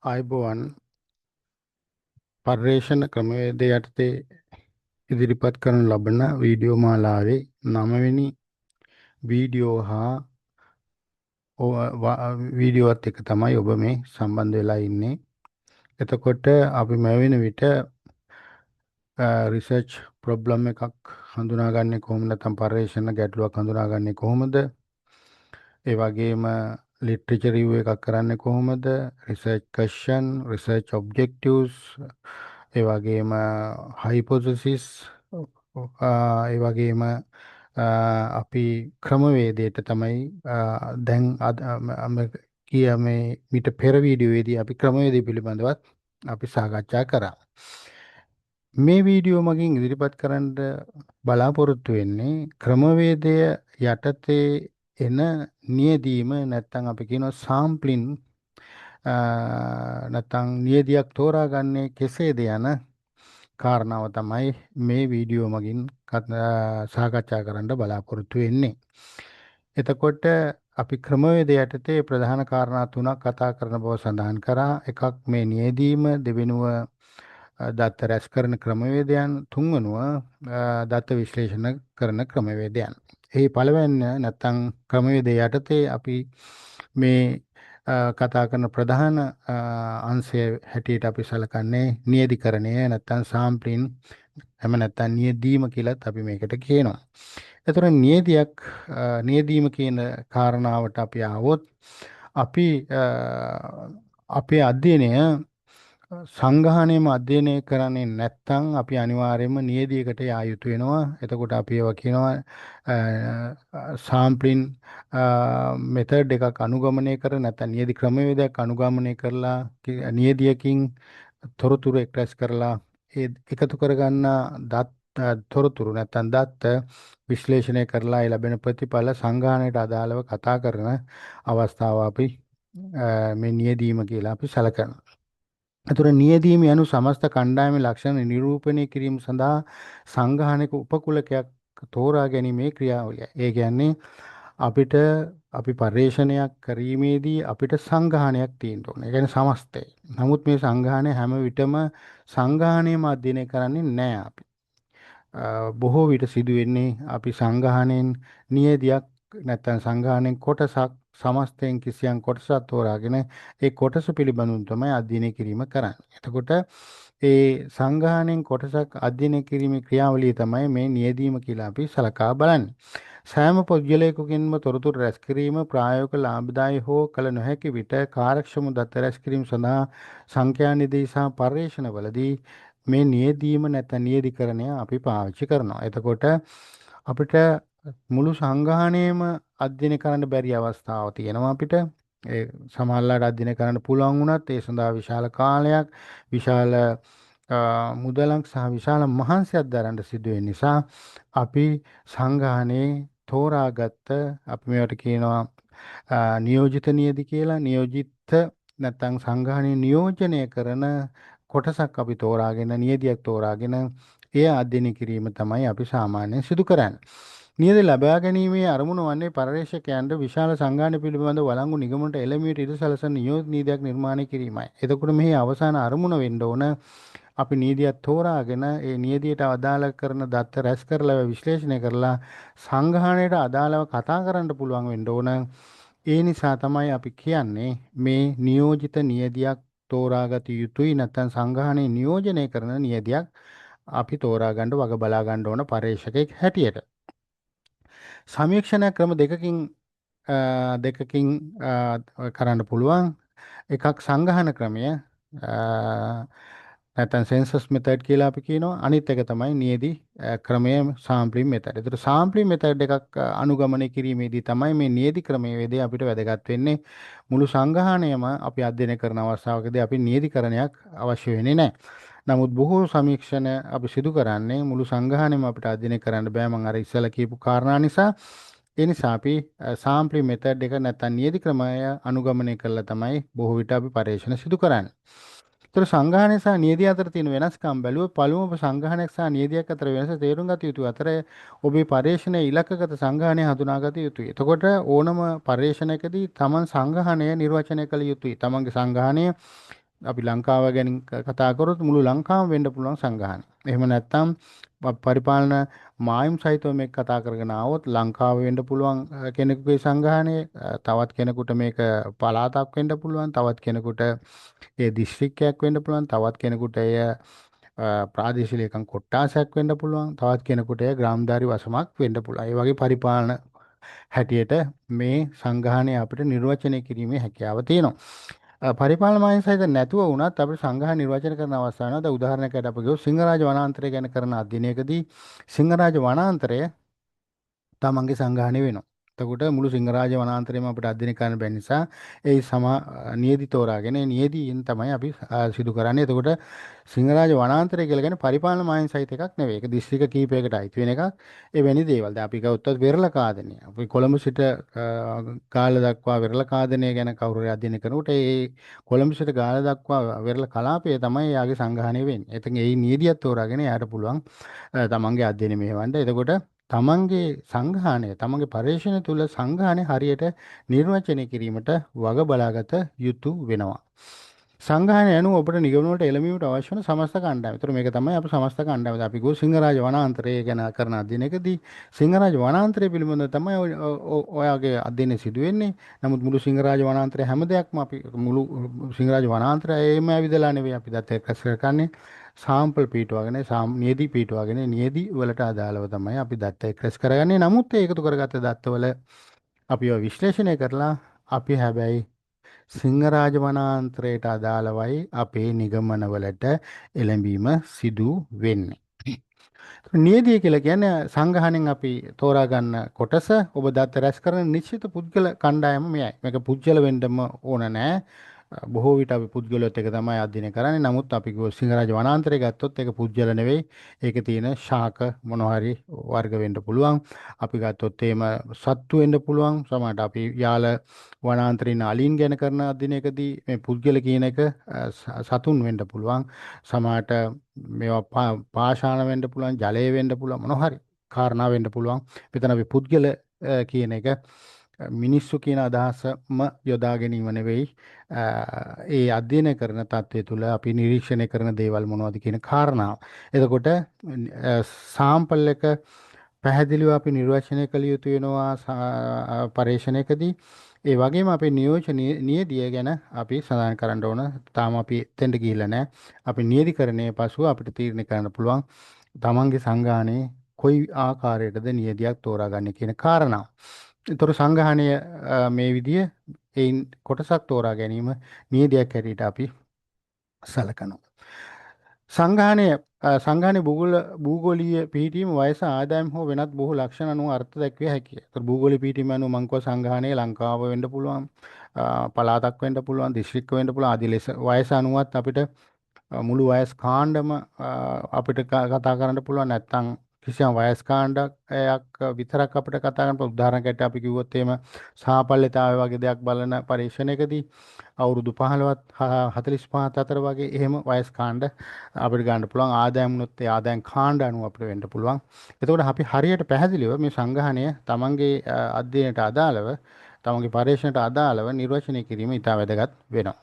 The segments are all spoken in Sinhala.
ආයුබෝවන් පර්යේෂණ ක්‍රමවේදය යටතේ ඉදිරිපත් කරනු ලබන වීඩියෝ මාලාවේ 9 වෙනි වීඩියෝ හා වීඩියෝවත් එක තමයි ඔබ මේ සම්බන්ධ වෙලා ඉන්නේ. එතකොට අපි මේ වෙන විට රිසර්ච් ප්‍රොබ්ලම් එකක් හඳුනාගන්නේ කොහොමද, නැත්නම් පර්යේෂණ ගැටලුවක් හඳුනාගන්නේ කොහොමද, ඒ වගේම ලිටරේචර් රිවිව් එකක් කරන්නේ කොහොමද, රිසර්ච් ක්වෙස්චන්, රිසර්ච් ඔබ්ජෙක්ටිව්ස්, ඒ වගේම හයිපොතසිස්, ඒ වගේම අපි ක්‍රමවේදයට තමයි දැන් මේ මිට පෙර වීඩියෝවේදී අපි ක්‍රමවේදය පිළිබඳවත් අපි සාකච්ඡා කරා. මේ වීඩියෝ මගින් ඉදිරිපත් කරන්න බලාපොරොත්තු වෙන්නේ ක්‍රමවේදය යටතේ එන නියැදීම, නැත්නම් අපි කියනවා සාම්ප්ලින්, නැත්නම් නියැදියක් තෝරාගන්නේ කෙසේද යන කාරණාව තමයි මේ වීඩියෝ මගින් සාකච්ඡා කරන්න බලාපොරොත්තු වෙන්නේ. එතකොට අපි ක්‍රමවේද යටතේ ප්‍රධාන කාරණා තුනක් කතා කරන බව සඳහන් කරා. එකක් මේ නියැදීම, දෙවෙනුව දත්ත රැස් කරන ක්‍රමවේදයන්, තුන්වෙනුව දත්ත විශ්ලේෂණ කරන ක්‍රමවේදයන්. ඒ පළවෙනි නැත්නම් ක්‍රමවේද යටතේ අපි මේ කතා කරන ප්‍රධාන අංශය හැටියට අපි සලකන්නේ නියැදීකරණය, නැත්නම් සාම්ප්ලින්, එහෙම නැත්නම් නියැදීම කියලාත් අපි මේකට කියනවා. ඒතර නියැදීම කියන කාරණාවට අපි ආවොත් අපි අපේ අධ්‍යයනය සංගහණයම අධ්‍යයනය කරන්නේ නැත්නම් අපි අනිවාර්යයෙන්ම නියැදියකට යා යුතු වෙනවා. එතකොට අපි ඒවා කියනවා සාම්ප්ලින් මෙතඩ් එකක් අනුගමනය කර, නැත්නම් නියැදි ක්‍රමවේදයක් අනුගමනය කරලා නියැදියකින් තොරතුරු එක්ස්ප්‍රෙස් කරලා ඒ එකතු කරගන්න තොරතුරු නැත්නම් දත්ත විශ්ලේෂණය කරලා ඒ ලැබෙන ප්‍රතිඵල සංගාහණයට අදාළව කතා කරන අවස්ථාව අපි මේ නියැදීම කියලා අපි සැලකනවා. අතුර නියැදීම යනු සමස්ත කණ්ඩායමේ ලක්ෂණ නිරූපණය කිරීම සඳහා සංගාහනයක උපකුලකයක් තෝරා ගැනීමේ ක්‍රියාවලිය. ඒ කියන්නේ අපි පර්යේෂණයක් කිරීමේදී අපිට සංගාහනයක් තියෙන්න ඕනේ. ඒ කියන්නේ සමස්තය. නමුත් මේ සංගාහනය හැම විටම සංගාහනයම අධ්‍යයනය කරන්නේ නැහැ අපි. බොහෝ විට සිදු වෙන්නේ අපි සංගාහණයෙන් නියැදියක් නැත්නම් සංගාහණයෙන් කොටසක්, සමස්තයෙන් කිසියම් කොටසක් තෝරාගෙන ඒ කොටස පිළිබඳව තමයි අධ්‍යයනය කිරීම කරන්නේ. එතකොට ඒ සංගාහණයෙන් කොටසක් අධ්‍යයනය කිරීමේ ක්‍රියාවලිය තමයි මේ නියැදීම කියලා අපි සලකා බලන්නේ. සෑම පුද්ගලයෙකුගෙන්ම තොරතුරු රැස් කිරීම ප්‍රායෝගික ලාභදායී හෝ කළ නොහැකි විට කාර්යක්ෂම දත්ත රැස් කිරීම සඳහා සංඛ්‍යා නිදී සහ පර්යේෂණවලදී මේ නියැදීම නැත්නම් නියැදීකරණය අපි පාවිච්චි කරනවා. එතකොට අපිට මුළු සංගාහණයම අධ්‍යයනය කරන්න බැරි අවස්ථාවක් තියෙනවා අපිට. ඒ සමහරවිට අධ්‍යයනය කරන්න පුළුවන් වුණත් ඒ සඳහා විශාල කාලයක්, විශාල මුදලක් සහ විශාල මහන්සියක් දරන්න සිදු වෙන නිසා අපි සංගාහණේ තෝරාගත්ත, අපි මේවට කියනවා නියෝජිත නියැදි කියලා. නියෝජිත නැත්නම් සංගාහණේ නියෝජනය කරන කොටසක් අපි තෝරාගෙන, නියැදියක් තෝරාගෙන එය අධ්‍යයනය කිරීම තමයි අපි සාමාන්‍යයෙන් සිදු කරන්නේ. නියැදි ලබා ගැනීමේ අරමුණ වන්නේ පර්යේෂකයන්ට විශාල සංගාහන පිළිබඳ වළංගු නිගමනට එළඹීමට ඉඩ සලසන නියෝජිත නීතියක් නිර්මාණය කිරීමයි. එතකොට මෙහි අවසාන අරමුණ වෙන්න ඕන අපි නීතියක් තෝරාගෙන ඒ නීතියට අදාළ කරන දත්ත රැස් කරලා විශ්ලේෂණය කරලා සංගාහණයට අදාළව කතා කරන්න පුළුවන් වෙන්න ඕන. ඒ නිසා තමයි අපි කියන්නේ මේ නියෝජිත නියැදියක් තෝරාගත යුතුයි, නැත්නම් සංගාහණය නියෝජනය කරන නියැදියක් අපි තෝරා ගන්න වග බලා ගන්න ඕන පර්යේෂකෙක් හැටියට. සමීක්ෂණ ක්‍රම දෙකකින් කරන්න පුළුවන්. එකක් සංගාහන ක්‍රමය, නැත්නම් සෙන්සස් මෙතඩ් කියලා අපි කියනවා. අනිත් එක තමයි නියැදි ක්‍රමය, සාම්ප්ලින් මෙතඩ්. ඒතර සාම්ප්ලින් මෙතඩ් එකක් අනුගමනය කිරීමේදී තමයි මේ නියැදි ක්‍රමයේදී අපිට වැදගත් වෙන්නේ. මුළු සංගාහණයම අපි අධ්‍යයනය කරන අවස්ථාවකදී අපි නියැදීකරණයක් අවශ්‍ය වෙන්නේ නැහැ. නමුත් බොහෝ සමීක්ෂණ අපි සිදු කරන්නේ මුළු සංගාහණයම අපිට අධ්‍යයනය කරන්න බෑ. මම අර ඉස්සෙල්ලා කියපු කාරණා නිසා. ඒ නිසා අපි සාම්ප්ලින් මෙතඩ් එක නැත්නම් නියැදි ක්‍රමය අනුගමනය කළා තමයි බොහෝ විට අපි පරීක්ෂණ සිදු කරන්නේ. ඒතර සංගාහනය සහ නියැදිය අතර තියෙන වෙනස්කම් බැලුවොත් පළමුව සංගාහනයක් සහ නියැදියක් අතර වෙනස තේරුම් ගත යුතු අතර ඔබේ පරීක්ෂණයේ ඉලක්කගත සංගාහනය හඳුනාගත යුතුයි. එතකොට ඕනම පරීක්ෂණයකදී තමන් සංගාහනය නිර්වචනය කළ යුතුයි. තමන්ගේ සංගාහනය අපි ලංකාව ගැන කතා කරොත් මුළු ලංකාවම වෙන්න පුළුවන් සංග්‍රහණය. එහෙම නැත්නම් පරිපාලන මායිම් සහිතව මේක කතා කරගෙන ආවොත් ලංකාව වෙන්න පුළුවන් කෙනෙකුගේ සංග්‍රහණය, තවත් කෙනෙකුට මේක පළාතක් වෙන්න පුළුවන්, තවත් කෙනෙකුට ඒ දිස්ත්‍රික්කයක් වෙන්න පුළුවන්, තවත් කෙනෙකුට එය ප්‍රාදේශීය ලේකම් කොට්ටාසයක් වෙන්න පුළුවන්, තවත් කෙනෙකුට එය ග්‍රාමධාරී වසමක් වෙන්න පුළුවන්. ඒ වගේ පරිපාලන හැටියට මේ සංග්‍රහණය අපිට නිර්වචනය කිරීමේ හැකියාව තියෙනවා. පරිපාලන මායිම් සහිත නැතුව වුණත් අපිට සංග්‍රහණ නිර්වචනය කරන අවස්ථාවන දැන් උදාහරණයකට අපි ගියොත් සිංහරාජ වනාන්තරය ගැන කරන අධ්‍යයනයකදී සිංහරාජ වනාන්තරය තමන්ගේ සංග්‍රහණය වෙනවා. එතකොට මුළු සිංහරාජ වනාන්තරයම අපිට අධ්‍යයනය කරන්න බැරි නිසා ඒ නියදි තෝරාගෙන ඒ නියදියෙන් තමයි අපි සිදු කරන්නේ. එතකොට සිංහරාජ වනාන්තරය කියලා කියන්නේ පරිපාලන මායිම් සහිත එකක් නෙවෙයි. ඒක දිස්ත්‍රික්ක කීපයකට අයිති වෙන එකක්. එවැනි දේවල්. දැන් අපි ගත්තොත් වෙරළ කාදනය. අපි කොළඹ සිට ගාල්ල දක්වා වෙරළ කාදනය ගැන කවුරු හරි අධ්‍යයනය කරනකොට ඒ කොළඹ සිට ගාල්ල දක්වා වෙරළ කලාපය තමයි යාගේ සංග්‍රහණය වෙන්නේ. එතන ඒ නියදියක් තෝරාගෙන යාට පුළුවන් තමන්ගේ අධ්‍යයනය මෙහෙවන්න. එතකොට තමන්ගේ සංග්‍රහණය තමන්ගේ පර්යේෂණය තුළ සංග්‍රහණය හරියට නිර්වචනය කිරීමට වග බලාගත යුතු වෙනවා. සංග්‍රහණය අනුව ඔබට නිගමන වලට එළඹීමට අවශ්‍ය වන සමස්ත කණ්ඩායම. ඒතර මේක තමයි අපි සමස්ත කණ්ඩායම. අපි ගෝ සිංහරාජ වනාන්තරය ගැන කරන අධ්‍යයනයකදී සිංහරාජ වනාන්තරය පිළිබඳව තමයි ඔයාගේ අධ්‍යයනය සිදු වෙන්නේ. නමුත් මුළු සිංහරාජ වනාන්තරය හැම දෙයක්ම අපි මුළු සිංහරාජ වනාන්තරයම ඇවිදලා නෙවෙයි අපි දත් එක්ක කරන්නේ. සාම්පල් පීටුවගෙන නියදි පීටුවගෙන නියදි වලට අදාළව තමයි අපි දත්ත එක්ස්ප්‍රෙස් කරගන්නේ. නමුත් ඒ එකතු කරගත්ත දත්තවල අපි ඒවා විශ්ලේෂණය කරලා අපි හැබැයි සිංහරාජ වනාන්තරයට අදාළවයි අපේ නිගමනවලට එළඹීම සිදු වෙන්නේ. නියදිය කියලා කියන්නේ සංග්‍රහණයෙන් අපි තෝරා ගන්න කොටස ඔබ දත්ත රැස් කරන නිශ්චිත පුද්ගල කණ්ඩායම මෙයයි. මේක පුජ්‍යල වෙන්නම ඕන නෑ. බොහෝ විට අපි පුද්ගලයොත් එක තමයි අධ්‍යයනය කරන්නේ. නමුත් අපි සිංහරාජ වනාන්තරය ගත්තොත් ඒක පුජ්‍යල නෙවෙයි. ඒකේ තියෙන ශාක මොනවා හරි වර්ග වෙන්න පුළුවන්. අපි ගත්තොත් එහෙම සත්තු වෙන්න පුළුවන්. සමහරට අපි යාල වනාන්තරේ ඉන්න අලින් ගැන කරන අධ්‍යයනයකදී මේ පුද්ගල කියන එක සතුන් වෙන්න පුළුවන්. සමහරට මේවා පාෂාණ වෙන්න පුළුවන්, ජලය වෙන්න පුළුවන්, මොනවා හරි කාරණා වෙන්න පුළුවන්. මෙතන අපි පුද්ගල කියන එක මිනිස්සු කියන අදහසම යොදා ගැනීම නෙවෙයි. ඒ අධ්‍යයනය කරන තත්ත්වය තුළ අපි නිරීක්ෂණය කරන දේවල් මොනවද කියන කාරණාව. එතකොට සාම්පල් එක පැහැදිලිව අපි නිර්වචනය කළ යුතු වෙනවා පර්යේෂණයකදී. ඒ වගේම අපේ නියදිය ගැන අපි සඳහන් කරන්න ඕන. තාම අපි එතෙන්ට ගිහිල්ලා නැහැ. අපි නියදිකරණයේ පසුව අපිට තීරණය කරන්න පුළුවන් තමන්ගේ සංගාණයේ කොයි ආකාරයකටද නියදියක් තෝරාගන්නේ කියන කාරණාව. ඒතර සංගාහණය මේ විදිය එයින් කොටසක් තෝරා ගැනීම නියදියක් හැටියට අපි සලකනවා. සංගාහණය භූගෝලීය පිහිටීම වයස ආදායම් හෝ වෙනත් බොහෝ ලක්ෂණ අනුව අර්ථ දැක්විය හැකිය. ඒතර භූගෝලීය පිහිටීම අනුව මං සංගාහණය ලංකාව වෙන්න පුළුවන්, පළාතක් වෙන්න පුළුවන්, දිස්ත්‍රික්ක වෙන්න පුළුවන්. ආදී ලෙස වයස අනුවත් අපිට මුළු වයස් කාණ්ඩම අපිට කතා කරන්න පුළුවන්. නැත්නම් කිසියම් වයස් කාණ්ඩයක් විතරක් අපිට කතා කරන්න පුළුවන්. උදාහරණයකට අපි කිව්වොත් එහෙම සාපල්‍යතාවය වගේ දෙයක් බලන පරීක්ෂණයකදී අවුරුදු 15ත් 45ත් අතර වගේ එහෙම වයස් කාණ්ඩ අපිට ගන්න පුළුවන්. ආදායම් උනොත් ඒ ආදායම් කාණ්ඩ අනුව අපිට වෙන්න පුළුවන්. එතකොට අපි හරියට පැහැදිලිව මේ සංග්‍රහණය තමන්ගේ අධ්‍යයනයට අදාළව තමන්ගේ පරීක්ෂණයට අදාළව නිර්වචනය කිරීම ඉතා වැදගත් වෙනවා.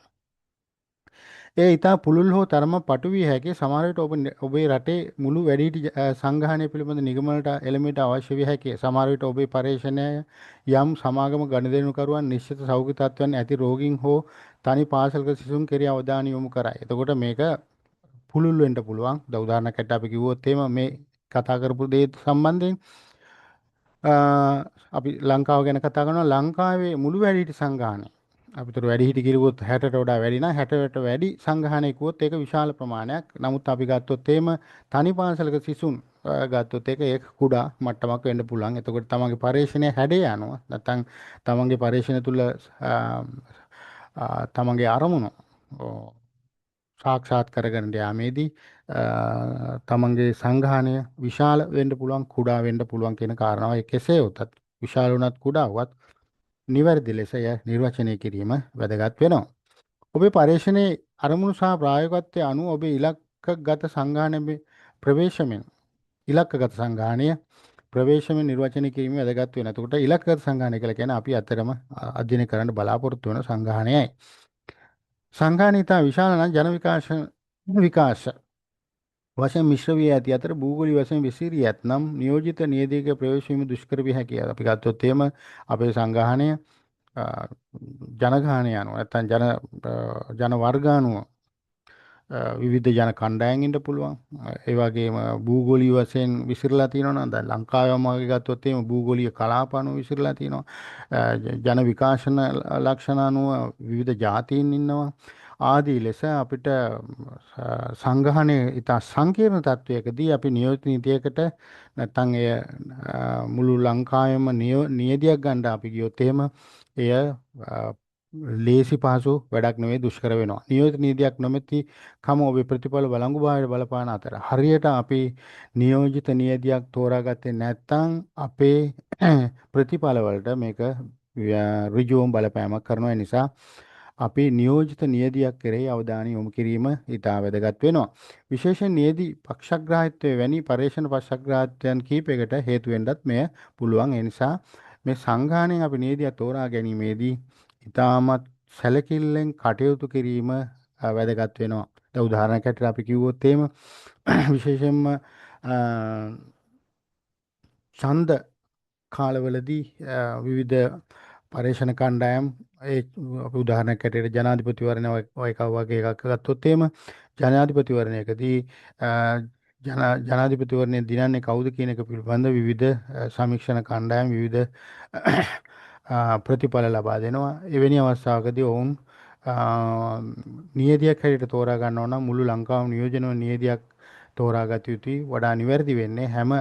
ඒ ඊටා පුළුල් හෝ තරම පටු විය හැකි. සමහර විට ඔබේ රටේ මුළු වැඩිහිටි සංග්‍රහණය පිළිබඳ නිගමනට එළඹීමට අවශ්‍ය විය හැකියි. සමහර විට ඔබේ පර්යේෂණය යම් සමාගම ගනුදෙනුකරුවන් නිශ්චිත සෞඛ්‍ය තත්ත්වයන් ඇති රෝගීන් හෝ තනි පාසල්ක සිසුන් කෙරෙහි අවධානය යොමු කරයි. එතකොට මේක පුළුල් වෙන්න පුළුවන්. උදාහරණයකට අපි කිව්වොත් එහෙම මේ කතා කරපු දේ සම්බන්ධයෙන් අපි ලංකාව ගැන කතා කරනවා. ලංකාවේ මුළු වැඩිහිටි සංග්‍රහණය අපිට වැඩිහිටි කිරුවොත් 60ට වඩා වැඩි නම් 60ට වැඩි සංග්‍රහණය කිව්වොත් ඒක විශාල ප්‍රමාණයක්. නමුත් අපි ගත්තොත් එහෙම තනි පාසලක සිසුන් ගත්තොත් ඒක කුඩා මට්ටමක් වෙන්න පුළුවන්. එතකොට තමන්ගේ පර්යේෂණයේ හැඩය අනුව නැත්නම් තමන්ගේ පර්යේෂණය තුළ තමන්ගේ අරමුණු සාක්ෂාත් කරගන්න යාමේදී තමන්ගේ සංග්‍රහණය විශාල වෙන්න පුළුවන්, කුඩා වෙන්න පුළුවන් කියන කාරණාව. ඒ කෙසේ වෙතත් විශාල වුණත් කුඩා වුවත් නිවැරදි ලෙස නිර්වචනය කිරීම වැදගත් වෙනවා. ඔබේ පර්යේෂණයේ අරමුණු සහ ප්‍රායෝගිකත්වයේ අනුව ඔබේ ඉලක්කගත සංගාහනයේ ප්‍රවේශමෙන් ඉලක්කගත සංගාහනය ප්‍රවේශමෙන් නිර්වචනය කිරීම වැදගත් වෙනවා. එතකොට ඉලක්කගත සංගාහනය කියලා කියන්නේ අපි අතරම අධ්‍යයනය කරන්න බලාපොරොත්තු වෙන සංගාහනයයි. සංඝානිතා විශාල නම් ජන විකාශ වශයෙන් මිශ්‍ර වී ඇති අතර භූගෝලීය වශයෙන් විසිරී ඇතනම් නියෝජිත නියදයක ප්‍රවේශ වීම දුෂ්කර විය හැකිය. අපි ගත්තොත් එහෙම අපේ සංඝාණය අ, ජනගහණය අනුව නැත්නම් ජන වර්ග අනුව විවිධ ජන කණ්ඩායම් ඉන්න පුළුවන්. ඒ වගේම භූගෝලීය වශයෙන් විසිරලා තියෙනවා නම් දැන් ලංකාවම වගේ ගත්තොත් එහෙම භූගෝලීය කලාප අනුව විසිරලා තියෙනවා. ජන විකාශන ලක්ෂණ අනුව විවිධ ජාතීන් ඉන්නවා. ආදී ලෙස අපිට සංගහනයේ ඉතා සංකීර්ණ තත්වයකදී අපි නියෝජිත නීතියකට නැත්නම් එය මුළු ලංකාවෙම නියදියක් ගන්න අපි ගියොත් එහෙම එය ලේසි පහසු වැඩක් නෙවෙයි දුෂ්කර වෙනවා. නියෝජිත නීතියක් නොමැති කම ඔබේ ප්‍රතිඵල වළංගු බලපාන අතර හරියට අපි නියෝජිත නියදියක් තෝරාගත්තේ නැත්නම් අපේ ප්‍රතිඵල වලට මේක ඍජුවම බලපෑමක් කරනවා. ඒ නිසා අපි නියෝජිත නියදියක් කෙරෙහි අවධානය යොමු කිරීම ඉතා වැදගත් වෙනවා. විශේෂයෙන් නියදි පක්ෂග්‍රාහීත්වය වැනි පරේෂණ පක්ෂග්‍රාහීත්වයන් කීපයකට හේතු වෙන්නත් මෙය පුළුවන්. ඒ නිසා මේ සංඝාණයෙන් අපි නියදියක් තෝරා ගැනීමේදී ඉතාමත් සැලකිල්ලෙන් කටයුතු කිරීම වැදගත් වෙනවා. දැන් උදාහරණයක් ඇටියට අපි කිව්වොත් එහෙම විශේෂයෙන්ම ඡන්ද කාලවලදී විවිධ පරේෂණ කණ්ඩායම් ඒ අපි උදාහරණයක් ඇටියට ජනාධිපතිවරණ ඔය එකක් වගේ එකක් ගත්තොත් එහෙම ජනාධිපතිවරණයකදී ජනාධිපතිවරණය දිනන්නේ කවුද කියන එක පිළිබඳ විවිධ සමීක්ෂණ කණ්ඩායම් විවිධ ප්‍රතිඵල ලබා දෙනවා. එවැනි අවස්ථාවකදී ඔවුන් නියදියක් හැටියට තෝරා ගන්නවා නම් මුළු ලංකාවම නියෝජන නියදියක් තෝරාගත යුතුයි. වඩා නිවැරදි වෙන්නේ හැම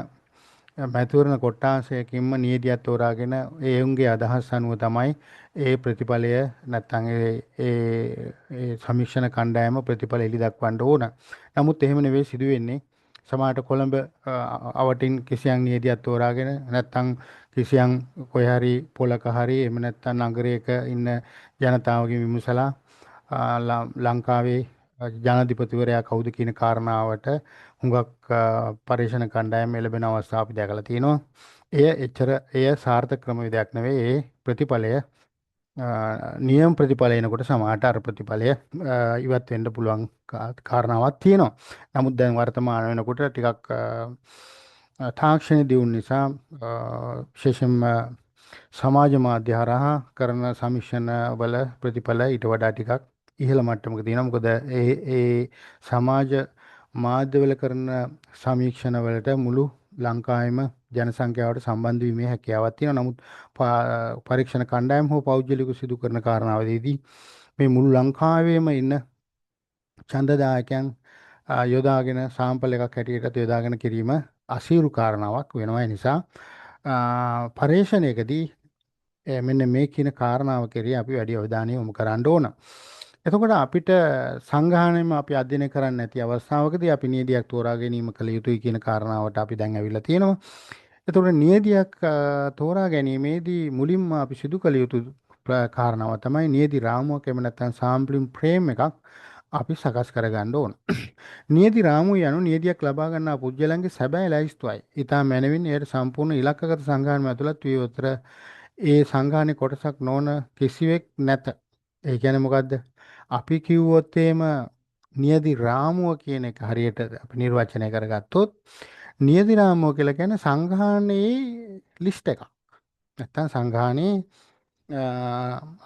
මැතිවරණ කොට්ටාසයකින්ම නියදියක් තෝරාගෙන ඒවුන්ගේ අදහස් අනුව තමයි ඒ ප්‍රතිඵලය නැත්නම් ඒ සමීක්ෂණ කණ්ඩායම ප්‍රතිඵල එළි දක්වන්න ඕන. නමුත් එහෙම නෙවෙයි සිදු වෙන්නේ. සමහරට කොළඹ අවටින් කිසියම් නියදියක් තෝරාගෙන නැත්නම් කිසියම් කොහේ හරි පොලක හරි එහෙම නැත්නම් නගරයක ඉන්න ජනතාවගෙන් විමසලා ලංකාවේ ජනාධිපතිවරයා කවුද කියන කාරණාවට හුඟක් පරීක්ෂණ කණ්ඩායම් ලැබෙන අවස්ථා අපි දැකලා තියෙනවා. එය සාර්ථක ක්‍රමවේදයක් නෙවෙයි. ඒ ප්‍රතිඵලය නියම ප්‍රතිඵල එනකොට සමහරට අර ප්‍රතිඵලය ඉවත් වෙන්න පුළුවන් කාරණාවක් තියෙනවා. නමුත් දැන් වර්තමාන වෙනකොට ටිකක් තාක්ෂණය දියුණු නිසා විශේෂයෙන්ම සමාජ මාධ්‍ය හරහා කරන සමීක්ෂණ වල ප්‍රතිඵල ඊට වඩා ටිකක් ඉහළ මට්ටමක තියෙනවා. මොකද ඒ සමාජ මාධ්‍යවල කරන සමීක්ෂණ වලට මුළු ලංකාවෙම ජනසංඛ්‍යාවට සම්බන්ධ වීමේ හැකියාවක් තියෙනවා. නමුත් පරීක්ෂණ කණ්ඩායම් හෝ පෞද්ගලිකව සිදු කරන කාරණාවේදී මේ මුළු ලංකාවේම ඉන්න ඡන්දදායකයන් යොදාගෙන සාම්පල් එකක් හැටියට යොදාගෙන කිරීම අසීරු කාරණාවක් වෙනවා. ඒ නිසා පරීක්ෂණයකදී මෙන්න මේ කියන කාරණාව කෙරෙහි අපි වැඩි අවධානය යොමු කරන්න ඕන. එතකොට අපිට සංඝාණයම අපි අධ්‍යයනය කරන්න නැති අවස්ථාවකදී අපි නියදියක් තෝරා ගැනීම කළ යුතුයි කියන කාරණාවට අපි දැන් ඇවිල්ලා තියෙනවා. එතකොට නියදියක් තෝරා ගැනීමේදී මුලින්ම අපි සිදු කළ යුතු කාරණාව තමයි නියදි රාමුවක් එහෙම නැත්නම් සාම්පලින් ෆ්‍රේම් එකක් අපි සකස් කරගන්න ඕන. නියදි රාමුව යනු නියදියක් ලබා ගන්නා පුද්ගලයන්ගේ සැබෑ ලැයිස්තුවයි. ඊටා මැනවින් එයට සම්පූර්ණ ඉලක්කගත සංඝාණය ඇතුළත් වී උතර ඒ සංඝාණයේ කොටසක් නොවන කිසිවෙක් නැත. ඒ කියන්නේ මොකද්ද? අපි කිව්වොත් එහෙම නියදි රාමුව කියන එක හරියට අපි නිර්වචනය කරගත්තොත් නියදි රාමුව කියලා කියන්නේ සංඝාණයේ ලිස්ට් එකක්. නැත්තම් සංඝාණයේ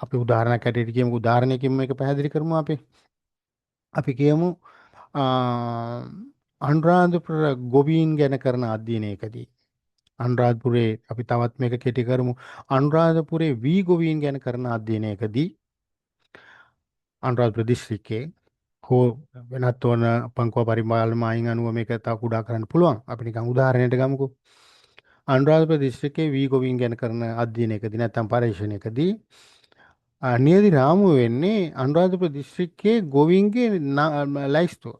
අපි උදාහරණයක් ඇටියට කියමු. උදාහරණයකින් මේක පැහැදිලි කරමු අපි. අපි කියමු අනුරාධපුර ගොවීන් ගැන කරන අධ්‍යයනයකදී අනුරාධපුරේ අපි තවත් මේක කෙටි කරමු. අනුරාධපුරේ වී ගොවීන් ගැන කරන අධ්‍යයනයකදී අනුරාධපුර දිස්ත්‍රික්කයේ හෝ වෙනත් වන පංකව පරිපාලන මායින් අනුව මේක තව කුඩා කරන්න පුළුවන්. අපි නිකන් උදාහරණයක් ගමුකෝ. අනුරාධපුර දිස්ත්‍රික්කයේ වී ගොවීන් ගැන කරන අධ්‍යයනයකදී නැත්නම් පරීක්ෂණයකදී නියදි රාමුව වෙන්නේ අනුරාධපුර දිස්ත්‍රික්කයේ ගොවීන්ගේ ලයිස්තුව.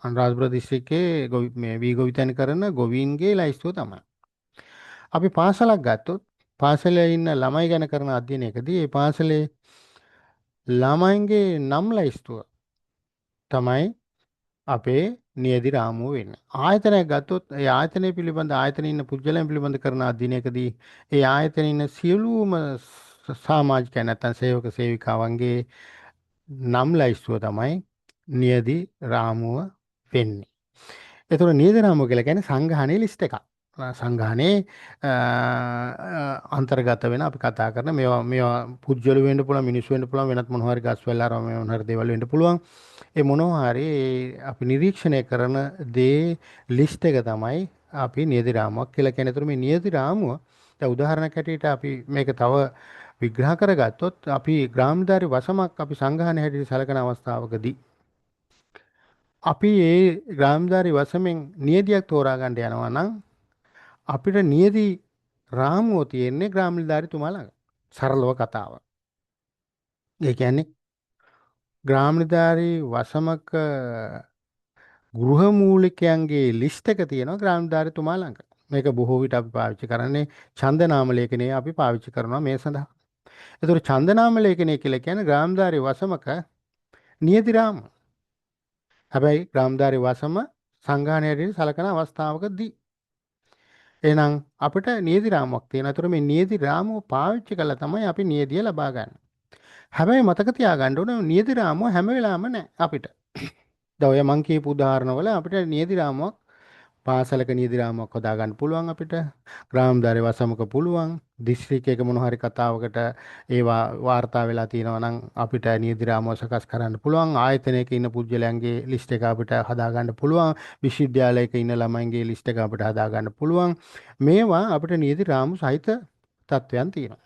අනුරාධපුර දිස්ත්‍රික්කයේ මේ වී ගොවිතැන කරන ගොවීන්ගේ ලයිස්තුව තමයි. අපි පාසලක් ගත්තොත් පාසලේ ඉන්න ළමයි ගැන කරන අධ්‍යයනයකදී ඒ පාසලේ ළමයින්ගේ නම් ලයිස්තුව තමයි අපේ නියදි රාමුව වෙන්නේ. ආයතනයක් ගත්තොත් ඒ ආයතනය පිළිබඳ ආයතනයේ ඉන්න පුද්ගලයන් පිළිබඳ කරන අධ්‍යයනයකදී ඒ ආයතනයේ ඉන්න සියලුම සමාජිකයන් නැත්නම් සේවක සේවිකාවන්ගේ නම් ලයිස්තුව තමයි නියදි රාමුව වෙන්නේ. ඒතර නියදි රාමුව කියලා කියන්නේ සංඝානයේ ලිස්ට් එකක්. සංඝානයේ අන්තර්ගත වෙන අපි කතා කරන මේවා පුජ්‍යල වෙන්න පුළුවන්, මිනිස්සු වෙන්න පුළුවන්, වෙනත් මොනවා හරි ගස් වැල් ආරම මොනවා හරි දේවල් වෙන්න පුළුවන්. ඒ මොනවා හරි අපි නිරීක්ෂණය කරන දේ ලිස්ට් එක තමයි අපි නියදි රාමුවක් කියලා කියන්නේ. ඒතර මේ නියදි රාමුව දැන් උදාහරණයක් හැටියට අපි මේක තව විග්‍රහ කරගත්තොත් අපි ග්‍රාමධාරී වසමක් අපි සංඝානය හැටියට සැලකන අවස්ථාවකදී අපි ඒ ග්‍රාමධාරී වසමෙන් නියදියක් තෝරා ගන්න යනවා නම් අපිට නියදි රාමුව තියෙන්නේ ග්‍රාමධාරීතුමා ළඟ. සරලව කතාව. ඒ කියන්නේ ග්‍රාමධාරී වසමක ගෘහ මූලිකයන්ගේ ලිස්ට් එක තියෙනවා ග්‍රාමධාරීතුමා ළඟ. මේක බොහෝ විට අපි පාවිච්චි කරන්නේ ඡන්ද නාම ලේඛනයේ අපි පාවිච්චි කරනවා මේ සඳහා. ඒතර ඡන්ද නාම ලේඛනය කියලා කියන්නේ ග්‍රාමධාරී වසමක නියති රාම. හැබැයි ග්‍රාමධාරී වසම සංඝානයට සලකන අවස්ථාවකදී එහෙනම් අපිට නියති රාමුවක් තියෙනවා. ඒතර මේ නියති රාමුව පාවිච්චි කළා තමයි අපි නියතිය ලබා ගන්න. හැබැයි මතක තියාගන්න ඕනේ නියති රාමුව හැම වෙලාවෙම නැහැ අපිට. දැන් ඔය මං කියපු උදාහරණවල අපිට නියති රාමුවක් පාසලක නියති රාමුවක් හදා ගන්න පුළුවන් අපිට. ග්‍රාමධාරී වසමක පුළුවන්. දිස්ත්‍රික්කයක මොන හරි කතාවකට ඒවා වාර්තා වෙලා තියෙනවා නම් අපිට නියති රාමුව සකස් කරන්න පුළුවන්. ආයතනයක ඉන්න පුද්ගලයන්ගේ ලිස්ට් එක අපිට හදා ගන්න පුළුවන්. විශ්වවිද්‍යාලයක ඉන්න ළමයින්ගේ ලිස්ට් එක අපිට හදා ගන්න පුළුවන්. මේවා අපිට නියති රාමු සහිත තත්වයන් තියෙනවා.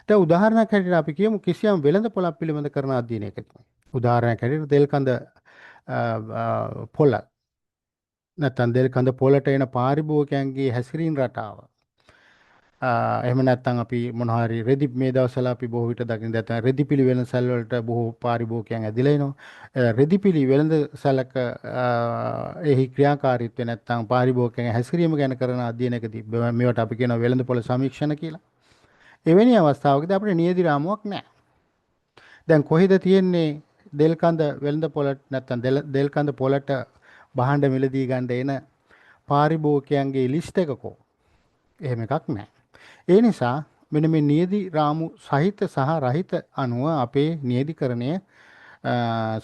දැන් උදාහරණයක් හැටියට අපි කියමු කිසියම් වෙළඳ පොළක් පිළිබඳ කරන අධ්‍යයනයකට. උදාහරණයක් හැටියට තෙල් කඳ පොළ නැත්නම් තෙල් කඳ පොළට එන පාරිභෝගිකයන්ගේ හැසිරීම රටාව. එහෙම නැත්නම් අපි මොනවා හරි රෙදි මේ දවස්වල අපි බොහෝ විට දකින්න නැත්නම් රෙදිපිලි වෙළඳසැල් වලට බොහෝ පාරිභෝගිකයන් ඇදිලා එනවා. රෙදිපිලි වෙළඳසැලක එහි ක්‍රියාකාරීත්වය නැත්නම් පාරිභෝගිකයන් හැසිරීම ගැන කරන අධ්‍යයනයකදී මේවට අපි කියනවා වෙළඳ පොළ සමීක්ෂණ කියලා. එවැනි අවස්ථාවකදී අපිට නියති රාමුවක් නැහැ. දැන් කොහෙද තියෙන්නේ දෙල් කඳ වෙළඳ පොළට නැත්නම් දෙල් කඳ පොළට භාණ්ඩ මිලදී ගන්න එන පාරිභෝගිකයන්ගේ ලිස්ට් එකකෝ එහෙම එකක් නැහැ. ඒ නිසා මෙන්න මේ නියදි රාමු සහිත සහ රහිත අනුව අපේ නියදිකරණය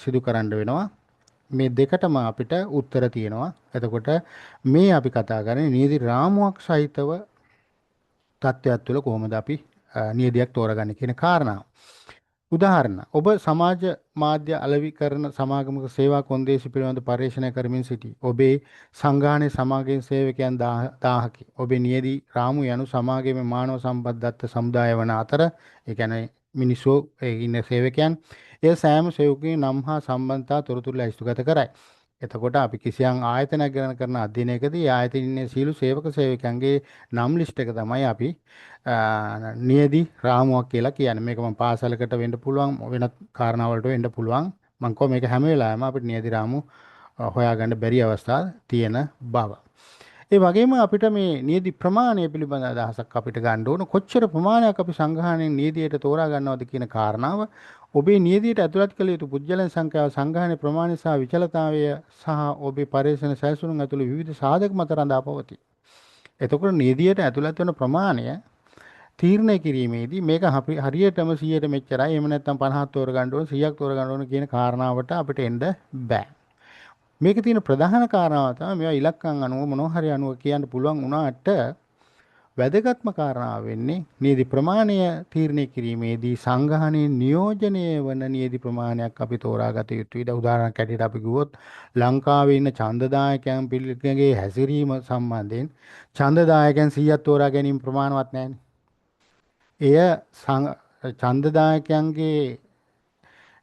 සිදු කරන්න වෙනවා. මේ දෙකටම අපිට උත්තර තියෙනවා. එතකොට මේ අපි කතා කරන්නේ නියදි රාමුවක් සහිතව තත්ත්වයක් තුළ කොහොමද අපි නියදියක් තෝරගන්නේ කියන කාරණාව. උදාහරණ ඔබ සමාජ මාධ්‍ය අලෙවිකරණ සමාගමක සේවා කොන්දේසි පිළිබඳ පර්යේෂණය කරමින් සිටී. ඔබේ සංඝානයේ සමාජයේ සේවකයන් 1000කි. ඔබේ නියදි රාමු යනු සමාජයේ මානව සම්පත්දත්ත සමුදාය වන අතර ඒ කියන්නේ මිනිස්සු ඉන්න සේවකයන් ඒ සෑම සේවකයෙකු නම් හා සම්බන්ධතා තොරතුරු ලැයිස්තුගත කරයි. එතකොට අපි කිසියම් ආයතනයක් ගැන කරන අධ්‍යයනයකදී ආයතනයේ සීළු සේවක සේවකයන්ගේ නම් ලිස්ට් එක තමයි අපි නියදි රාමුවක් කියලා කියන්නේ. මේක මම පාසලකට වෙන්න පුළුවන් වෙනත් කාරණාවලට වෙන්න පුළුවන්. මම කොහොම මේක හැම වෙලාවෙම අපිට නියදි රාමු හොයාගන්න බැරි අවස්ථා තියෙන බව. ඒ වගේම අපිට මේ නියදි ප්‍රමාණය පිළිබඳ අදහසක් අපිට ගන්න ඕන. කොච්චර ප්‍රමාණයක් අපි සංඝාණයෙන් නියදියට තෝරා ගන්නවද කියන කාරණාව ඔබේ නියදියට ඇතුළත් කළ යුතු පුජ්‍යලයන් සංඛ්‍යාව සංඝාණයේ ප්‍රමාණය සහ විචලතාවය සහ ඔබේ පරිශ්‍රණ සැලසුම් ඇතුළු විවිධ සාධක මත රඳා පවතී. එතකොට නියදියට ඇතුළත් වෙන ප්‍රමාණය තීරණය කිරීමේදී මේක හරියටම 100ට මෙච්චරයි එහෙම නැත්නම් 50ක් තෝර ගන්න ඕන 100ක් තෝර ගන්න ඕන කියන කාරණාවට අපිට එන්න බෑ. මේකේ තියෙන ප්‍රධාන කාරණාව තමයි මේවා ඉලක්කම් අනුව මොනවා හරි අනුව කියන්න පුළුවන් වුණාට වැදගත්ම කාරණාව වෙන්නේ නියදි ප්‍රමාණය තීරණය කිරීමේදී සංඝානයේ නියෝජනය වන නියදි ප්‍රමාණයක් අපි තෝරාගත යුතුයි. උදාහරණයක් ඇටියට අපි කිව්වොත් ලංකාවේ ඉන්න ඡන්දදායකයන් පිළිගගේ හැසිරීම සම්බන්ධයෙන් ඡන්දදායකයන් 100ක් තෝරා ගැනීම ප්‍රමාණවත් නැහැ. එය ඡන්දදායකයන්ගේ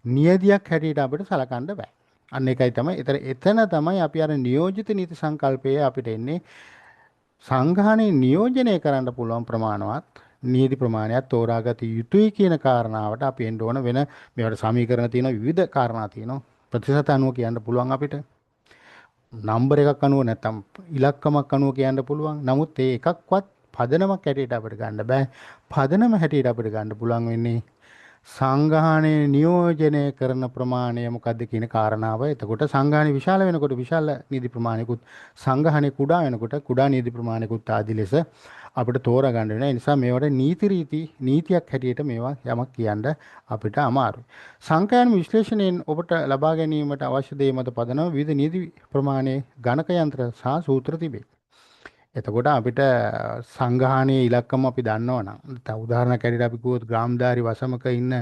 නියදියක් හැටියට අපිට සලකන්න බෑ. අන්න ඒකයි තමයි. එතන තමයි අපි අර නියෝජිත නීති සංකල්පයේ අපිට එන්නේ සංඝානයේ නියෝජනය කරන්න පුළුවන් ප්‍රමාණවත් නියති ප්‍රමාණයක් තෝරාගත යුතුයි කියන කාරණාවට අපි එන්න ඕන. වෙන මේවට සමීකරණ තියෙන විවිධ කාරණා තියෙනවා. ප්‍රතිශත අනුව කියන්න පුළුවන් අපිට. නම්බර් එකක් අනුව නැත්නම් ඉලක්කමක් අනුව කියන්න පුළුවන්. නමුත් ඒ එකක්වත් පදනමක් හැටියට අපිට ගන්න බෑ. පදනම හැටියට අපිට ගන්න පුළුවන් වෙන්නේ සංගාහණය නියෝජනය කරන ප්‍රමාණය මොකක්ද කියන කාරණාව. එතකොට සංගාහණය විශාල වෙනකොට විශාල නීති ප්‍රමාණිකුත් සංගාහණය කුඩා වෙනකොට කුඩා නීති ප්‍රමාණිකුත් ආදී ලෙස අපිට තෝරා ගන්න වෙනවා. ඒ නිසා මේවට නීති රීති නීතියක් හැටියට මේවා යමක් කියන්න අපිට අමාරුයි. සංඛ්‍යාන විශ්ලේෂණයෙන් ඔබට ලබා ගැනීමට අවශ්‍ය දේ මත පදනම විවිධ නීති ප්‍රමාණයේ ගණක යන්ත්‍ර සහ සූත්‍ර තිබේ. එතකොට අපිට සංග්‍රහණයේ ඉලක්කම අපි දන්නවනම් උදාහරණයක් ඇරෙලා අපි කිව්වොත් ග්‍රාමධාරි වසමක ඉන්න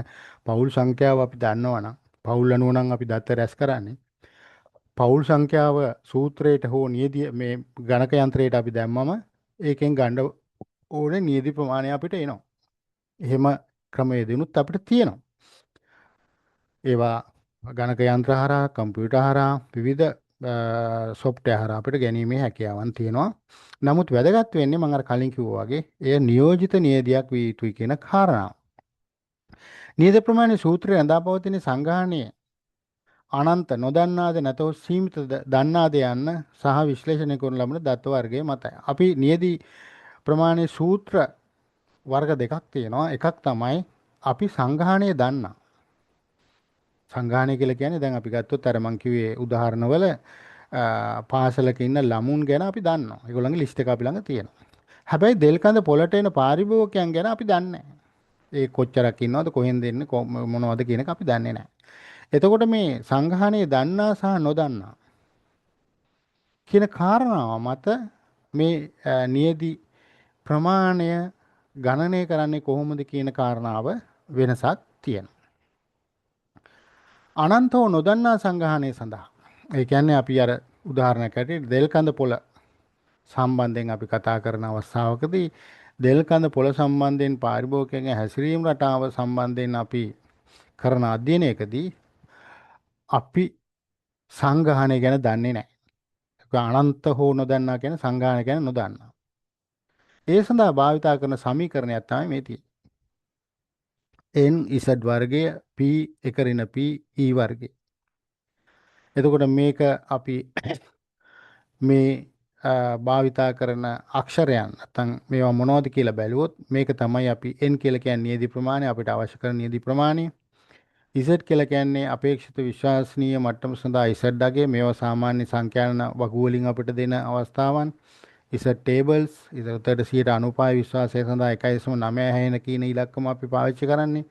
පවුල් සංඛ්‍යාව අපි දන්නවනම් පවුල් අනුව නම් අපි දත්ත රැස් කරන්නේ පවුල් සංඛ්‍යාව සූත්‍රයට හෝ නියදිය මේ ගණක යන්ත්‍රයට අපි දැම්මම ඒකෙන් ගන්න ඕනේ නියදි ප්‍රමාණය අපිට එනවා. එහෙම ක්‍රමයේදීනුත් අපිට තියෙනවා. ඒවා ගණක යන්ත්‍ර හරහා කම්පියුටර් හරහා විවිධ සොෆ්ට්වෙයාර් හරහා අපිට ගැනීමේ හැකියාවන් තියෙනවා. නමුත් වැදගත් වෙන්නේ මම අර කලින් කිව්වා වගේ එය නියෝජිත නියදියක් විය යුතුයි කියන කාරණාව. නියද ප්‍රමාණයේ සූත්‍රය රඳාපවතින සංගාහණයේ අනන්ත නොදන්නාද නැතෝ සීමිත දන්නාද යන්න සහ විශ්ලේෂණය කරන ලබන දත්ත වර්ගයේ මතයි. අපි නියදි ප්‍රමාණයේ සූත්‍ර වර්ග දෙකක් තියෙනවා. එකක් තමයි අපි සංගාහණය දන්නා. සංගාහණය කියලා කියන්නේ දැන් අපි ගත්තොත් අර මං කිව්වේ උදාහරණවල පාසලක ඉන්න ළමුන් ගැන අපි දන්නවා. ඒගොල්ලන්ගේ ලිස්ට් එක අපි ළඟ තියෙනවා. හැබැයි දෙල්කඳ පොළට එන පාරිභෝගිකයන් ගැන අපි දන්නේ නැහැ. ඒ කොච්චරක් ඉන්නවද කොහෙන්ද එන්නේ මොනවද කියන එක අපි දන්නේ නැහැ. එතකොට මේ සංගාහණය දන්නා සහ නොදන්නා කියන කාරණාව මත මේ නියදි ප්‍රමාණය ගණනය කරන්නේ කොහොමද කියන කාරණාව වෙනසක් තියෙනවා. අනන්තව නොදන්නා සංගාහණය සඳහා ඒ කියන්නේ අපි අර උදාහරණයක් ඇටියට දෙල්කඳ පොළ සම්බන්ධයෙන් අපි කතා කරන අවස්ථාවකදී දෙල්කඳ පොළ සම්බන්ධයෙන් පාරිභෝගිකයන්ගේ හැසිරීම රටාව සම්බන්ධයෙන් අපි කරන අධ්‍යයනයකදී අපි සංගාහණය ගැන දන්නේ නැහැ. අනන්ත හෝ නොදන්නා කියන සංගාහණය ගැන නොදන්නා. ඒ සඳහා භාවිතා කරන සමීකරණයක් තමයි මේ තියෙන්නේ. n z වර්ගය p එක ඍණ p e වර්ගය. එතකොට මේක අපි මේ භාවිතා කරන අක්ෂරයන් නැත්නම් මේවා මොනවද කියලා බැලුවොත් මේක තමයි අපි n කියලා කියන්නේ නියදි ප්‍රමාණය අපිට අවශ්‍ය කරන නියදි ප්‍රමාණය. z කියලා කියන්නේ අපේක්ෂිත විශ්වාසනීය මට්ටම සඳහා z අගය මේවා සාමාන්‍ය සංඛ්‍යාන වගු වලින් අපිට දෙන අවස්ථාවන්. z tables ඉතට 95 විශ්වාසය සඳහා 1.9 හැෙන කියන ඉලක්කම අපි පාවිච්චි කරන්නේ.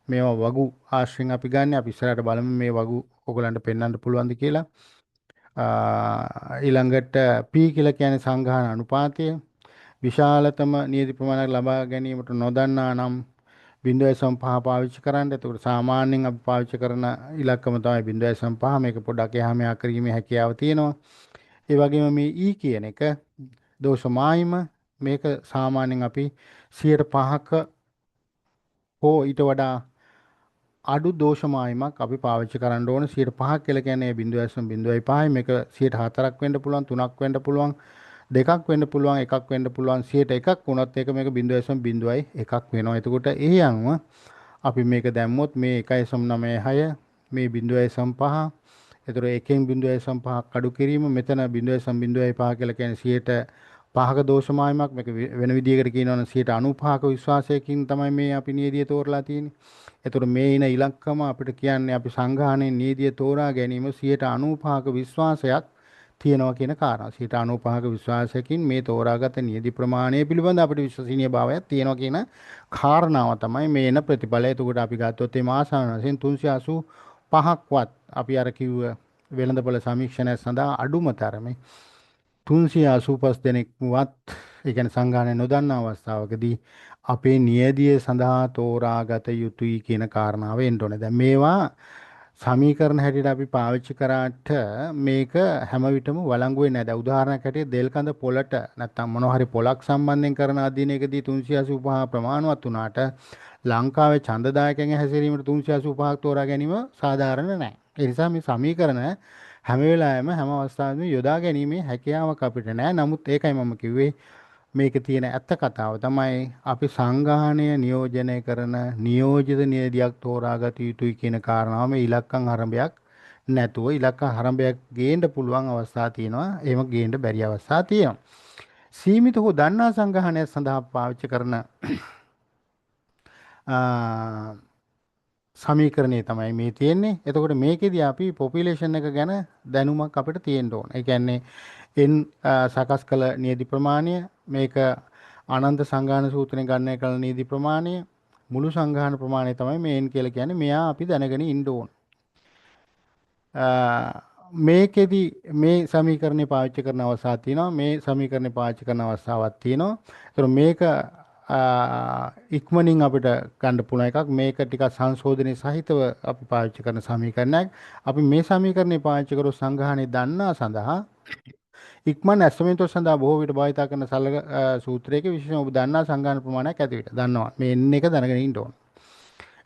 මේවා වගු ආශ්‍රයෙන් අපි ගන්න. අපි ඉස්සරහට බලමු මේ වගු ඔයගලන්ට පෙන්වන්න පුළුවන්ද කියලා. ඊළඟට P කියලා කියන්නේ සංගාහන අනුපාතය. විශාලතම නියදි ප්‍රමාණයක් ලබා ගැනීමට නොදන්නා නම් 0.5 පාවිච්චි කරන්න. එතකොට සාමාන්‍යයෙන් අපි පාවිච්චි කරන ඉලක්කම තමයි 0.5. මේක පොඩ්ඩක් එහා මෙහා කිරීමේ හැකියාව තියෙනවා. ඒ වගේම මේ E කියන එක දෝෂ මායිම මේක සාමාන්‍යයෙන් අපි 5%ක හෝ ඊට වඩා අඩු දෝෂ මායිමක් අපි පාවිච්චි කරන්න ඕන. 5% කියලා කියන්නේ 0.05 මේක 4ක් වෙන්න පුළුවන් 3ක් වෙන්න පුළුවන් 2ක් වෙන්න පුළුවන් 1ක් වෙන්න පුළුවන් 100ක් වුණත් ඒක මේක 0.01ක් වෙනවා. එතකොට ඒ අනුව අපි මේක දැම්මොත් මේ 1.96 මේ 0.5 එතකොට එකෙන් 0.5ක් අඩු කිරීම මෙතන 0.05 කියලා කියන්නේ 5ක දෝෂ මායිමක් මේක වෙන විදිහකට කියනවනම් 95ක විශ්වාසයකින් තමයි මේ අපි නියදිය තෝරලා තියෙන්නේ. එතකොට මේ ඉන ඉලක්කම අපිට කියන්නේ අපි සංගාහනයේ නියදිය තෝරා ගැනීම 95ක විශ්වාසයක් තියෙනවා කියන කාරණා. 95ක විශ්වාසයකින් මේ තෝරාගත නියදි ප්‍රමාණය පිළිබඳ අපිට විශ්වසනීය භාවයක් තියෙනවා කියන කාරණාව තමයි මේ එන ප්‍රතිඵලය. එතකොට අපි ගත්තොත් මේ මාසාන වශයෙන් 385ක්වත් අපි අර කිව්ව වෙළඳපොළ සමීක්ෂණය සඳහා අඩුම තරමේ 385 දෙනෙක්වත් ඒ කියන්නේ සංගාහනය නොදන්න අවස්ථාවකදී අපේ නියදිය සඳහා තෝරාගත යුතුයි කියන කාරණාව එන්න ඕනේ. දැන් මේවා සමීකරණ හැටියට අපි පාවිච්චි කරාට මේක හැම විටම වළංගු වෙන්නේ නැහැ. දැන් උදාහරණයක් හැටියට දෙල්කඳ පොළට නැත්නම් මොනවා හරි පොලක් සම්බන්ධයෙන් කරන අධ්‍යයනයකදී 385 ප්‍රමාණවත් වුණාට ලංකාවේ ඡන්දදායකයන්ගේ හැසිරීමට 385ක් තෝරා ගැනීම සාධාරණ නැහැ. ඒ නිසා මේ සමීකරණ හැම වෙලාවෙම හැම අවස්ථාවෙම යොදා ගැනීමේ හැකියාවක් අපිට නැහැ. නමුත් ඒකයි මම කිව්වේ මේකේ තියෙන ඇත්ත කතාව තමයි අපි සංගාහණය නියෝජනය කරන නියෝජිත නියදියක් තෝරාගත යුතුයි කියන කාරණාව මේ ඉලක්කම් ආරම්භයක් නැතුව ඉලක්කම් ආරම්භයක් ගේන්න පුළුවන් අවස්ථා තියෙනවා. එහෙම ගේන්න බැරි අවස්ථා තියෙනවා. සීමිත හෝ දන්නා සංගාහනය සඳහා පාවිච්චි කරන සමීකරණය තමයි මේ තියෙන්නේ. එතකොට මේකෙදී අපි පොපියුලේෂන් එක ගැන දැනුමක් අපිට තියෙන්න ඕන. ඒ කියන්නේ සකස් කළ නියදි ප්‍රමාණය, මේක ආනන්ද සංගාහන සූත්‍රයෙන් ගණනය කළ නියදි ප්‍රමාණය, මුළු සංගාහන ප්‍රමාණය තමයි මේ n කියලා කියන්නේ. මෙයා අපි දැනගෙන ඉන්න ඕන. මේකෙදි මේ සමීකරණය පාවිච්චි කරන අවස්ථාවක් තියෙනවා. මේ සමීකරණය පාවිච්චි කරන අවස්ථාවක් තියෙනවා. ඒතර මේක ඉක්මනින් අපිට ගන්න පුළුවන් එකක්. මේක ටිකක් සංශෝධනයේ සහිතව අපි පාවිච්චි කරන සමීකරණයක්. අපි මේ සමීකරණය පාවිච්චි කරොත් සංගාහනය දන්නා සඳහා ඉක්මන් ඇස්තමේන්තුව සඳහා බොහෝ විට භාවිත කරන සලක සූත්‍රයක විශේෂයෙන් ඔබ දන්නා සංගාහන ප්‍රමාණයක් ඇති විට දන්නවා. මේ n එක දැනගෙන ඉන්න ඕන.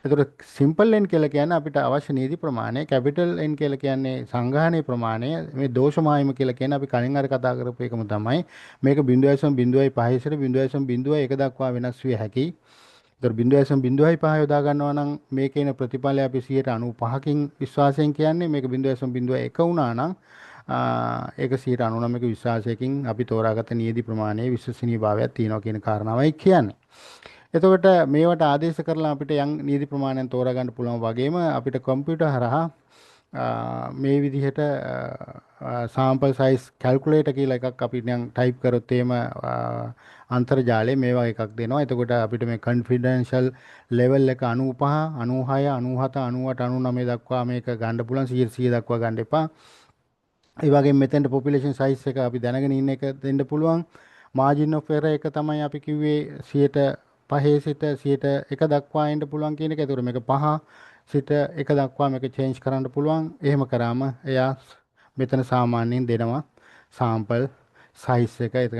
එතකොට සිම්පල් n කියලා කියන්නේ අපිට අවශ්‍ය නීති ප්‍රමාණය, කැපිටල් n කියලා කියන්නේ සංගාහනයේ ප්‍රමාණය, මේ දෝෂ මායිම කියලා කියන්නේ අපි කලින් අර කතා කරපු එකම තමයි. මේක 0.05 සිට 0.01 දක්වා වෙනස් විය හැකියි. ඒතර 0.05 යොදා ගන්නවා නම් මේකේන ප්‍රතිඵලය අපි 95කින් විශ්වාසයෙන් කියන්නේ. මේක 0.01 වුණා නම් ඒක 99ක විශ්වාසයකින් අපි තෝරාගත නියදි ප්‍රමාණයේ විශ්වසනීයභාවයක් තියෙනවා කියන කාරණාවයි කියන්නේ. එතකොට මේවට ආදේශ කරලා අපිට යම් නීති ප්‍රමාණයක් තෝරා ගන්න පුළුවන් වගේම අපිට කම්පියුටර් හරහා මේ විදිහට sample size calculator කියලා එකක් අපි නිකන් ටයිප් කරොත් එහෙම අන්තර්ජාලයේ මේ වගේ එකක් දෙනවා. එතකොට අපිට මේ confidential level එක 95, 96, 97, 98, 99 දක්වා මේක ගන්න පුළුවන්. 100 දක්වා ගන්න එපා. ඒ වගේම මෙතෙන්ට population size එක අපි දැනගෙන ඉන්න එක දෙන්න පුළුවන්. margin of error එක තමයි අපි කිව්වේ 5 සිට 101 දක්වා එන්න පුළුවන් කියන එක. ඒතකොට මේක 5 සිට 1 දක්වා මේක චේන්ජ් කරන්න පුළුවන්. එහෙම කරාම එයා මෙතන සාමාන්‍යයෙන් දෙනවා sample size එක. ඒක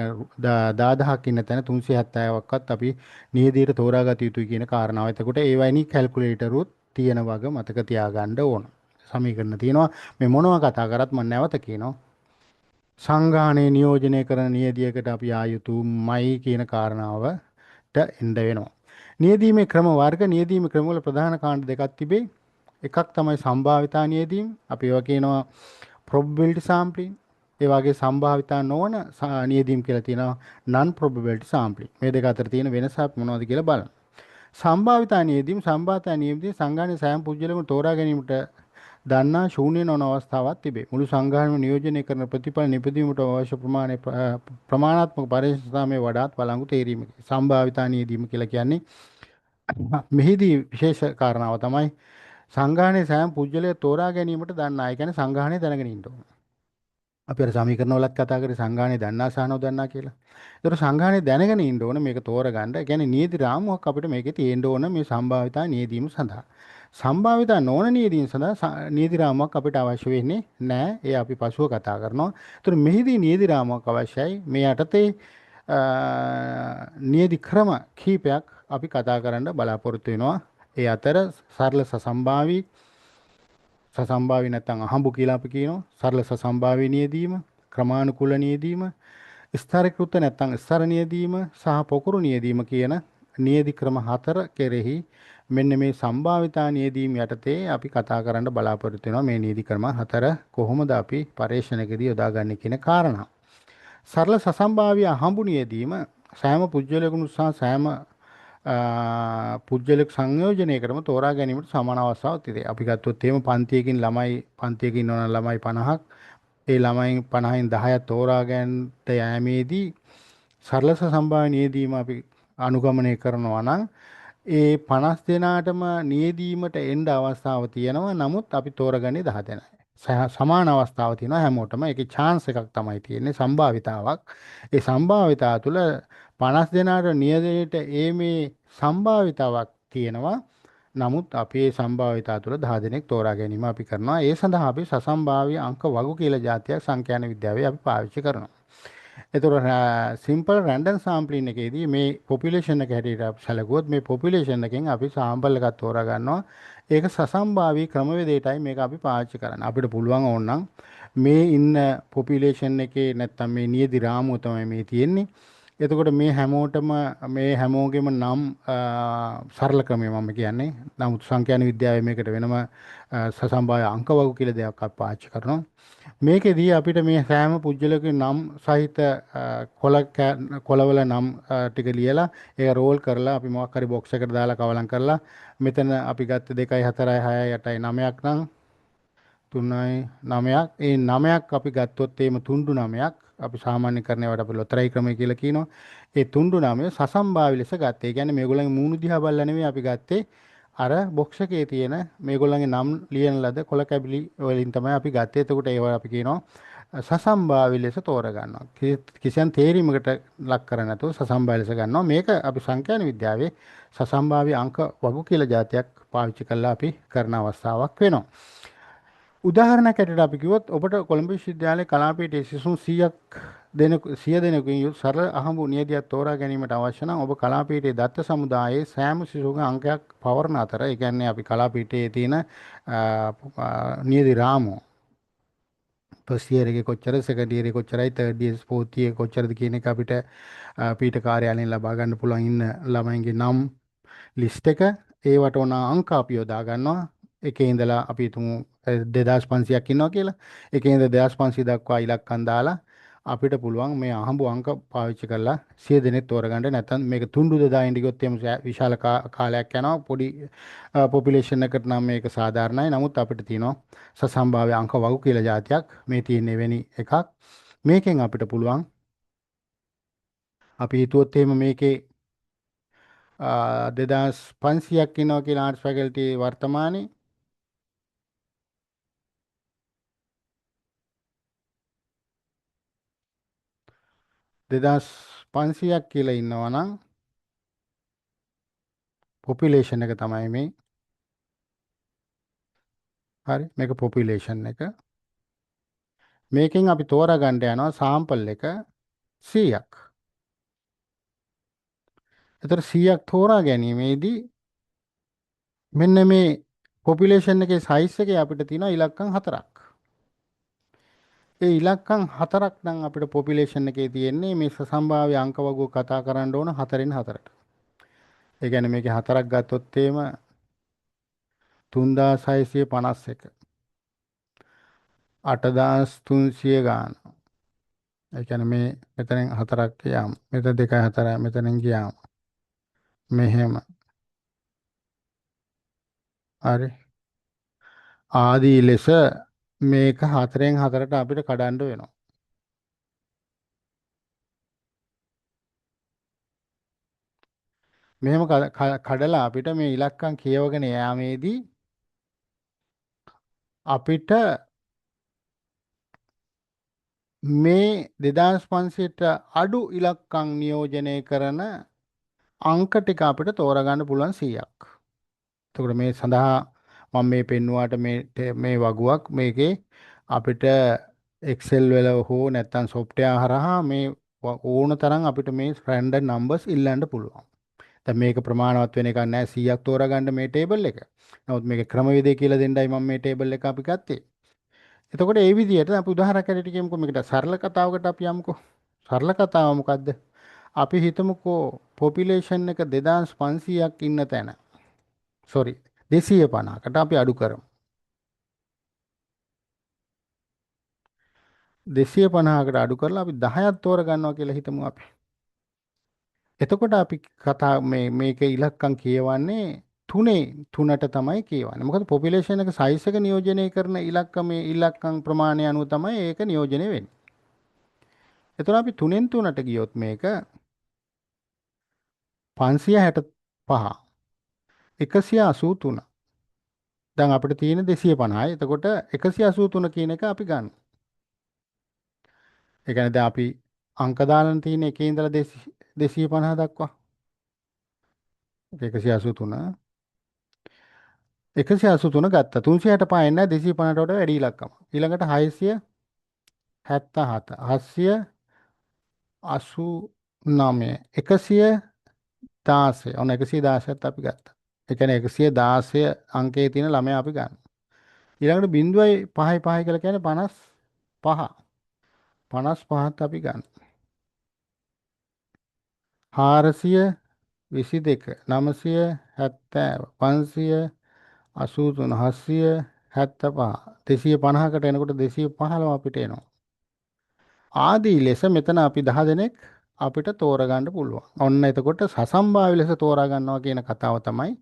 10000ක් ඉන්න තැන 370ක්වත් අපි නියදියට තෝරාගත යුතුයි කියන කාරණාව. එතකොට ඒ වයිනි කැල්කියුලේටර් උත් තියෙන වග මතක තියාගන්න ඕන. සමීකරණ තියෙනවා. මේ මොනවා කතා කරත් මම නැවත කියනවා. සංගාහනයේ නියෝජනය කරන නියදියකට අපි ආයුතුමයි කියන කාරණාව එන්න වෙනවා. නියදීමේ ක්‍රම වර්ග නියදීමේ ක්‍රම වල ප්‍රධාන කාණ්ඩ දෙකක් තිබේ. එකක් තමයි සම්භාවිතා නියදීම. අපි ඒවා කියනවා probability sampling. ඒ වගේ සම්භාවිතා නොවන නියදීම් කියලා තියෙනවා non probability sampling. මේ දෙක අතර තියෙන වෙනස මොනවද කියලා බලන්න. සම්භාවිතා නියදීම සංගාහනයේ සෑම පුද්ගලයෙකුට තෝරා ගැනීමට දන්නා ශූන්‍ය නොවන අවස්ථාවක් තිබේ. මුළු සංගාහනයම නියෝජනය කරන ප්‍රතිඵල නිපදවීමට අවශ්‍ය ප්‍රමාණාත්මක පරිශ්‍රමයේ වඩාත් වළංගු තේරීම. සම්භාවිතා නියදීම කියලා කියන්නේ මෙහිදී විශේෂ කාරණාව තමයි සංගාහනයේ සෑම පුද්ගලයෙක් තෝරා ගැනීමට දන්නා. ඒ කියන්නේ සංගාහනය දැනගෙන ඉන්න ඕන. අපි අර සමීකරණ වලත් කතා කරේ සංගාහනය දන්නා සහ නොදන්නා කියලා. ඒතර සංගාහනය දැනගෙන ඉන්න ඕන මේක තෝරගන්න. ඒ කියන්නේ නීති රාමුවක් අපිට මේකේ තියෙන්න ඕන මේ සම්භාවිතා නියදීම සඳහා. සම්භාවිතා නොවන නියදීම් සඳහා නීති රාමුවක් අපිට අවශ්‍ය වෙන්නේ නැහැ. ඒ අපි පසුව කතා කරනවා. ඒතර මෙහිදී නීති රාමුවක් අවශ්‍යයි. මේ යටතේ නීති ක්‍රම කීපයක් අපි කතා කරන්න බලාපොරොත්තු වෙනවා. ඒ අතර සරල සසම්භාවී නැත්නම් අහඹු කියලා අපි කියනවා. සරල සසම්භාවී නියදීම, ක්‍රමානුකූල නියදීම, ස්ථාරීකృత නැත්නම් ස්ථර නියදීම සහ පොකුරු නියදීම කියන නියදි ක්‍රම 4 කෙරෙහි මෙන්න මේ සම්භාවිතා නියදීම් යටතේ අපි කතා කරන්න බලාපොරොත්තු වෙනවා. මේ නීති ක්‍රම 4 කොහොමද අපි පරීක්ෂණයකදී යොදාගන්නේ කියන කාරණා. සරල සසම්භාවී අහඹු නියදීම සෑම පුද්ගලයෙකුට සහ සෑම පුද්ගලික සංයෝජනයකටම තෝරා ගැනීමට සමාන අවස්ථාවක් තිබේ. අපි ගත්තොත් එහෙම පන්තියක ඉන්නවනම් ළමයි 50ක් ඒ ළමයි 50න් 10ක් තෝරා ගන්නට යෑමේදී සරල සම්භාව්‍ය නියදීම අපි අනුගමනය කරනවා නම් ඒ 50 දෙනාටම නියදීමට එන්න අවස්ථාව තියෙනවා. නමුත් අපි තෝරගන්නේ 10 දෙනයි. සමාන අවස්ථාවක් තියෙනවා හැමෝටම. ඒකේ chance එකක් තමයි තියෙන්නේ සම්භාවිතාවක්. ඒ සම්භාවිතාව තුළ 50 දෙනාට නියදෙට මේ සම්භාවිතාවක් තියෙනවා. නමුත් අපි මේ සම්භාවිතාව තුළ 10 දෙනෙක් තෝරා ගැනීම අපි කරනවා. ඒ සඳහා අපි සසම්භාව්‍ය අංක වගු කියලා જાතියක් සංඛ්‍යාන විද්‍යාවේ අපි පාවිච්චි කරනවා. එතකොට සිම්පල් රැන්ඩම් සෑම්පලින් එකේදී මේ පොපියුලේෂන් එක හැටියට අපි සැලකුවොත් මේ පොපියුලේෂන් එකෙන් අපි සාම්පල් එකක් තෝරා ගන්නවා. ඒක සසම්භාවී ක්‍රමවේදයටයි මේක අපි පාවිච්චි කරන්නේ. අපිට පුළුවන් ඕනනම් මේ ඉන්න පොපියුලේෂන් එකේ නැත්තම් මේ නියදි රාමුව තමයි මේ තියෙන්නේ. එතකොට මේ හැමෝගෙම නම් සරල ක්‍රමය මම කියන්නේ. නමුත් සංඛ්‍යාන විද්‍යාවේ මේකට වෙනම සසම්භාව්‍ය අංක වගු කියලා දෙයක් අපි පාවිච්චි කරනවා. මේකෙදී අපිට මේ සෑම පුජ්‍යලකේ නම් සහිත කොළවල නම් ටික ලියලා ඒක රෝල් කරලා අපි මොකක් හරි බොක්ස් එකකට දාලා කවලම් කරලා මෙතන අපි ගත්ත 2යි 4යි 6යි 8යි 9ක් නම් 3යි 9ක් ඒ 9ක් අපි ගත්තොත් එහෙම තුන්ඩු 9ක් අපි සාමාන්‍යකරණයට අපි ලොතරැයි ක්‍රමය කියලා කියනවා. ඒ තුන්ඩු 9 සසම්භාවි ලෙස ගත්තේ. ඒ කියන්නේ මේගොල්ලන්ගේ මූණු දිහා බලලා නෙමෙයි අපි ගත්තේ. අර බොක්ස් එකේ තියෙන මේගොල්ලන්ගේ නම් ලියන ලද කොළ කැබිලි වලින් තමයි අපි ගත්තේ. එතකොට ඒවා අපි කියනවා සසම්භාවි ලෙස තෝරා ගන්නවා. කිසියම් තේරීමකට ලක් කර නැතුව සසම්භාවි ලෙස ගන්නවා. මේක අපි සංඛ්‍යාන විද්‍යාවේ සසම්භාවි අංක වගු කියලා જાතියක් පාවිච්චි කරලා අපි කරන අවස්ථාවක් වෙනවා. උදාහරණයක් ඇටියට අපි කිව්වොත් ඔබට කොළඹ විශ්වවිද්‍යාලයේ කලාපීඨයේ සිසුන් 100ක් දෙනෙකු 100 දෙනෙකුගෙන් යුත් සරල අහඹු නියදියක් තෝරා ගැනීමට අවශ්‍ය නම් ඔබ කලාපීඨයේ දත්ත සමුදායේ සෑම සිසුවක අංකයක් පවරන අතර ඒ කියන්නේ අපි කලාපීඨයේ තියෙන නියදි රාමු ෆස්ට් ඉයර් එකේ කොච්චර සෙකන්ඩ් ඉයර් එකේ කොච්චරයි තර්ඩ් ඉයර් ෆෝර්ත් ඉයර් කොච්චරද කියන එක අපිට පීඨ කාර්යාලයෙන් ලබා ගන්න පුළුවන් ඉන්න ළමයින්ගේ නම් ලිස්ට් එක ඒවට ඕන අංක අපි යොදා ගන්නවා. එකේ ඉඳලා අපි හිතමු 2500ක් ඉන්නවා කියලා. එකේ ඉඳලා 2500 දක්වා ඉලක්කම් දාලා අපිට පුළුවන් මේ අහඹු අංක පාවිච්චි කරලා 100 දෙනෙක් තෝරගන්න. නැත්නම් මේක තුන්ඩු 2000 ගියොත් එම් විශාල කාලයක් යනවා. පොඩි පොපියුලේෂන් එකකට නම් මේක සාධාරණයි. නමුත් අපිට තියෙනවා සසම්භාව්‍ය අංක වගු කියලා જાතියක්. මේ තියෙන්නේ වෙනි එකක්. මේකෙන් අපිට පුළුවන් අපි හිතුවොත් එහෙම මේකේ 2500ක් ඉන්නවා කියලා ආර්ට්ස් ෆැකල්ටි වර්තමානයේ 2500ක් කියලා ඉන්නවා නම් පොපියුලේෂන් එක තමයි මේ. හරි මේක පොපියුලේෂන් එක. මේකෙන් අපි තෝරා ගන්න යනවා සාම්පල් එක 100ක්. ඒතර 100ක් තෝරා ගැනීමේදී මෙන්න මේ පොපියුලේෂන් එකේ සයිස් එකේ අපිට තියෙනවා ඉලක්කම් 4ක්. ඒ ඉලක්කම් 4ක් නම් අපිට පොපියුලේෂන් එකේ තියෙන්නේ මේ සසම්භාව්‍ය අංක වගුව කතා කරන්න ඕන 4න් 4ට. ඒ කියන්නේ මේකේ 4ක් ගත්තොත් එහෙම 3651 8300 ගාන. ඒ කියන්නේ මේ මෙතනෙන් 4ක් ගියාම මෙතන 2යි 4යි මෙතනෙන් ගියාම මෙහෙම හරි ආදී ලෙස මේක 4න් 4ට අපිට කඩන්න වෙනවා. මෙහෙම කඩලා අපිට මේ ඉලක්කම් කියවගෙන යාමේදී අපිට මේ 2500ට අඩු ඉලක්කම් නියෝජනය කරන අංක ටික අපිට තෝරගන්න පුළුවන් 100ක්. එතකොට මේ සඳහා මම මේ පෙන්නුවාට මේ වගුවක් මේකේ අපිට Excel වල හෝ නැත්නම් software හරහා මේ ඕන තරම් අපිට මේ random numbers ඉල්ලන්න පුළුවන්. දැන් මේක ප්‍රමාණවත් වෙන එකක් නෑ 100ක් තෝරගන්න මේ ටේබල් එක. නමුත් මේක ක්‍රමවේදය කියලා දෙන්නයි මම මේ ටේබල් එක අපි ගත්තේ. එතකොට ඒ විදිහට අපි උදාහරණයක් ඇරෙට කියමුකෝ මේකට සරල කතාවකට අපි යමුකෝ. සරල කතාව මොකද්ද? අපි හිතමුකෝ population එක 2500ක් ඉන්න තැන. sorry 250කට අපි අඩු කරමු. 250කට අඩු කරලා අපි 10ක් තෝරගන්නවා කියලා හිතමු අපි. එතකොට අපි කතා මේක ඉලක්කම් කියවන්නේ 3ට තමයි කියවන්නේ. මොකද population එක size එක නියෝජනය කරන ඉලක්කමේ ඉලක්කම් ප්‍රමාණය අනුව තමයි ඒක නියෝජනය වෙන්නේ. එතකොට අපි 3න් 3ට ගියොත් මේක 565 183. දැන් අපිට තියෙන 250යි. එතකොට 183 කියන එක අපි ගන්න. ඒ කියන්නේ දැන් අපි අංක දාලා තියෙන එකේ ඉඳලා 250 දක්වා 183 183 ගත්තා. 360 පාන්නේ නැහැ 250ට වඩා වැඩි ඉලක්කම. ඊළඟට 677 789 116 ඔන්න 116ත් අපි ගත්තා. ඒ කියන්නේ 116 අංකයේ තියෙන ළමයා අපි ගන්න. ඊළඟට 0.5 කියලා කියන්නේ 55. 55ත් අපි ගන්න. 422 970 583 700 75 250කට එනකොට 215 අපිට එනවා. ආදී ලෙස මෙතන අපි 10 දෙනෙක් අපිට තෝරගන්න පුළුවන්. ඔන්න එතකොට සසම්භාව්‍ය ලෙස තෝරා ගන්නවා කියන කතාව තමයි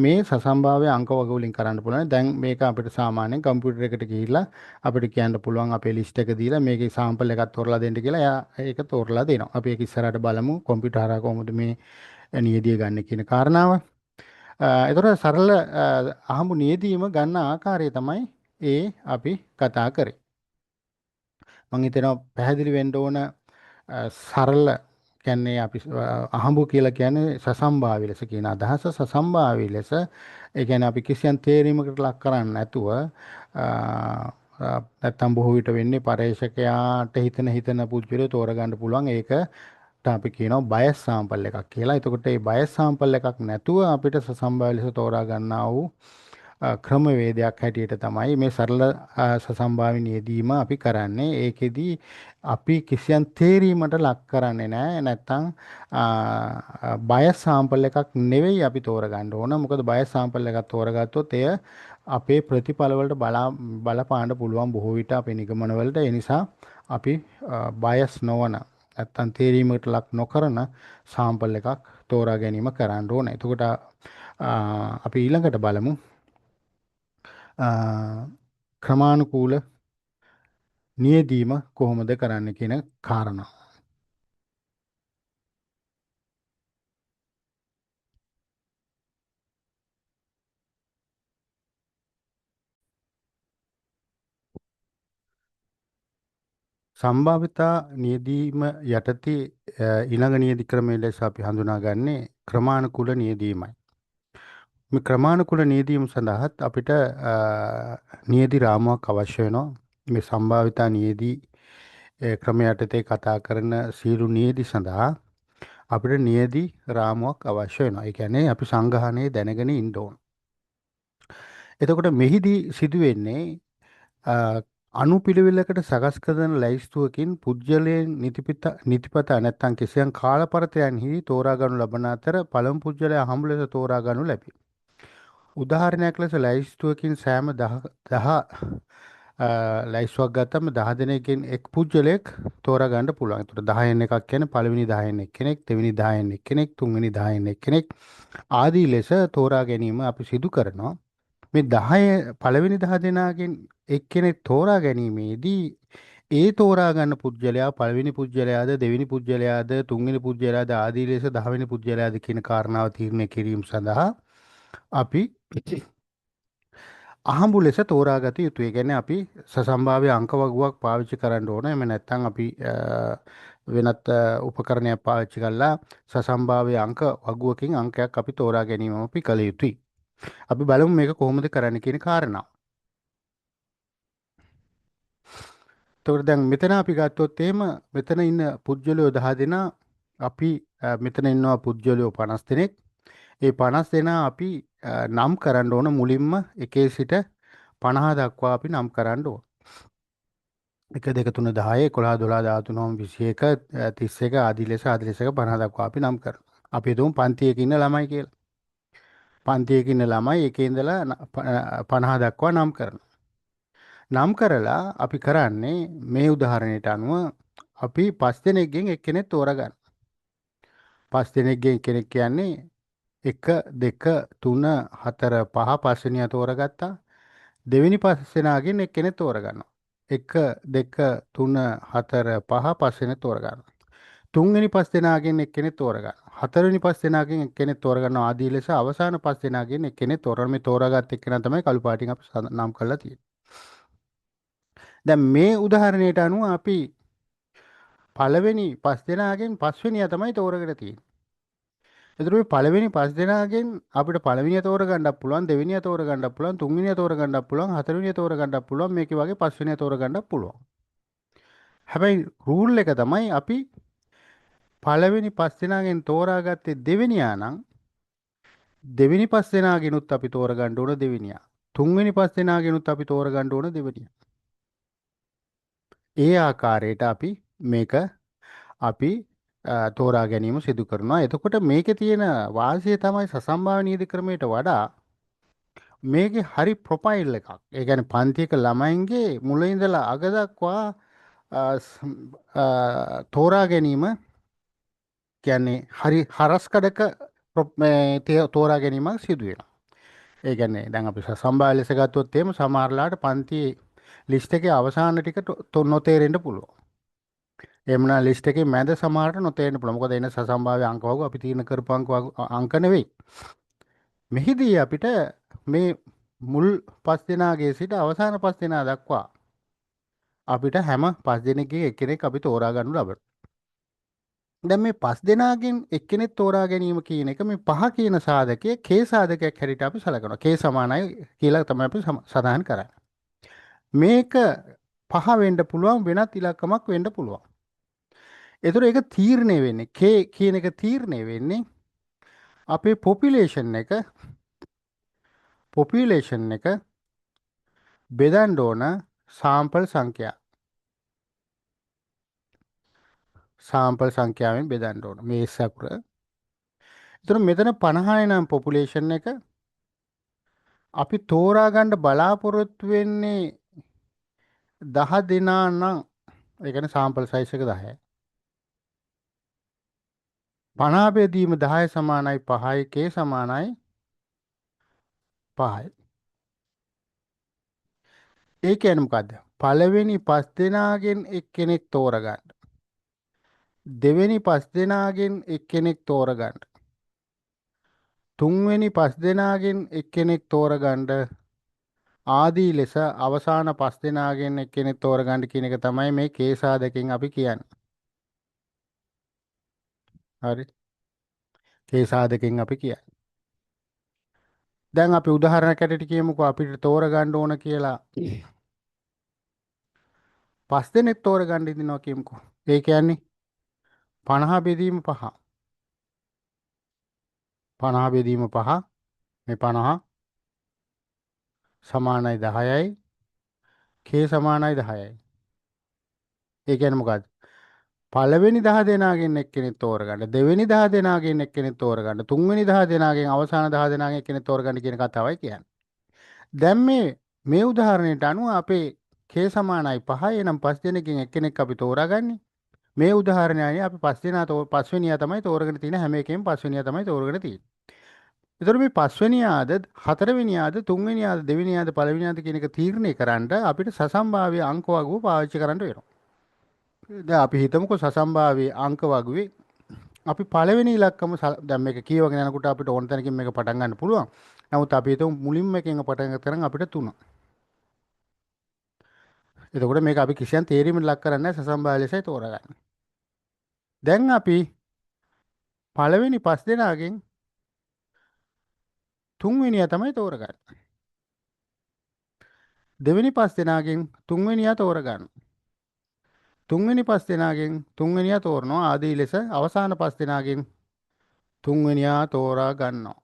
මේ සසම්භාව්‍ය අංක වග වලින් කරන්න පුළුවන්. දැන් මේක අපිට සාමාන්‍යයෙන් කම්පියුටර් එකට ගිහිල්ලා අපිට කියන්න පුළුවන් අපේ ලිස්ට් එක දීලා මේකේ සාම්පල් එකක් තෝරලා දෙන්න කියලා. එයා ඒක තෝරලා දෙනවා. අපි ඒක ඉස්සරහට බලමු කම්පියුටර් හරහා කොහොමද මේ නියදිය ගන්න කියන කාරණාව. එතකොට සරල අහඹු නියදීම ගන්න ආකාරය තමයි ඒ අපි කතා කරේ. මම හිතනවා පැහැදිලි වෙන්න ඕන සරල කියන්නේ අපි අහඹු කියලා කියන්නේ සසම්භාවී ලෙස කියන අදහස සසම්භාවී ලෙස ඒ කියන්නේ අපි කිසියම් තේරීමකට ලක් කරන්නේ නැතුව නැත්තම් බොහෝ විට වෙන්නේ පරේක්ෂකයාට හිතන පුද්ගලයෝ තෝරගන්න පුළුවන් ඒකට අපි කියනවා බයස් සාම්පල් එකක් කියලා. එතකොට මේ බයස් සාම්පල් එකක් නැතුව අපිට සසම්භාවී ලෙස තෝරා ගන්නා වූ ක්‍රමවේදයක් හැටියට තමයි මේ සරල සසම්භාවි නියදීම අපි කරන්නේ. ඒකෙදි අපි කිසියම් තේරීමට ලක් කරන්නේ නැහැ. නැත්තම් බයස් සාම්පල් එකක් නෙවෙයි අපි තෝරගන්න ඕන. මොකද බයස් සාම්පල් එකක් තෝරගත්තොත් එය අපේ ප්‍රතිඵල වලට බලපාන්න පුළුවන් බොහෝ විට අපේ නිගමන වලට. ඒ නිසා අපි බයස් නොවන නැත්තම් තේරීමකට ලක් නොකරන සාම්පල් එකක් තෝරා ගැනීම කරන්න ඕන. එතකොට අපි ඊළඟට බලමු ක්‍රමානුකූල නියදීම කොහොමද කරන්න කියන කාරණා. සම්භාවිතා නියදීම යටතේ ඊළඟ නියදි ක්‍රමය ලෙස අපි හඳුනාගන්නේ ක්‍රමානුකූල නියදීමයි. මේ ක්‍රමානුකූල නියදීම සඳහාත් අපිට නියදි රාමුවක් අවශ්‍ය වෙනවා. මේ සම්භාවිතා නියදි ක්‍රම යටතේ කතා කරන සියලු නියදි සඳහා අපිට නියදි රාමුවක් අවශ්‍ය වෙනවා. ඒ කියන්නේ අපි සංග්‍රහණය දැනගෙන ඉන්න ඕන. එතකොට මෙහිදී සිදුවෙන්නේ අනුපිළිවෙලකට සකස් කරන ලැයිස්තුවකින් පුජ්‍යලයෙන් නිතිපතා නැත්නම් කිසියම් කාලපරතයන්හි තෝරා ගනු ලබන අතර පළමු පුජ්‍යලයා හම්බ ලෙස තෝරා ගනු ලැබේ. උදාහරණයක් ලෙස ලැයිස්තුවකින් සෑම 10 ලැයිස්තුවක් ගත්තම 10 දෙනෙක්ගෙන් එක් පුජ්‍යලයක් තෝරා ගන්න පුළුවන්. ඒතකොට 10න් එකක් කියන්නේ පළවෙනි 10න් එක්කෙනෙක්, දෙවෙනි 10න් එක්කෙනෙක්, තුන්වෙනි 10න් එක්කෙනෙක් ආදී ලෙස තෝරා ගැනීම අපි සිදු කරනවා. මේ 10 පළවෙනි 10 දෙනාගෙන් එක්කෙනෙක් තෝරා ගැනීමේදී ඒ තෝරා ගන්න පුජ්‍යලයා පළවෙනි පුජ්‍යලයාද දෙවෙනි පුජ්‍යලයාද තුන්වෙනි පුජ්‍යලයාද ආදී ලෙස 10 වෙනි පුජ්‍යලයාද කියන කාරණාව තීරණය කිරීම සඳහා අපි අහඹු ලෙස තෝරාගත යුතුයි. ඒ කියන්නේ අපි සසම්භාව්‍ය අංක වගුවක් පාවිච්චි කරන්න ඕන. එහෙම නැත්නම් අපි වෙනත් උපකරණයක් පාවිච්චි කරලා සසම්භාව්‍ය අංක වගුවකින් අංකයක් අපි තෝරා ගැනීම අපි කළ යුතුයි. අපි බලමු මේක කොහොමද කරන්න කියන කාරණාව. එතකොට දැන් මෙතන අපි ගත්තොත් එහෙම මෙතන ඉන්න පුජ්‍යලයෝ 10 දෙනා අපි මෙතන ඉන්නවා පුජ්‍යලයෝ 50 දෙනෙක්. ඒ 50 දෙනා අපි නම් කරන්න ඕන මුලින්ම 1 සිට 50 දක්වා අපි නම් කරන්න ඕන. 1 2 3 10 11 12 13 21 31 ආදී ලෙස 50 දක්වා අපි නම් කරනවා. අපි හිතමු පන්තියක ඉන්න ළමයි කියලා. පන්තියක ඉන්න ළමයි එකේ ඉඳලා 50 දක්වා නම් කරනවා. නම් කරලා අපි කරන්නේ මේ උදාහරණයට අනුව අපි 5 දෙනෙක්ගෙන් එක්කෙනෙක් තෝරගන්න. 5 දෙනෙක්ගෙන් කෙනෙක් කියන්නේ 1 2 3 4 5 පස්වෙනියා තෝරගත්තා. දෙවෙනි 5 දෙනාගෙන් එක්කෙනෙක් තෝරගන්නවා. 1 2 3 4 5 පස්වෙනි තෝරගන්නවා. තුන්වෙනි 5 දෙනාගෙන් එක්කෙනෙක් තෝරගන්නවා. හතරවෙනි 5 දෙනාගෙන් එක්කෙනෙක් තෝරගන්නවා. ආදී ලෙස අවසාන 5 දෙනාගෙන් එක්කෙනෙක් තෝරන මේ තෝරාගත් එක්කෙනා තමයි කළු පාටින් අපි නම් කරලා තියෙන්නේ. දැන් මේ උදාහරණයට අනුව අපි පළවෙනි 5 දෙනාගෙන් පස්වෙනියා තමයි තෝරගෙන තියෙන්නේ. ඒතර මේ පළවෙනි 5 දෙනාගෙන් අපිට පළවෙනියා තෝරගන්නත් පුළුවන්, දෙවෙනියා තෝරගන්නත් පුළුවන්, තුන්වෙනියා තෝරගන්නත් පුළුවන්, හතරවෙනියා තෝරගන්නත් පුළුවන්, මේකේ වගේ පස්වෙනියා තෝරගන්නත් පුළුවන්. හැබැයි රූල් එක තමයි අපි පළවෙනි 5 දෙනාගෙන් තෝරාගත්තේ දෙවෙනියා නම් දෙවෙනි 5 දෙනාගෙනුත් අපි තෝරගන්න ඕන දෙවෙනියා. තුන්වෙනි 5 දෙනාගෙනුත් අපි තෝරගන්න ඕන දෙවෙනියා. ඒ ආකාරයට අපි මේක අපි තෝරා ගැනීම සිදු කරනවා. එතකොට මේකේ තියෙන වාසිය තමයි සසම්භාව්‍ය නීති ක්‍රමයට වඩා මේකේ හරි ප්‍රොෆයිල් එකක්. ඒ කියන්නේ පන්තියක ළමයින්ගේ මුල ඉඳලා අග දක්වා තෝරා ගැනීම කියන්නේ හරි හරස්කඩක තෝරා ගැනීමක් සිදු වෙනවා. ඒ කියන්නේ දැන් අපි සම්භාව්‍ය ලෙස ගත්තොත් එහෙම සමහරලාට පන්තියේ ලිස්ට් එකේ අවසාන ටික නොතේරෙන්න පුළුවන්. එහෙම නම් ලිස්ට් එකේ මැද සමහරට නොතේරෙන්න පුළුවන්. මොකද එන සසම්භාව්‍ය අංක වග අපි තීරණ කරපු අංක නෙවෙයි. මෙහිදී අපිට මේ මුල් 5 දෙනාගේ සිට අවසාන 5 දෙනා දක්වා අපිට හැම 5 දෙනෙක්ගේ එක්කෙනෙක් අපි තෝරා ගන්නු ලබනවා. දැන් මේ 5 දෙනාගෙන් එක්කෙනෙක් තෝරා ගැනීම කියන එක මේ පහ කියන සාධකයේ K සාධකයක් හැටියට අපි සලකනවා. K සමානයි කියලා තමයි අපි සඳහන් කරන්නේ. මේක පහ වෙන්න පුළුවන් වෙනත් ඉලක්කමක් වෙන්න පුළුවන්. ඒතර ඒක තීරණය වෙන්නේ K කියන එක තීරණය වෙන්නේ අපේ පොපියුලේෂන් එක බෙදන්න ඕන සාම්පල් සංඛ්‍යාවෙන් බෙදන්න ඕන මේ සකුර. ඒතර මෙතන 50 නම් පොපියුලේෂන් එක අපි තෝරා ගන්න බලාපොරොත්තු වෙන්නේ 10 දෙනා නම් ඒ කියන්නේ සාම්පල් සයිස් එක 10යි. 50 බෙදීම 10 සමානයි 5යි K සමානයි 5යි. ඒ කියන්නේ මොකද්ද? පළවෙනි 5 දෙනාගෙන් එක්කෙනෙක් තෝරගන්න. දෙවෙනි 5 දෙනාගෙන් එක්කෙනෙක් තෝරගන්න. තුන්වෙනි 5 දෙනාගෙන් එක්කෙනෙක් තෝරගන්න. ආදී ලෙස අවසාන 5 දෙනාගෙන් එක්කෙනෙක් තෝරගන්න කියන එක තමයි මේ K සාධකයෙන් අපි කියන්නේ. හරි. K සාධකයෙන් අපි කියන්නේ. දැන් අපි උදාහරණයක් ඇටියට කියමුකෝ අපිට තෝරගන්න ඕන කියලා 5 දෙනෙක් තෝරගන්න ඉඳිනවා කියමුකෝ. ඒ කියන්නේ 50 බෙදීම 5. 50 බෙදීම 5 මේ 50 සමානයි 10යි K සමානයි 10යි. ඒ කියන්නේ මොකද්ද? පළවෙනි 10 දෙනාගෙන් එක්කෙනෙක් තෝරගන්න, දෙවෙනි 10 දෙනාගෙන් එක්කෙනෙක් තෝරගන්න, තුන්වෙනි 10 දෙනාගෙන් අවසාන 10 දෙනාගෙන් එක්කෙනෙක් තෝරගන්න කියන කතාවයි කියන්නේ. දැන් මේ උදාහරණයට අනුව අපේ K සමානයි 5යි එනම් 5 දෙනෙක්ගෙන් එක්කෙනෙක් අපි තෝරාගන්නේ. මේ උදාහරණයයි අපි 5 දෙනා පස්වෙනියා තමයි තෝරගෙන තියෙන හැම එකෙම පස්වෙනියා තමයි තෝරගෙන තියෙන්නේ. ඒතර මේ පස්වෙනියාද හතරවෙනියාද තුන්වෙනියාද දෙවෙනියාද පළවෙනියාද කියන එක තීරණය කරන්න අපිට සසම්භාව්‍ය අංක වගුව පාවිච්චි කරන්න වෙනවා. දැන් අපි හිතමුකෝ සසම්භාව්‍ය අංක වගුවේ අපි පළවෙනි ඉලක්කම දැන් මේක කියවගෙන යනකොට අපිට ඕන තැනකින් මේක පටන් ගන්න පුළුවන්. නමුත් අපි හිතමු මුලින්ම එකෙන් පටන් ගන්න අපිට 3. එතකොට මේක අපි කිසියම් තේරීමකට ලක් කරන්නේ නැහැ සසම්භාව්‍ය ලෙසයි තෝරගන්නේ. දැන් අපි පළවෙනි 5 දෙනාගෙන් තුන්වෙනියා තමයි තෝරගන්නේ. දෙවෙනි 5 දෙනාගෙන් තුන්වෙනියා තෝරගන්න. තුන්වෙනි 5 දෙනාගෙන් තුන්වෙනියා තෝරනවා. ආදී ලෙස අවසාන 5 දෙනාගෙන් තුන්වෙනියා තෝරා ගන්නවා.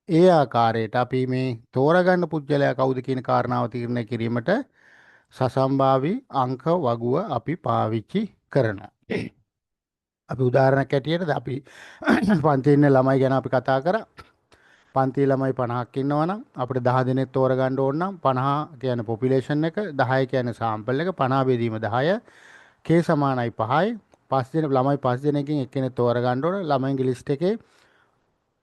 ඒ ආකාරයට අපි මේ තෝරගන්න පුද්ගලයා කවුද කියන කාරණාව තීරණය කිරීමට සසම්භාවි අංක වගුව අපි පාවිච්චි කරනවා. අපි උදාහරණයක් ඇටියට අපි පන්තියේ ඉන්න ළමයි ගැන අපි කතා කරා. පන්තියේ ළමයි 50ක් ඉන්නවා නම් අපිට 10 දෙනෙක් තෝරගන්න ඕන නම් 50 කියන්නේ පොපියුලේෂන් එක 10 කියන්නේ සාම්පල් එක 50 බෙදීම 10 K සමානයි 5යි 5 දෙනෙක් ළමයි 5 දෙනෙක්ගෙන් එක්කෙනෙක් තෝරගන්න ඕන ළමයින්ගේ ලිස්ට් එකේ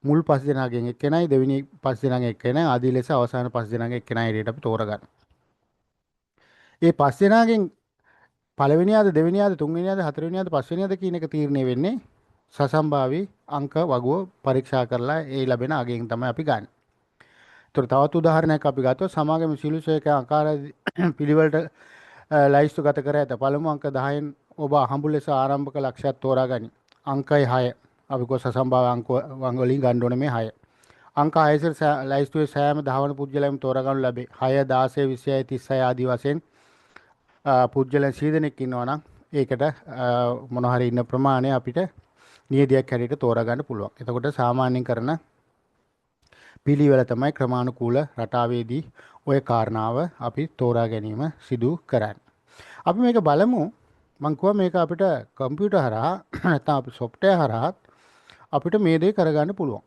මුල් 5 දෙනාගෙන් එක්කෙනයි දෙවෙනි 5 දෙනාගෙන් එක්කෙනයි ආදී ලෙස අවසාන 5 දෙනාගෙන් එක්කෙනයි හැටියට අපි තෝරගන්න. ඒ 5 දෙනාගෙන් පළවෙනියාද දෙවෙනියාද තුන්වෙනියාද හතරවෙනියාද පස්වෙනියාද කියන එක තීරණය වෙන්නේ සසම්භාවි අංක වගුව පරීක්ෂා කරලා ඒ ලැබෙන අගයෙන් තමයි අපි ගන්න. ඒතර තවත් උදාහරණයක් අපි ගත්තොත් සමාගම සිලුසේක ආකාර පිළිවෙලට ලයිස්තු ගත කර ඇත. පළමු අංක 10න් ඔබ අහඹු ලෙස ආරම්භක ලක්ෂයක් තෝරාගනි. අංකය 6. අපි කො සසම්භාව්‍ය අංක වලින් ගන්න ඕනේ මේ 6. අංක 6 සෙල් ලයිස්තුවේ සෑම 10 වන පුද්ගලයන් තෝරාගනු ලැබේ. 6 16 26 36 ආදී වශයෙන් පුද්ගලයන් 100 දෙනෙක් ඉන්නවා නම් ඒකට මොන හරි ඉන්න ප්‍රමාණය අපිට නියදියක් හැටියට තෝරා ගන්න පුළුවන්. එතකොට සාමාන්‍යයෙන් කරන පිළිවෙල තමයි ක්‍රමානුකූල රටාවේදී ওই කාරණාව අපි තෝරා ගැනීම සිදු කරන්නේ. අපි මේක බලමු. මම කිව්වා මේක අපිට කම්පියුටර් හරහා නැත්නම් අපි software හරහා අපිට මේ දේ කරගන්න පුළුවන්.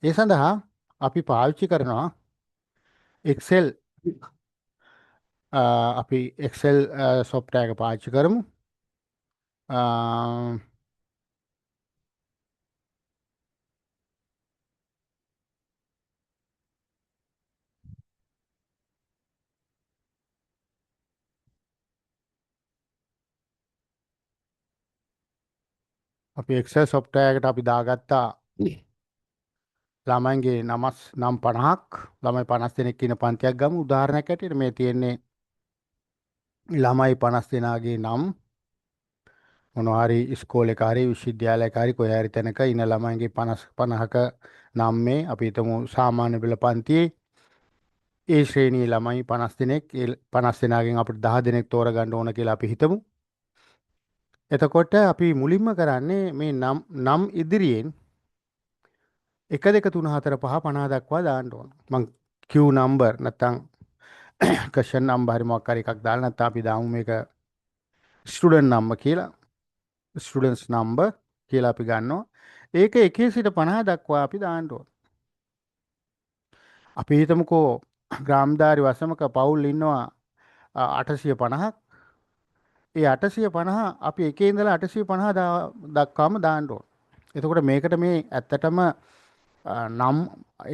ඒ සඳහා අපි පාවිච්චි කරනවා Excel අපි Excel software එක පාවිච්චි කරමු. අ, අපි Excel software එකට අපි දාගත්තා ළමයින්ගේ නම් 50ක් ළමයි 50 දෙනෙක් ඉන්න පන්තියක් ගමු උදාහරණයක් ඇටියට මේ තියෙන්නේ ළමයි 50 දෙනාගේ නම් මොනවා හරි ඉස්කෝලේක හරි විශ්වවිද්‍යාලයක හරි කොහේ හරි තැනක ඉන්න ළමයින්ගේ 50ක නම් මේ අපි හිතමු සාමාන්‍ය පෙළ පන්තියේ ඒ ශ්‍රේණියේ ළමයි 50 දෙනෙක් ඒ 50 දෙනාගෙන් අපිට 10 දෙනෙක් තෝරගන්න ඕන කියලා අපි හිතමු. එතකොට අපි මුලින්ම කරන්නේ මේ නම් ඉදිරියෙන් 1 2 3 4 5 50 දක්වා දාන්න ඕන. මං Q number නැත්තම් question number හරි මොකක් හරි එකක් දාලා නැත්නම් අපි දාමු මේක student number කියලා. students number කියලා අපි ගන්නවා. ඒක 1 සිට 50 දක්වා අපි දාන්න ඕන. අපි හිතමුකෝ ග්‍රාමදාරි වසමක පවුල් ඉන්නවා 850ක්. ඒ 850 අපි එකේ ඉඳලා 850 දක්වාම දාන්න ඕන. එතකොට මේකට මේ ඇත්තටම නම්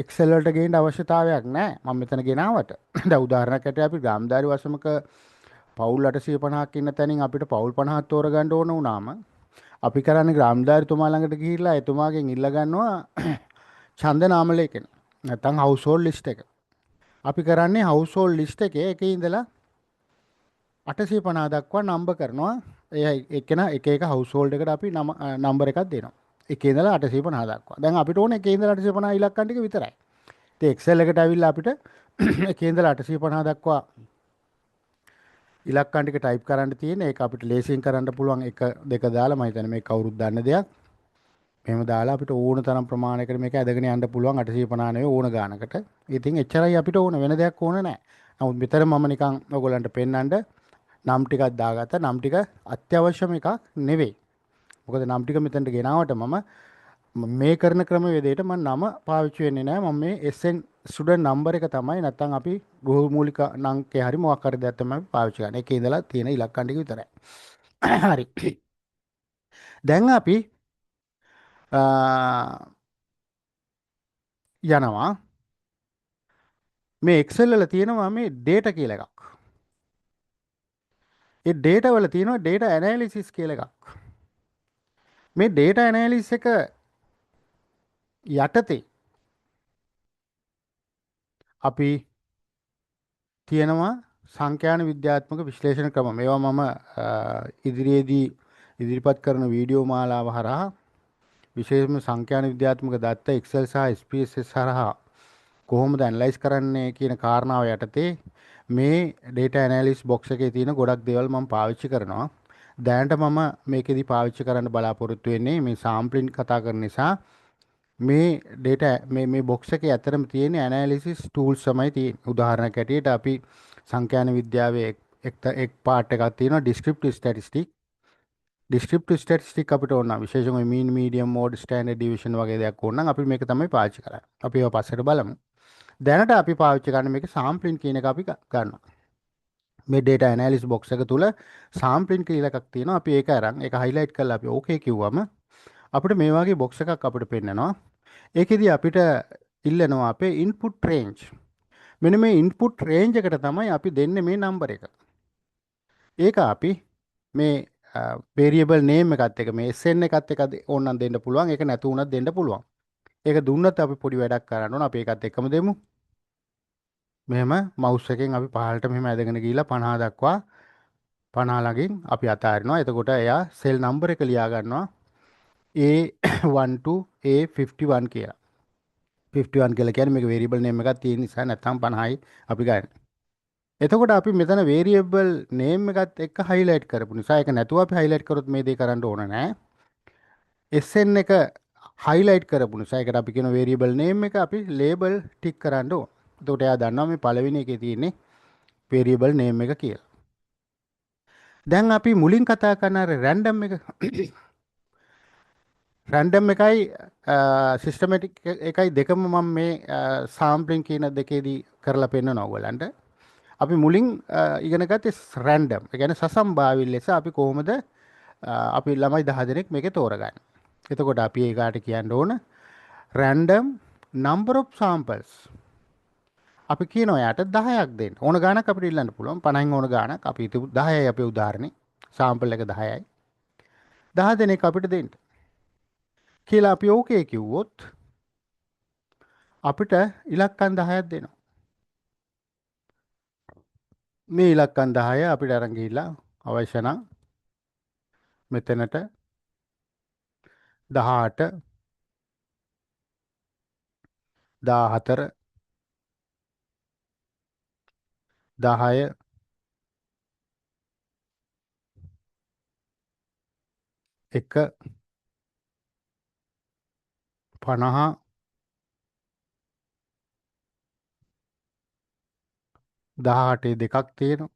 Excel වලට ගේන්න අවශ්‍යතාවයක් නැහැ. මම මෙතන ගෙනාවට. දැන් උදාහරණයක් ඇටියට අපි ග්‍රාමදාරි වසමක පවුල් 850ක් ඉන්න තැනින් අපිට පවුල් 50ක් තෝරගන්න ඕන වුණාම අපි කරන්නේ ග්‍රාමදාරිතුමා ළඟට ගිහිල්ලා එතුමාගෙන් ඉල්ල ගන්නවා ඡන්ද නාම ලේඛන. නැත්නම් හවුස්හෝල්ඩ් ලිස්ට් එක. අපි කරන්නේ හවුස්හෝල්ඩ් ලිස්ට් එකේ එකේ ඉඳලා 850 දක්වා නම්බර් කරනවා. ඒ එක්කෙන එක එක හවුස්හෝල්ඩ් එකට අපි නම්බර් එකක් දෙනවා. එකේ ඉඳලා 850 දක්වා. දැන් අපිට ඕනේ එකේ ඉඳලා 850 ඉලක්කම් ටික විතරයි. ඉතින් Excel එකට ඇවිල්ලා අපිට එකේ ඉඳලා 850 දක්වා ඉලක්කම් ටික ටයිප් කරන්න තියෙන. ඒක අපිට ලේසියෙන් කරන්න පුළුවන් 1 2 දාලා මම හිතන්නේ මේක කවුරුත් දන්න දෙයක්. මෙහෙම දාලා අපිට ඕන තරම් ප්‍රමාණයකට මේක ඇදගෙන යන්න පුළුවන් 850 නෙවෙයි ඕන ගානකට. ඉතින් එච්චරයි අපිට ඕන වෙන දෙයක් ඕන නැහැ. නමුත් මෙතන මම නිකන් ඔයගොල්ලන්ට පෙන්නන්න නම් ටිකක් දාගත්තා. නම් ටික අත්‍යවශ්‍යම එකක් නෙවෙයි. මොකද නම් ටික මෙතනට ගෙනාවට මේ කරන ක්‍රමවේදයට මම නම පාවිච්චි වෙන්නේ නැහැ. මම මේ SN ස්ටුඩන්ට් නම්බර් එක තමයි නැත්නම් අපි ගෘහ මූලික අංකය හරි මොකක් හරි දෙයක් තමයි පාවිච්චි කරන්නේ. ඒකේ ඉඳලා තියෙන ඉලක්කම් ටික විතරයි. හරි. දැන් අපි යනවා මේ Excel වල තියෙනවා මේ data කියලා එකක්. ඒ data වල තියෙනවා data analysis කියලා එකක්. මේ data analysis එක යටතේ අපි තියෙනවා සංඛ්‍යාන විද්‍යාත්මක විශ්ලේෂණ ක්‍රම. මේවා මම ඉදිරියේදී ඉදිරිපත් කරන වීඩියෝ මාලාව හරහා විශේෂයෙන්ම සංඛ්‍යාන විද්‍යාත්මක දත්ත Excel සහ SPSS හරහා කොහොමද ඇනලයිස් කරන්නේ කියන කාරණාව යටතේ මේ data analysis box එකේ තියෙන ගොඩක් දේවල් මම පාවිච්චි කරනවා. දැනට මම මේකෙදි පාවිච්චි කරන්න බලාපොරොත්තු වෙන්නේ මේ sampling කතා කරන නිසා මේ data මේ box එකේ ඇතරම තියෙන analysis tools තමයි තියෙන්නේ. උදාහරණයක් ඇටියට අපි සංඛ්‍යාන විද්‍යාවේ එක් part එකක් තියෙනවා descriptive statistics. descriptive statistics අපිට ඕන විශේෂයෙන්ම mean median mode standard deviation වගේ දෙයක් ඕන නම් අපි මේක තමයි පාවිච්චි කරන්නේ. අපි ඒවා පස්සට බලමු. දැනට අපි පාවිච්චි කරන මේක sampling කියන එක අපි ගන්නවා. මේ data analysis box එක තුල sampling කියලා එකක් තියෙනවා. අපි ඒක අරන් ඒක highlight කරලා අපි okay කිව්වම අපිට මේ වගේ box එකක් අපිට පෙන්නනවා. ඒකෙදි අපිට ඉල්ලනවා අපේ input range. මෙන්න මේ input range එකට තමයි අපි දෙන්නේ මේ number එක. ඒක අපි මේ variable name එකත් එක මේ SN එකත් එක ඕනනම් දෙන්න පුළුවන්. ඒක නැතු වුණත් දෙන්න පුළුවන්. ඒක දුන්නත් අපි පොඩි වැඩක් කරන්න ඕන. අපි ඒකත් එක්කම දෙමු. මෙහෙම මවුස් එකෙන් අපි පහළට මෙහෙම ඇදගෙන ගිහිල්ලා 50 දක්වා 50 ළඟින් අපි අතාරිනවා. එතකොට එයා සෙල් නම්බර් එක ලියා ගන්නවා A12 A51 කියලා. 51 කියලා කියන්නේ මේක variable name එකක් තියෙන නිසා නැත්නම් 50යි අපි ගන්න. එතකොට අපි මෙතන variable name එකත් එක්ක highlight කරපු නිසා ඒක නැතුව අපි highlight කරොත් මේ දේ කරන්න ඕන නෑ. SN එක highlight කරපු නිසා ඒකට අපි කියන variable name එක අපි label tick කරන්න ඕන. එතකොට එයා දන්නවා මේ පළවෙනි එකේ තියෙන්නේ variable name එක කියලා. දැන් අපි මුලින් කතා කරන අර random එක රැන්ඩම් එකයි සිස්ටමැටික් එකයි දෙකම මම මේ සාම්පලින් කියන දෙකේදී කරලා පෙන්නනවා ඔයගලන්ට. අපි මුලින් ඉගෙන ගත්තේ රැන්ඩම්. ඒ කියන්නේ සසම්භාවී ලෙස අපි කොහොමද අපි ළමයි 10 දෙනෙක් මේකේ තෝරගන්නේ. එතකොට අපි ඒකට කියන්න ඕන random number of samples. අපි කියනවා යාට 10ක් දෙන්න. ඕන ගාණක් අපිට ඉල්ලන්න පුළුවන්. 50න් ඕන ගාණක් අපි හිතමු 10යි අපේ උදාහරණේ. සාම්පල් එක 10යි. 10 දෙනෙක් අපිට දෙන්න. කියලා අපි ඕකේ කිව්වොත් අපිට ඉලක්කම් 10ක් දෙනවා. මේ ඉලක්කම් 10 අපිට අරන් ගිහිල්ලා අවශ්‍ය නම් මෙතනට 18 14 10 1 50 18 දෙකක් තියෙනවා.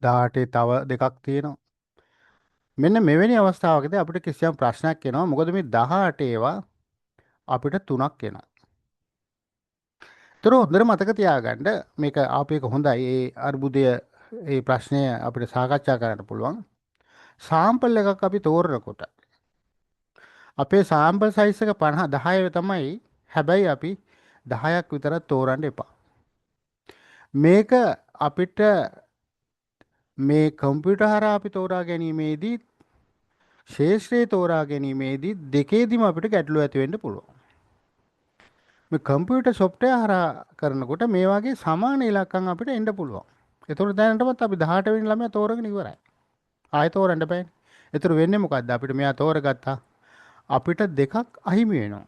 18 තව දෙකක් තියෙනවා. මෙන්න මෙවැනි අවස්ථාවකදී අපිට කිසියම් ප්‍රශ්නයක් එනවා. මොකද මේ 18 ඒවා අපිට 3ක් එනවා. ඒතර හොඳට මතක තියාගන්න මේක ආපු එක හොඳයි. ඒ අර්බුදය ඒ ප්‍රශ්නය අපිට සාකච්ඡා කරන්න පුළුවන්. සාම්පල් එකක් අපි තෝරනකොට අපේ සාම්පල් සයිස් එක 50 10 තමයි. හැබැයි අපි 10ක් විතරක් තෝරන්න එපා. මේක අපිට මේ කම්පියුටර් හරහා අපි තෝරා ගැනීමේදී ශේෂ්ත්‍රයේ තෝරා ගැනීමේදී දෙකේදීම අපිට ගැටලු ඇති වෙන්න පුළුවන්. මේ කම්පියුටර් සොෆ්ට්වෙයාර් හරහා කරනකොට මේ වගේ සමාන ඉලක්කම් අපිට එන්න පුළුවන්. ඒතකොට දැනටමත් අපි 18 වෙනි ළමයා තෝරගෙන ඉවරයි. ආයෙ තෝරන්න බෑනේ. ඒතර වෙන්නේ මොකද්ද? අපිට මෙයා තෝරගත්තා. අපිට දෙකක් අහිමි වෙනවා.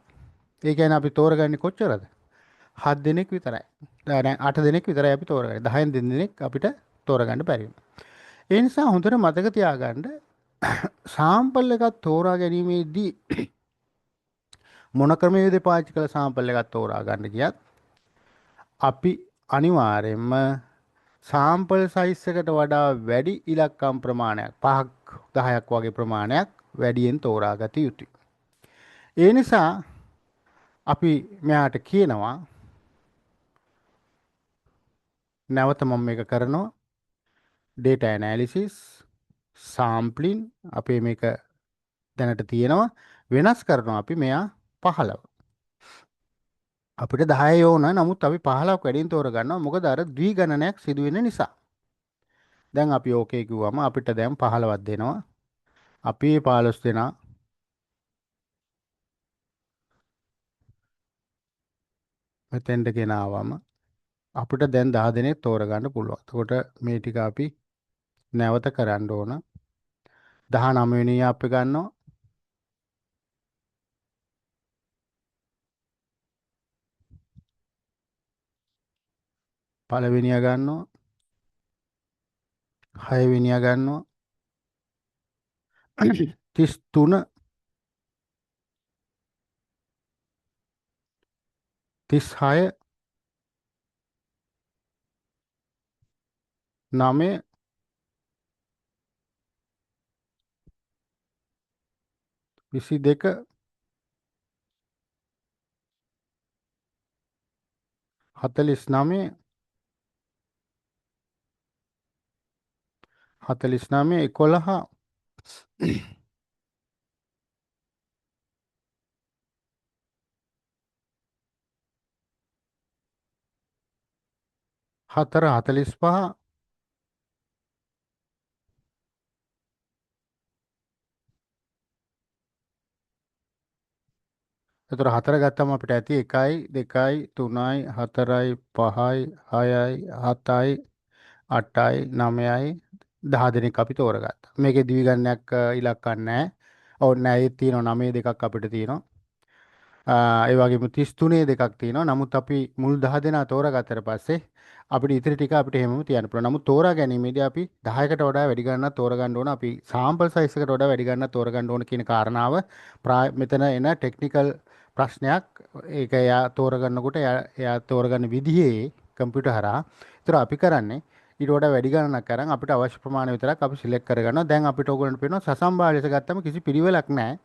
ඒ කියන්නේ අපි තෝරගන්නේ කොච්චරද? 7 දෙනෙක් විතරයි. දැන් 8 දෙනෙක් විතරයි අපි තෝරගන්නේ. 10න් දෙනෙක් අපිට තෝරගන්න බැරි වෙනවා. ඒ නිසා හොඳට මතක තියාගන්න සාම්පල් එකක් තෝරා ගැනීමේදී මොන ක්‍රමයේද පාවිච්චි කළ සාම්පල් එකක් තෝරා ගන්න කියත් අපි අනිවාර්යයෙන්ම සාම්පල් සයිස් එකට වඩා වැඩි ඉලක්කම් ප්‍රමාණයක් 5ක් 10ක් වගේ ප්‍රමාණයක් වැඩියෙන් තෝරා ගත යුතුයි. ඒ නිසා අපි මෙයාට කියනවා නැවත මම මේක කරනවා data analysis sampling අපේ මේක දැනට තියෙනවා වෙනස් කරනවා අපි මෙයා 15 අපිට 10 ඕන නමුත් අපි 15ක් වැඩියෙන් තෝරගන්නවා මොකද අර ද්විගණනයක් සිදු වෙන නිසා. දැන් අපි ඕකේ කිව්වම අපිට දැන් 15ක් දෙනවා. අපි 15 දෙනා මෙතෙන්ට ගෙනාවම අපිට දැන් 10 දෙනෙක් තෝරගන්න පුළුවන්. එතකොට මේ ටික අපි නැවත කරන්න ඕන. 19 වෙනි අපි ගන්නවා. පළවෙනියා ගන්නවා. 6 වෙනියා ගන්නවා. 33 36 9 22 49 49 11 4 45 එතකොට 4 ගත්තම අපිට ඇති 1යි 2යි 3යි 4යි 5යි 6යි 7යි 8යි 9යි 10 දෙනෙක් අපි තෝරගත්තා. මේකේ දිවිගණනයක් ඉලක්කම් නැහැ. ඔව් නෑ ඒ තියෙනවා 9 දෙකක් අපිට තියෙනවා. ඒ වගේම 33 දෙකක් තියෙනවා. නමුත් අපි මුල් 10 දෙනා තෝරාගත්තට පස්සේ අපිට ඉතිරි ටික අපිට එහෙමම තියන්න පුළුවන්. නමුත් තෝරා ගැනීමේදී අපි 10කට වඩා වැඩි ගණනක් තෝරගන්න ඕන. අපි සාම්පල් සයිස් එකට වඩා වැඩි ගණනක් තෝරගන්න ඕන කියන කාරණාව මෙතන එන ටෙක්නිකල් ප්‍රශ්නයක්. ඒක එයා තෝරගන්නකොට එයා තෝරගන්න විදිහේ කම්පියුටර් හරහා. ඒතර අපි කරන්නේ ඊට වඩා වැඩි ගණනක් අරන් අපිට අවශ්‍ය ප්‍රමාණය විතරක් අපි සිලෙක්ට් කරගන්නවා. දැන් අපිට ඕගොල්ලන්ට පේනවා සසම්බාර ලෙස ගත්තම කිසි පිළිවෙලක් නැහැ.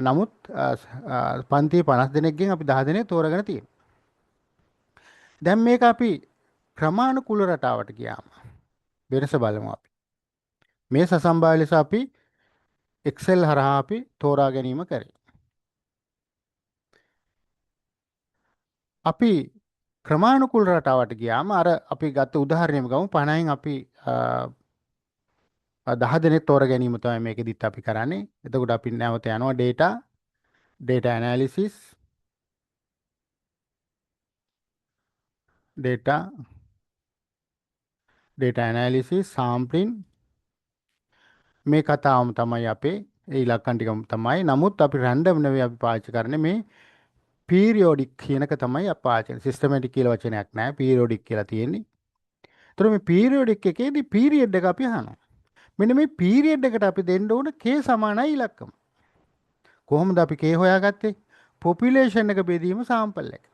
නමුත් පන්තියේ 50 දෙනෙක්ගෙන් අපි 10 දෙනෙක් තෝරගෙන තියෙනවා. දැන් මේක අපි ක්‍රමානුකූල රටාවට ගියාම වෙනස බලමු අපි. මේ සසම්බාර ලෙස අපි Excel හරහා අපි තෝරා ගැනීම කරේ. අපි ක්‍රමානුකූල රටාවට ගියාම අර අපි ගත්ත උදාහරණයම ගමු 50න් අපි 10 දෙනෙක් තෝරා ගැනීම තමයි මේකෙදිත් අපි කරන්නේ. එතකොට අපි නැවත යනවා data analysis data analysis sampling මේ කතාවම තමයි අපේ ඒ ඉලක්කම් ටිකම තමයි. නමුත් අපි රැන්ඩම් නෙවෙයි අපි පාවිච්චි කරන්නේ මේ පීරියොඩික් කියනක තමයි අපි පාවිච්චි කරන්නේ. සිස්ටමැටික් කියලා වචනයක් නැහැ. පීරියොඩික් කියලා තියෙන්නේ. ඒතර මේ පීරියොඩික් එකේදී පීරියඩ් එක අපි අහනවා. මෙන්න මේ පීරියඩ් එකට අපි දෙන්න ඕන k සමානයි ඉලක්කම. කොහොමද අපි k හොයාගත්තේ? පොපියුලේෂන් එක බෙදීම සාම්පල් එක.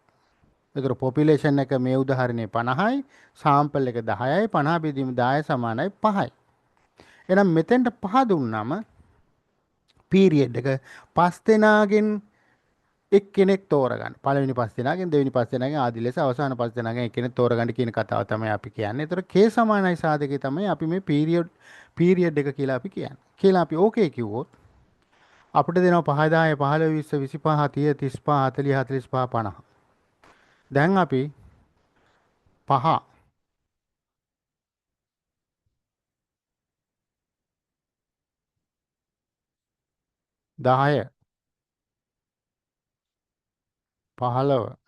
ඒතර පොපියුලේෂන් එක මේ උදාහරණේ 50යි, සාම්පල් එක 10යි, 50 බෙදීම 10 සමානයි 5යි. එහෙනම් මෙතෙන්ට 5 දුන්නාම පීරියඩ් එක 5 දෙනාගෙන් එක්කෙනෙක් තෝරගන්න. පළවෙනි 5 දෙනාගෙන්, දෙවෙනි 5 දෙනාගෙන් ආදි ලෙස අවසාන 5 දෙනාගෙන් එක්කෙනෙක් තෝරගන්න කියන කතාව තමයි අපි කියන්නේ. ඒතර k සමානයි සාධකේ තමයි අපි මේ පීරියඩ් එක කියලා අපි කියන්නේ. කියලා අපි ඕකේ කිව්වොත් අපිට දෙනවා 5 10 15 20 25 30 35 40 45 50. දැන් අපි 5 10 15 20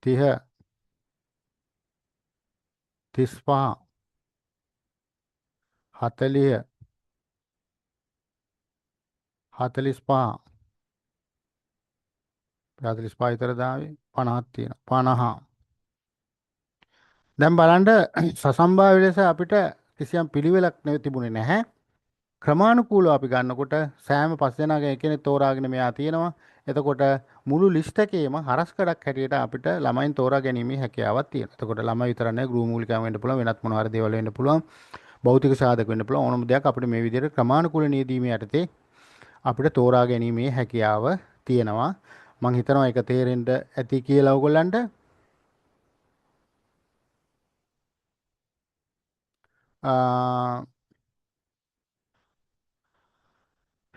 25 30 35 40 45 45 විතර දාවේ 50ක් තියෙනවා 50. දැන් බලන්න සසම්භාව්‍ය ලෙස අපිට කිසියම් පිළිවෙලක් තිබුණේ නැහැ. ක්‍රමානුකූලව අපි ගන්නකොට සෑම 5 දෙනාගෙන් එක්කෙනෙක් තෝරාගෙන මෙයා තියෙනවා. එතකොට මුළු ලිස්ට් එකේම හරස්කඩක් හැටියට අපිට ළමයින් තෝරා ගැනීමේ හැකියාවක් තියෙනවා. එතකොට ළමයි විතර නැහැ ගෘහ මූලිකයන් වෙන්න පුළුවන්, වෙනත් මොනවා හරි දේවල් වෙන්න පුළුවන්, භෞතික සාධක වෙන්න පුළුවන්. ඕනම දෙයක් අපිට මේ විදිහට ක්‍රමානුකූල නියදීමේ යටතේ අපිට තෝරා ගැනීමේ හැකියාව තියෙනවා. මම හිතනවා ඒක තේරෙන්න ඇති කියලා ඔයගොල්ලන්ට.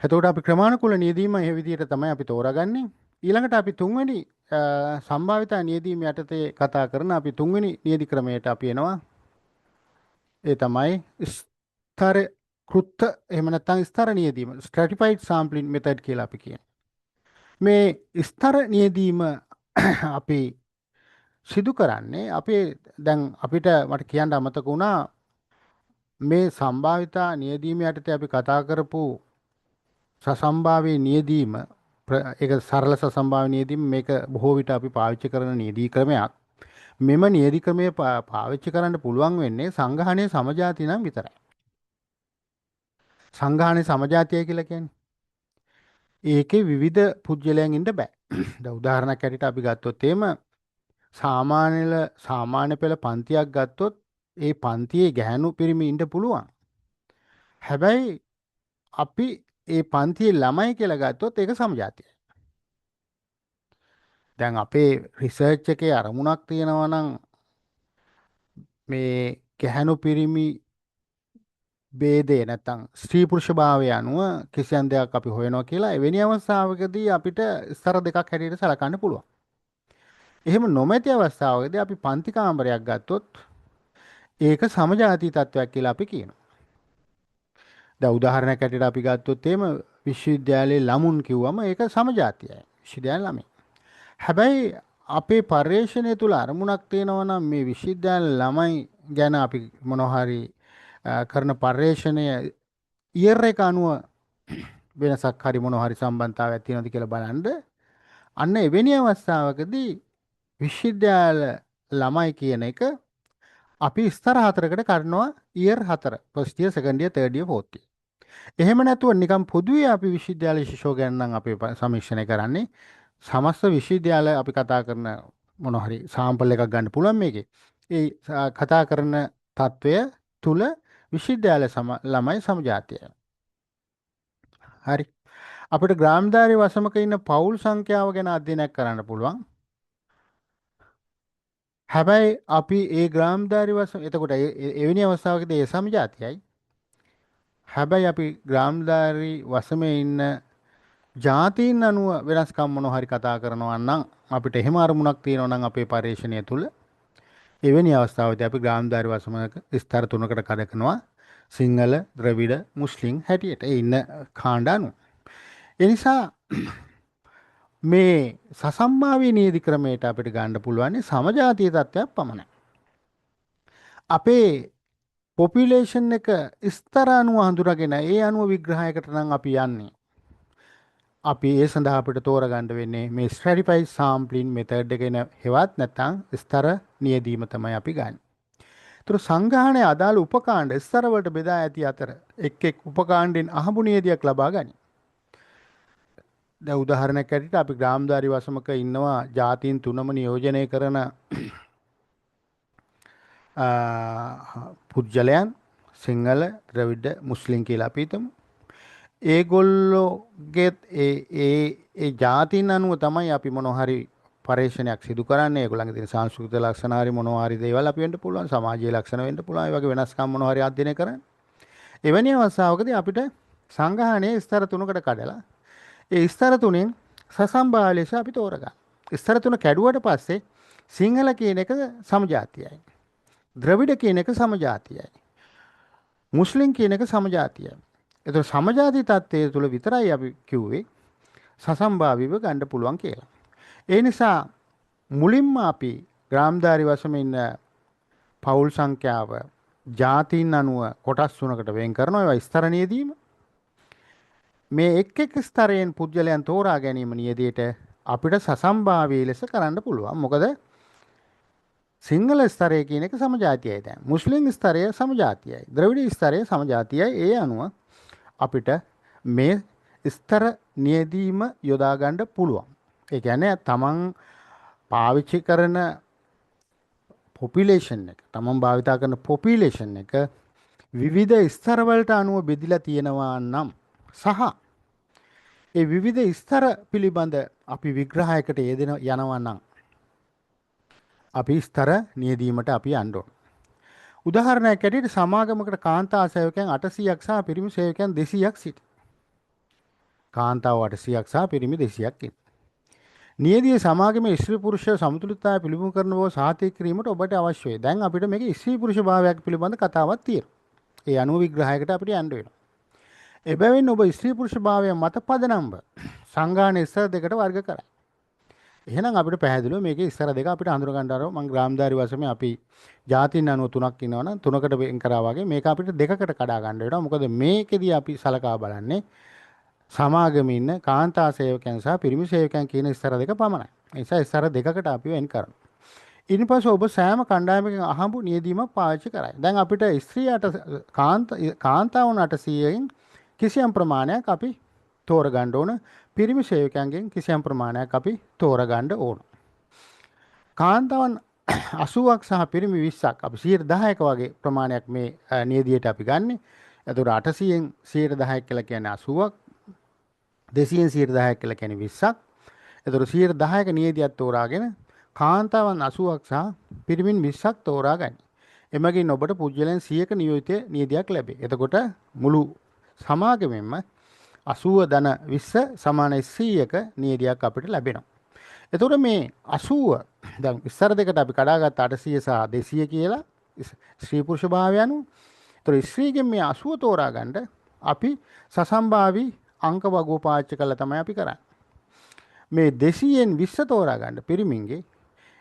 එතකොට අපි ක්‍රමානුකූල නියදීම මේ විදිහට තමයි අපි තෝරාගන්නේ. ඊළඟට අපි තුන්වෙනි සම්භාවිතා නියදීම යටතේ කතා කරන අපි තුන්වෙනි නියදි ක්‍රමයට අපි එනවා. ඒ තමයි ස්තර කෘත්ත එහෙම නැත්නම් ස්තර නියදීම ස්ට්‍රැටිෆයිඩ් සෑම්පලින් මෙතඩ් කියලා අපි කියන්නේ. මේ ස්තර නියදීම අපි සිදු කරන්නේ අපේ දැන් අපිට මට කියන්න අමතක වුණා මේ සම්භාවිතා නියදීම යටතේ අපි කතා කරපු සසම්භාවයේ නියදීම ඒක සරල සසම්භාව්‍ය නියදීම මේක බොහෝ විට අපි පාවිච්චි කරන නියදී ක්‍රමයක්. මෙම නියදී ක්‍රමය පාවිච්චි කරන්න පුළුවන් වෙන්නේ සංඝාණයේ සමජාතිය නම් විතරයි. සංඝාණයේ සමජාතිය කියලා කියන්නේ ඒකේ විවිධ පුජ්‍යලයන් ඉන්න බෑ. දැන් උදාහරණයක් ඇටියට අපි ගත්තොත් එහෙම සාමාන්‍ය පෙළ පන්තියක් ගත්තොත් ඒ පන්තියේ ගැහණු පිරිමි ඉන්න පුළුවන්. හැබැයි අපි ඒ පන්තියේ ළමයි කියලා ගත්තොත් ඒක සමජාතියයි. දැන් අපේ රිසර්ච් එකේ අරමුණක් තියෙනවා නම් මේ ගැහණු පිරිමි ભેදේ නැත්නම් ස්ත්‍රී පුරුෂ භාවය අනුව කිසියම් දෙයක් අපි හොයනවා කියලා එවැනි අවස්ථාවකදී අපිට ස්තර දෙකක් හැටියට සලකන්න පුළුවන්. එහෙම නොමැති අවස්ථාවකදී අපි පන්ති කාමරයක් ගත්තොත් ඒක සමජාතී තත්වයක් කියලා අපි කියනවා. දැන් උදාහරණයක් ඇටියට අපි ගත්තොත් එහෙම විශ්වවිද්‍යාලයේ ළමුන් කිව්වම ඒක සමජාතියයි. විශ්වවිද්‍යාල ළමයි. හැබැයි අපේ පර්යේෂණය තුල අරමුණක් තියෙනවා නම් මේ විශ්වවිද්‍යාල ළමයි ගැන අපි මොනවා හරි කරන පර්යේෂණය ඉයර් එක අනුව වෙනසක් හරි මොනවා හරි සම්බන්ධතාවයක් තියෙනවද කියලා බලන්න. අන්න එවැනි අවස්ථාවකදී විශ්වවිද්‍යාල ළමයි කියන එක අපි ස්තර හතරකට කරනවා ඉයර් හතර. First year, second year, third year, fourth year. එහෙම නැතුව නිකම් පොදුවේ අපි විශ්වවිද්‍යාල ශිෂ්‍යෝ ගැන නම් අපි සමීක්ෂණය කරන්නේ සමස්ත විශ්වවිද්‍යාල අපි කතා කරන මොන හරි සාම්පල් එකක් ගන්න පුළුවන් මේකේ. ඒ කතා කරන తত্ত্বය තුල විශ්වවිද්‍යාල ළමයි සමජාතියයි. හරි. අපිට ග්‍රාමදාරී වසමක ඉන්න පවුල් සංඛ්‍යාව ගැන අධ්‍යයනයක් කරන්න පුළුවන්. හැබැයි අපි ඒ ග්‍රාමදාරී වසම එතකොට එවැනි අවස්ථාවකදී ඒ සමජාතියයි. හැබැයි අපි ග්‍රාමදාරී වසමේ ඉන්න ජාතීන් අනුව වෙනස්කම් මොන හරි කතා කරනවා නම් අපිට එහෙම අරමුණක් තියෙනවා නම් අපේ පරිශ්‍රණය තුල එවැනි අවස්ථාවකදී අපි ග්‍රාමදාරී වසමක ස්තර තුනකට කඩකනවා. සිංහල, ද්‍රවිඩ, මුස්ලිම් හැටියට ඒ ඉන්න කාණ්ඩ අනුව. ඒ නිසා මේ සසම්භාවී නීති ක්‍රමයට අපිට ගන්න පුළුවන් සමජාතීය තත්ත්වයක් පමණයි. අපේ පොපියුලේෂන් එක ස්තර අනුව හඳුනාගෙන ඒ අනුව විග්‍රහයකට නම් අපි යන්නේ. අපි ඒ සඳහා අපිට තෝරගන්න වෙන්නේ මේ ස්ට්‍රැටිෆයිඩ් සාම්ප්ලින් මෙතඩ් එක ගැන හෙවත් නැත්නම් ස්තර නියදීම තමයි අපි ගන්න. ඒතර සංග්‍රහණයේ අදාළ උපකාණ්ඩ ස්තර වලට බෙදා ඇති අතර එක් එක් උපකාණ්ඩෙන් අහඹු නියදියක් ලබා ගනි. දැන් උදාහරණයක් ඇටියට අපි ග්‍රාමදාරී වසමක ඉන්නවා ජාතීන් තුනම නියෝජනය කරන පුද්ගලයන් සිංහල, ද්‍රවිඩ, මුස්ලිම් කියලා අපි හිතමු. ඒගොල්ලෝගේ ඒ ජාතීන් අනුව තමයි අපි මොනවා හරි පරීක්ෂණයක් සිදු කරන්නේ. ඒගොල්ලන්ගේ තියෙන සංස්කෘතික ලක්ෂණ හරි මොනවා හරි දේවල් අපි වෙන්න පුළුවන්, සමාජීය ලක්ෂණ වෙන්න පුළුවන්. ඒ වගේ වෙනස්කම් මොනවා හරි අධ්‍යයනය කරන්නේ. එවැනි අවස්ථාවකදී අපිට සංග්‍රහණයේ ස්තර තුනකට කඩලා ඒ ස්තර තුනෙන් සසම්භාව්‍ය ලෙස අපි තෝරගන්න. ස්තර තුන කැඩුවට පස්සේ සිංහල කියන එක සමජාතියයි. ද්‍රවිඩ කියන එක සමජාතියයි. මුස්ලිම් කියන එක සමජාතියයි. ඒතකොට සමජාති තත්ත්වයේ තුල විතරයි අපි කිව්වේ සසම්භාවීව ගන්න පුළුවන් කියලා. ඒ නිසා මුලින්ම අපි ග්‍රාමදාරී වශයෙන් ඉන්න පවුල් සංඛ්‍යාව ජාතීන් අනුව කොටස් තුනකට වෙන් කරනවා. ඒවා ස්තර නියදීම. මේ එක් එක් ස්තරයෙන් පුද්ගලයන් තෝරා ගැනීම නියදීට අපිට සසම්භාවී ලෙස කරන්න පුළුවන්. මොකද සිංහල ස්තරය කියන එක සමජාතියයි දැන්. මුස්ලිම් ස්තරය සමජාතියයි. ද්‍රවිඩ ස්තරය සමජාතියයි. ඒ අනුව අපිට මේ ස්තර නියදීම යොදා ගන්න පුළුවන්. ඒ කියන්නේ තමන් පාවිච්චි කරන පොපියුලේෂන් එක, තමන් භාවිතා කරන පොපියුලේෂන් එක විවිධ ස්තර වලට අනුව බෙදලා තියෙනවා නම් සහ ඒ විවිධ ස්තර පිළිබඳ අපි විග්‍රහයකට යෙදෙන යනවා නම් අපි ස්තර නියදීමට අපි යන්න ඕන. උදාහරණයක් ඇටියට සමාගමකට කාන්තා සේවකයන් 800ක් සහ පිරිමි සේවකයන් 200ක් සිට. කාන්තාව 800ක් සහ පිරිමි 200ක් ඉන්න. නියදිය සමාගමේ ස්ත්‍රී පුරුෂ සමතුලිතතාවය පිළිබඳ කරන බව සාතික කිරීමට ඔබට අවශ්‍ය වේ. දැන් අපිට මේක ස්ත්‍රී පුරුෂ භාවයක් පිළිබඳ කතාවක් තියෙනවා. ඒ අනුව විග්‍රහයකට අපිට යන්න වෙනවා. එබැවින් ඔබ ස්ත්‍රී පුරුෂ භාවය මත පදනම්ව සංගාහන ස්තර දෙකට වර්ග කරයි. එහෙනම් අපිට පැහැදිලිව මේකේ ස්තර දෙක අපිට හඳුන ගන්න ආරෝ මම ග්‍රාමදාරී වශයෙන් අපි ජාතීන් අනුව තුනක් ඉන්නවනම් තුනකට වෙන් කරා වගේ මේක අපිට දෙකකට කඩා ගන්න වෙනවා. මොකද මේකෙදී අපි සලකා බලන්නේ සමාගමේ ඉන්න කාන්තා සේවකයන් සහ පිරිමි සේවකයන් කියන ස්තර දෙක පමණයි. ඒ නිසා ස්තර දෙකකට අපි වෙන් කරනවා. ඊනිපස්සේ ඔබ සෑම කණ්ඩායමකින් අහඹු නියදීමක් පාවිච්චි කරයි. දැන් අපිට ස්ත්‍රියට කාන්තාවන් 800න් කිසියම් ප්‍රමාණයක් අපි තෝරගන්න ඕන. පිරිමි සේවකයන්ගෙන් කිසියම් ප්‍රමාණයක් අපි තෝරගන්න ඕන. කාන්තාවන් 80ක් සහ පිරිමි 20ක් අපි 10%ක වගේ ප්‍රමාණයක් මේ නියදියට අපි ගන්නෙ. එතකොට 800න් 10% කියලා කියන්නේ 80ක්. 200න් 10% කියලා කියන්නේ 20ක්. එතකොට 10%ක නියදියක් තෝරාගෙන කාන්තාවන් 80ක් සහ පිරිමින් 20ක් තෝරා ගනි. එමගින් ඔබට පුජ්‍යලයන් 100ක නියෝජිත නියදියක් ලැබේ. එතකොට මුළු සමාගමෙන්ම 80 ධන 20 සමාන 100ක නියදියක් අපිට ලැබෙනවා. එතකොට මේ 80 දැන් ඉස්සර දෙකට අපි කඩාගත්ත 800 සහ 200 කියලා ස්ත්‍රී පුරුෂ භාවය අනුව. එතකොට ස්ත්‍රීගෙන් මේ 80 තෝරා ගන්න අපි සසම්භාවී අංක වගුව පාවිච්චි කරලා තමයි අපි කරන්නේ. මේ 200න් 20 තෝරා ගන්න පිරිමින්ගේ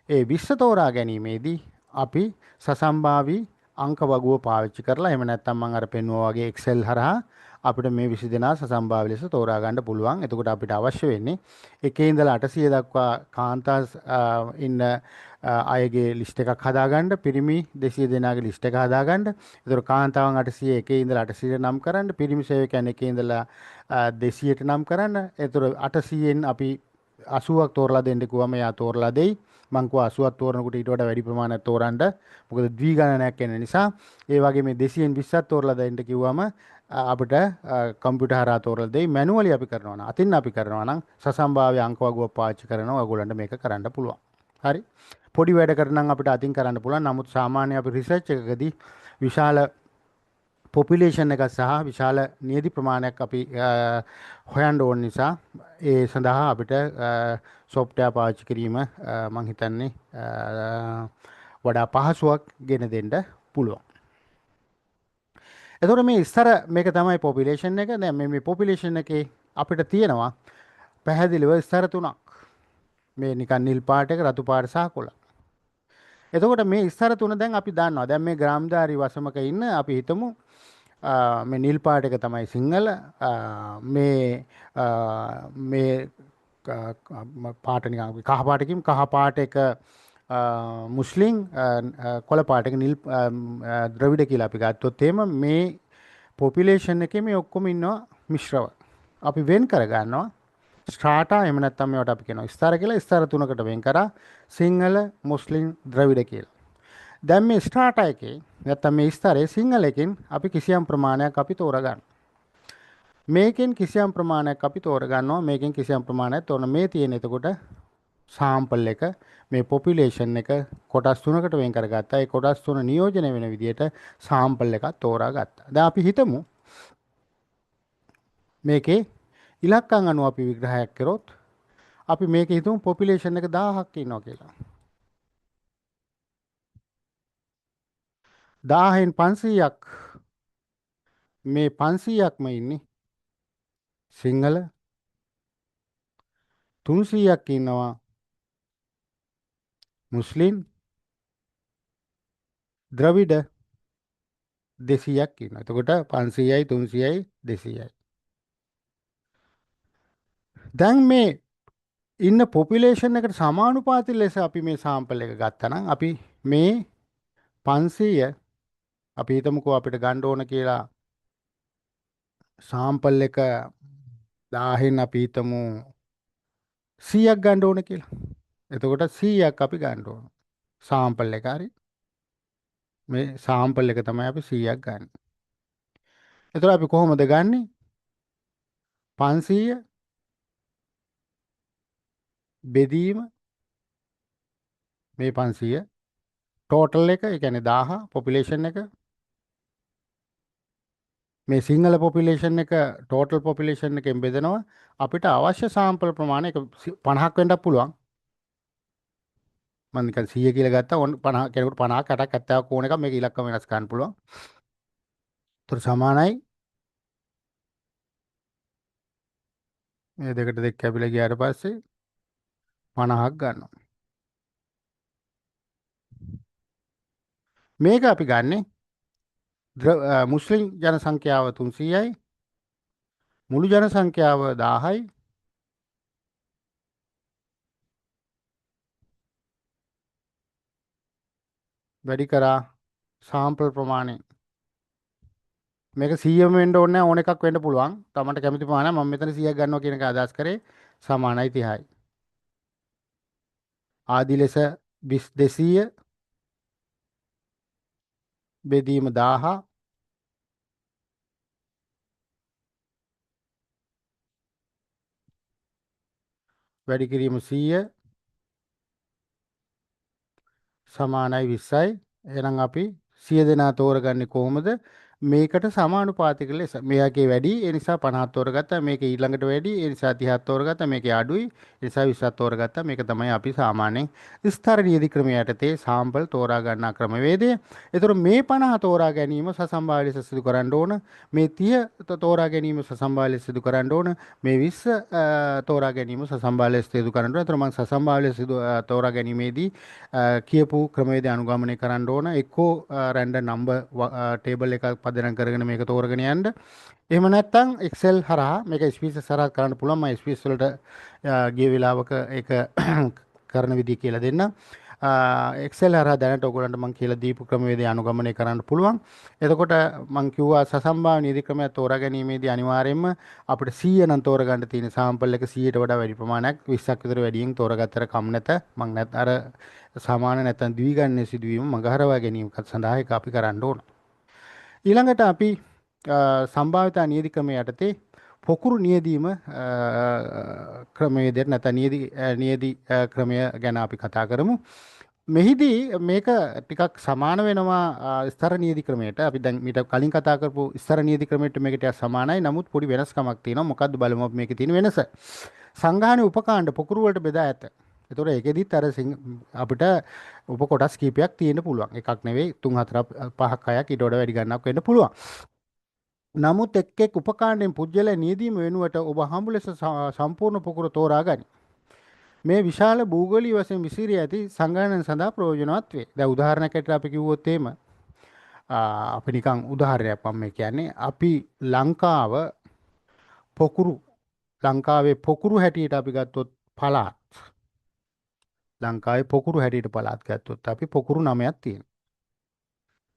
ඒ 20 තෝරා ගැනීමේදී අපි සසම්භාවී අංක වගුව පාවිච්චි කරලා එහෙම නැත්නම් මම අර පෙන්වුවා වගේ Excel හරහා අපිට මේ 20 දෙනා සසම්භාව්‍ය ලෙස තෝරා ගන්න පුළුවන්. එතකොට අපිට අවශ්‍ය වෙන්නේ 1 ඉඳලා 800 දක්වා කාන්තා ඉන්න අයගේ ලිස්ට් එකක් හදාගන්න, පිරිමි 200 දෙනාගේ ලිස්ට් එක හදාගන්න. එතකොට කාන්තාවන් 800 1 ඉඳලා 800 නම් කරන්න, පිරිමි සේවකයන් 1 ඉඳලා 200ට නම් කරන්න. එතකොට 800න් අපි 80ක් තෝරලා දෙන්න කිව්වම එයා තෝරලා දෙයි. මං කිව්වා 80ක් තෝරනකොට ඊට වඩා වැඩි ප්‍රමාණයක් තෝරන්න. මොකද ද්වි ගණනයක් එන නිසා. ඒ වගේ මේ 200න් 20ක් තෝරලා දෙන්න කිව්වම අපිට කම්පියුටර් හරහා තෝරලා දෙයි. මැනුවලි අපි කරනවා නම්, අතින් අපි කරනවා නම් සසම්භාව්‍ය අංක වගුවක් පාවිච්චි කරනවා. ඔයගොල්ලන්ට මේක කරන්න පුළුවන්. හරි. පොඩි වැඩකට නම් අපිට අතින් කරන්න පුළුවන්. නමුත් සාමාන්‍ය අපි රිසර්ච් එකකදී විශාල පොපියුලේෂන් එක සහ විශාල නියති ප්‍රමාණයක් අපි හොයන්න ඕන නිසා ඒ සඳහා අපිට සොෆ්ට්වෙයාර් පාවිච්චි කිරීම මම හිතන්නේ වඩා පහසුවක් ගෙන දෙන්න පුළුවන්. එතකොට මේ ඉස්තර මේක තමයි පොපියුලේෂන් එක. දැන් මේ පොපියුලේෂන් එකේ අපිට තියෙනවා පැහැදිලිව ස්තර තුනක්. මේ නිකන් නිල් පාට එක, රතු පාට සහ කොළ. එතකොට මේ ස්තර තුන දැන් අපි දන්නවා. දැන් මේ ග්‍රාමධාරී වසමක ඉන්න අපි හිතමු මේ නිල් පාට එක තමයි සිංහල, මේ පාට නිකන් කහ පාටකින් කහ පාට එක මුස්ලිම්, කොළ පාට එක නිල් ද්‍රවිඩ කියලා අපි ගත්තොත් එහෙම මේ පොපියුලේෂන් එකේ මේ ඔක්කොම ඉන්නවා මිශ්‍රව. අපි වෙන් කර ගන්නවා ස්ට්‍රාටා, එහෙම නැත්නම් මේවට අපි කියනවා ස්තර කියලා. ස්තර තුනකට වෙන් කරා සිංහල, මුස්ලිම්, ද්‍රවිඩ කියලා. දැන් මේ ස්ට්‍රාටා එකේ නැත්නම් මේ ස්තරේ සිංහල එකෙන් අපි කිසියම් ප්‍රමාණයක් අපි තෝරගන්න. මේකෙන් කිසියම් ප්‍රමාණයක් අපි තෝරගන්නවා. මේකෙන් කිසියම් ප්‍රමාණයක් තෝරන මේ තියෙන එතකොට සාම්පල් එක මේ පොපියුලේෂන් එක කොටස් තුනකට වෙන් කරගත්තා. ඒ කොටස් තුන නියෝජනය වෙන විදිහට සාම්පල් එකක් තෝරාගත්තා. දැන් අපි හිතමු මේකේ ඉලක්කම් අනුව අපි විග්‍රහයක් කරොත් අපි මේකේ හිතමු පොපියුලේෂන් එක 1000ක් ඉන්නවා කියලා. 1000න් 500ක් මේ 500ක්ම ඉන්නේ සිංහල, 300ක් ඉන්නවා මුස්ලිම්, ද්‍රවිඩ 200ක් ඉන්නවා. එතකොට 500යි 300යි 200යි. දැන් මේ ඉන්න පොපියුලේෂන් එකට සමානුපාතික ලෙස අපි මේ සාම්පල් එක ගත්තා නම් අපි මේ 500 අපි හිතමුකෝ අපිට ගන්න ඕන කියලා සාම්පල් එක 1000න් අපි හිතමු 100ක් ගන්න ඕන කියලා. එතකොට 100ක් අපි ගන්න ඕන සාම්පල් එක. හරි. මේ සාම්පල් එක තමයි අපි 100ක් ගන්න. එතකොට අපි කොහොමද ගන්නෙ? 500 බෙදීම මේ 500 ටෝටල් එක, ඒ කියන්නේ 1000 පොපියුලේෂන් එක, මේ සිංහල පොපියුලේෂන් එක ටෝටල් පොපියුලේෂන් එකෙන් බෙදනවා. අපිට අවශ්‍ය සාම්පල් ප්‍රමාණය 50ක් වෙන්නත් පුළුවන්. මම නිකන් 100 කියලා ගත්තා. 50 කෙනෙකුට 50ක් 60ක් 70ක් ඕන එක මේක ඉලක්කම වෙනස් කරන්න පුළුවන්. ඒතර සමානයි මේ දෙකට දෙක කැපිලා ගියාට පස්සේ 50ක් ගන්නවා. මේක අපි ගන්නෙ මුස්ලිම් ජන සංඛ්‍යාව 300යි, මුළු ජන සංඛ්‍යාව 1000යි, වැඩි කරා සාම්පල් ප්‍රමාණය. මේක 100ම වෙන්න ඕනේ නැහැ, ඕන එකක් වෙන්න පුළුවන්. තමන්ට කැමති ප්‍රමාණය. මම මෙතන 100ක් ගන්නවා කියන එක අදහස් කරේ සමානයි 30යි. ආදි ලෙස 200 බෙදීම 1000 වැඩි කිරීම 100 සමානයි 20යි. එහෙනම් අපි 100 දෙනා තෝරගන්නේ කොහොමද? මේකට සමානුපාතික ලෙස මෙයාගේ වැඩි ඒ නිසා 50 තෝරගත්තා මේක ඊළඟට වැඩි ඒ නිසා 30 තෝරගත්තා මේකේ අඩුයි ඒ නිසා 20 තෝරගත්තා මේක තමයි අපි සාමාන්‍යයෙන් ස්ථර නියති ක්‍රමය යටතේ සාම්පල් තෝරා ගන්නා ක්‍රමවේදය. ඒතර මේ 50 තෝරා ගැනීම සසම්බාල ලෙස සිදු කරන්න ඕන. මේ 30 තෝරා ගැනීම සසම්බාල ලෙස සිදු කරන්න ඕන. මේ 20 තෝරා ගැනීම සසම්බාල ලෙස සිදු කරන්න ඕන. ඒතර මම සසම්බාල ලෙස තෝරා ගැනීමේදී කියපු ක්‍රමවේදය අනුගමනය කරන්න ඕන. එක්කෝ රැන්ඩම් නම්බර් ටේබල් එකක් පදනම් කරගෙන මේක තෝරගෙන යන්න. එහෙම නැත්නම් Excel හරහා මේක SPSS හරහා කරන්න පුළුවන්. මම SPSS වලට ගිය වෙලාවක ඒක කරන විදිය කියලා දෙන්න. Excel හරහා දැනට ඔයගොල්ලන්ට මම කියලා දීපු ක්‍රමවේදය අනුගමනය කරන්න පුළුවන්. එතකොට මම කිව්වා සසම්භාව්‍ය නීති ක්‍රමයක් තෝරා ගැනීමේදී අනිවාර්යයෙන්ම අපිට 100 නම් තෝරගන්න තියෙන සාම්පල් එක 100ට වඩා වැඩි ප්‍රමාණයක් 20ක් විතර වැඩියෙන් තෝරගත්තට කම් නැත. මම නැත් අර සමාන නැත්නම් ද්විගන්නේ සිදුවීම මගහරවා ගැනීමකට සඳහා ඒක අපි කරන්න ඕන. ඊළඟට අපි සම්භාවිතා නියති ක්‍රමය යටතේ පොකුරු නියදීම ක්‍රමවේදයට නැත්නම් නියදි ක්‍රමය ගැන අපි කතා කරමු. මෙහිදී මේක ටිකක් සමාන වෙනවා ස්තර නියදි ක්‍රමයට. අපි දැන් මීට කලින් කතා කරපු ස්තර නියදි ක්‍රමයට මේක ටිකක් සමානයි. නමුත් පොඩි වෙනස්කමක් තියෙනවා. මොකද්ද බලමු අපි මේකේ තියෙන වෙනස. සංඝාණි උපකාණ්ඩ පොකුරු වලට බෙදා ඇත. ඒතකොට ඒකෙදිත් අර අපිට උප කොටස් කීපයක් තියෙන්න පුළුවන්. එකක් නෙවෙයි 3 4 5ක් 6ක් ඊට වඩා වැඩි ගණනක් වෙන්න පුළුවන්. නමුත් එක් එක් උපකාණ්ඩෙන් පුජ්‍යල නියදීම වෙනුවට ඔබ හම්බු ලෙස සම්පූර්ණ පොකුර තෝරා ගනි. මේ විශාල භූගෝලීය වශයෙන් විසිරී ඇති සංගණන සඳහා ප්‍රයෝජනවත් වේ. දැන් උදාහරණයකට අපි කිව්වොත් එහෙම අපි නිකන් උදාහරණයක් මම කියන්නේ අපි ලංකාවේ පොකුරු හැටියට අපි ගත්තොත් පළාත් ලංකාවේ පොකුරු හැටියට පළාත් ගත්තොත් අපි පොකුරු 9ක් තියෙනවා.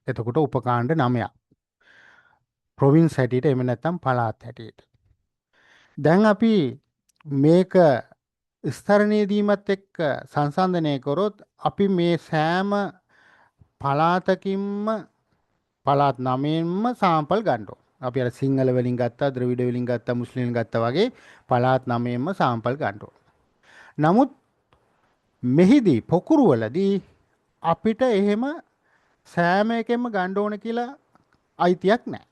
එතකොට උපකාණ්ඩ 9ක්. ප්‍රොවින්ස් හැටියට එහෙම නැත්නම් පළාත් හැටියට. දැන් අපි මේක ස්තරණීය දීමත් එක්ක සංසන්දනය කරොත් අපි මේ සෑම පළාතකින්ම පළාත් 9න්ම සාම්පල් ගන්න ඕන. අපි අර සිංහල වලින් ගත්තා, ද්‍රවිඩ වලින් ගත්තා, මුස්ලිම් වලින් ගත්තා වගේ පළාත් 9න්ම සාම්පල් ගන්න ඕන. නමුත් මෙහිදී පොකුරු වලදී අපිට එහෙම සෑම එකෙන්ම ගන්න ඕන කියලා අයිතියක් නැහැ.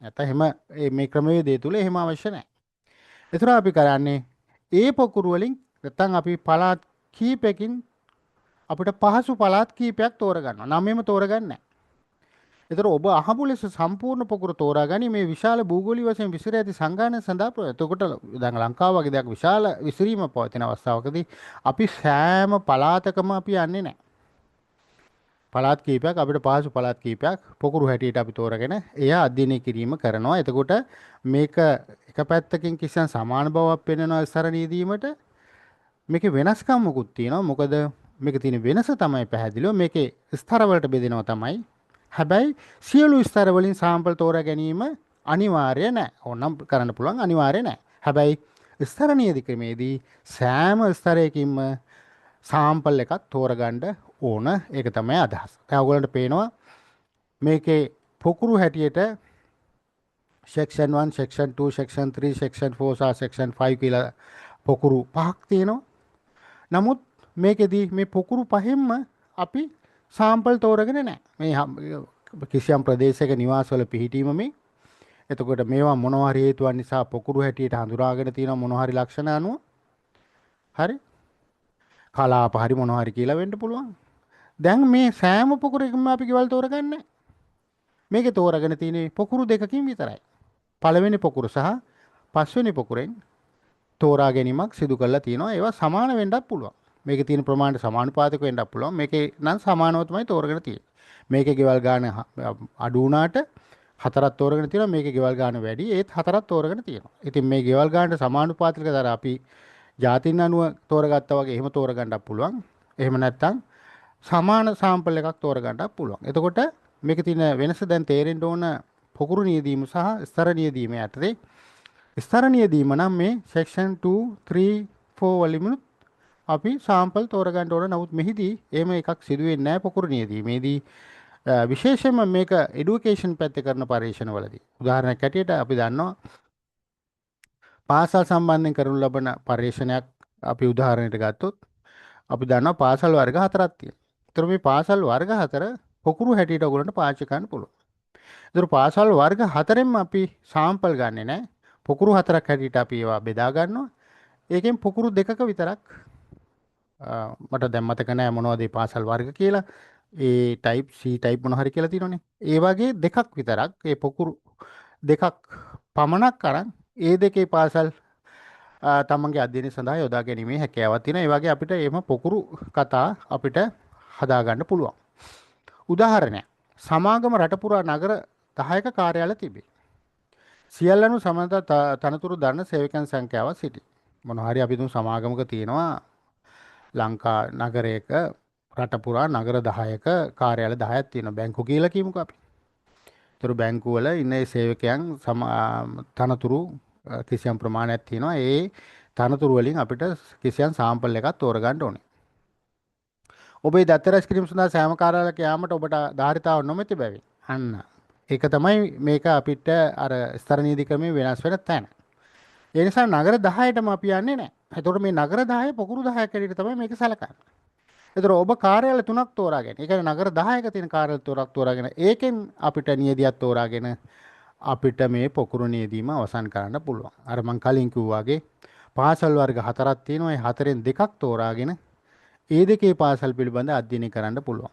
නැත්නම් එහෙම මේ ක්‍රමවේදය තුල එහෙම අවශ්‍ය නැහැ. ඒතර අපි කරන්නේ ඒ පොකුරු වලින් නැත්නම් අපි පළාත් කීපයකින් අපිට පහසු පළාත් කීපයක් තෝරගන්නවා. 9ෙම තෝරගන්නේ නැහැ. ඒතර ඔබ අහමු ලෙස සම්පූර්ණ පොකුර තෝරාගනි මේ විශාල භූගෝලීය වශයෙන් විසිර ඇති සංගායන සඳහා. එතකොට දැන් ලංකාව වගේ දෙයක් විශාල විසිරීමක් පවතින අවස්ථාවකදී අපි සෑම පළාතකම අපි යන්නේ නැහැ. පළාත් කීපයක් අපිට පහසු පළාත් කීපයක් පොකුරු හැටියට අපි තෝරගෙන එය අධ්‍යයනය කිරීම කරනවා. එතකොට මේක එක පැත්තකින් කිසියම් සමාන බවක් පෙන්වනවා ස්තරණීය දීමට. මේකේ වෙනස්කම් මොකුත් තියෙනවා. මොකද මේකේ තියෙන වෙනස තමයි පැහැදිලිව මේකේ ස්තර වලට බෙදෙනවා තමයි. හැබැයි සියලු ස්තර වලින් සාම්පල් තෝරා ගැනීම අනිවාර්ය නැහැ. ඕනම් කරන්න පුළුවන් අනිවාර්ය නැහැ. හැබැයි ස්තරණීය ක්‍රමේදී සෑම ස්තරයකින්ම සාම්පල් එකක් තෝරගන්න ඕන. ඒක තමයි අදහස. දැන් ඔයගොල්ලන්ට පේනවා මේකේ පොකුරු හැටියට section 1, section 2, section 3, section 4 සහ section 5 කියලා පොකුරු පහක් තියෙනවා. නමුත් මේකෙදී මේ පොකුරු පහෙන්ම අපි සාම්පල් තෝරගෙන නැහැ. මේ කිසියම් ප්‍රදේශයක නිවාසවල පිහිටීම මේ. එතකොට මේවා මොනවා හරි හේතුවක් නිසා පොකුරු හැටියට හඳුනාගෙන තියෙන මොනවා හරි ලක්ෂණ අනුව හරි කලාප හරි මොනවා හරි කියලා වෙන්න පුළුවන්. දැන් මේ සෑම පොකුරකින්ම අපි ගෙවල් තෝරගන්නේ. මේකේ තෝරගෙන තියෙන්නේ පොකුරු දෙකකින් විතරයි. පළවෙනි පොකුර සහ පස්වෙනි පොකුරෙන් තෝරා ගැනීමක් සිදු කරලා තියෙනවා. ඒවා සමාන වෙන්නත් පුළුවන්. මේකේ තියෙන ප්‍රමාණයට සමානුපාතික වෙන්නත් පුළුවන්. මේකේ නම් සමානව තමයි තෝරගෙන තියෙන්නේ. මේකේ ගෙවල් ගාන අඩු වුණාට හතරක් තෝරගෙන තියෙනවා. මේකේ ගෙවල් ගාන වැඩි ඒත් හතරක් තෝරගෙන තියෙනවා. ඉතින් මේ ගෙවල් ගානට සමානුපාතික දර අපි ජාතින් අනුව තෝරගත්තා වගේ එහෙම තෝරගන්නත් පුළුවන්. එහෙම නැත්නම් සමාන සාම්පල් එකක් තෝරගන්නත් පුළුවන්. එතකොට මේකේ තියෙන වෙනස දැන් තේරෙන්න ඕන පොකුරු නියදීම සහ ස්තර නියදීම යටතේ. ස්තර නියදීම නම් මේ section 2, 3, 4 වලින් අපි සාම්පල් තෝරගන්න ඕන. නමුත් මෙහිදී එහෙම එකක් සිදු වෙන්නේ නැහැ පොකුරු නියදීමේදී. විශේෂයෙන්ම මේක এডুকেෂන් පැත්තේ කරන පරීක්ෂණවලදී. උදාහරණයක් ඇටියට අපි දන්නවා පාසල් සම්බන්ධයෙන් කරනු ලබන පරීක්ෂණයක් අපි උදාහරණයට ගත්තොත් අපි දන්නවා පාසල් වර්ග 4ක් තියෙනවා. ඒතර මේ පාසල් වර්ග 4 පොකුරු හැටියට ඔයගොල්ලන්ට පාවිච්චි කරන්න පුළුවන්. ඒතර පාසල් වර්ග හතරෙන්ම අපි සාම්පල් ගන්නෙ නැහැ. පොකුරු හතරක් හැටියට අපි ඒවා බෙදා ගන්නවා. ඒකෙන් පොකුරු දෙකක විතරක් මට දැන් මතක නැහැ මොනවද මේ පාසල් වර්ග කියලා. ඒ ටයිප් C ටයිප් මොන හරි කියලා තියෙනවනේ. ඒ වගේ දෙකක් විතරක් ඒ පොකුරු දෙකක් පමණක් අරන් ඒ දෙකේ පාසල් තමන්ගේ අධ්‍යයනය සඳහා යොදා ගැනීමේ හැකියාවක් තියෙනවා. ඒ වගේ අපිට එහෙම පොකුරු කතා අපිට හදාගන්න පුළුවන්. උදාහරණයක්. සමාගම රටපුරා නගර 10ක කාර්යාල තිබේ. සියල්ලනු සමනත තනතුරු දරන සේවකයන් සංඛ්‍යාව සිටී. මොනවා හරි අපි තුන් සමාගමක තියෙනවා ලංකා නගරයක රටපුරා නගර 10ක කාර්යාල 10ක් තියෙනවා. බැංකු කියලා කියමුකෝ අපි. ඒතර බැංකු වල ඉන්න ඒ සේවකයන් තනතුරු කිසියම් ප්‍රමාණයක් තියෙනවා. ඒ තනතුරු වලින් අපිට කිසියම් සාම්පල් එකක් තෝරගන්න ඕනේ. ඔබේ දත්ත රැස් කිරීම සඳහා සෑම කාර්යාලයක යාමට ඔබට ධාරිතාව නොමැති බැවින් අන්න ඒක තමයි මේක අපිට අර ස්තර නීති ක්‍රමයේ වෙනස් වෙන තැන. ඒ නිසා නගර 10ටම අපි යන්නේ නැහැ. එතකොට මේ නගර 10 පොකුරු 10ක් ඇරෙට තමයි මේක සලකන්නේ. එතකොට ඔබ කාර්යාල තුනක් තෝරාගෙන, ඒ කියන්නේ නගර 10ක තියෙන කාර්යාල තුනක් තෝරාගෙන ඒකෙන් අපිට නියදියක් තෝරාගෙන අපිට මේ පොකුරු නියදීම අවසන් කරන්න පුළුවන්. අර මං කලින් කිව්වා වගේ පාසල් වර්ග හතරක් තියෙනවා. ඒ හතරෙන් දෙකක් තෝරාගෙන ඒ දෙකේ පාසල් පිළිබඳ අධ්‍යයනය කරන්න පුළුවන්.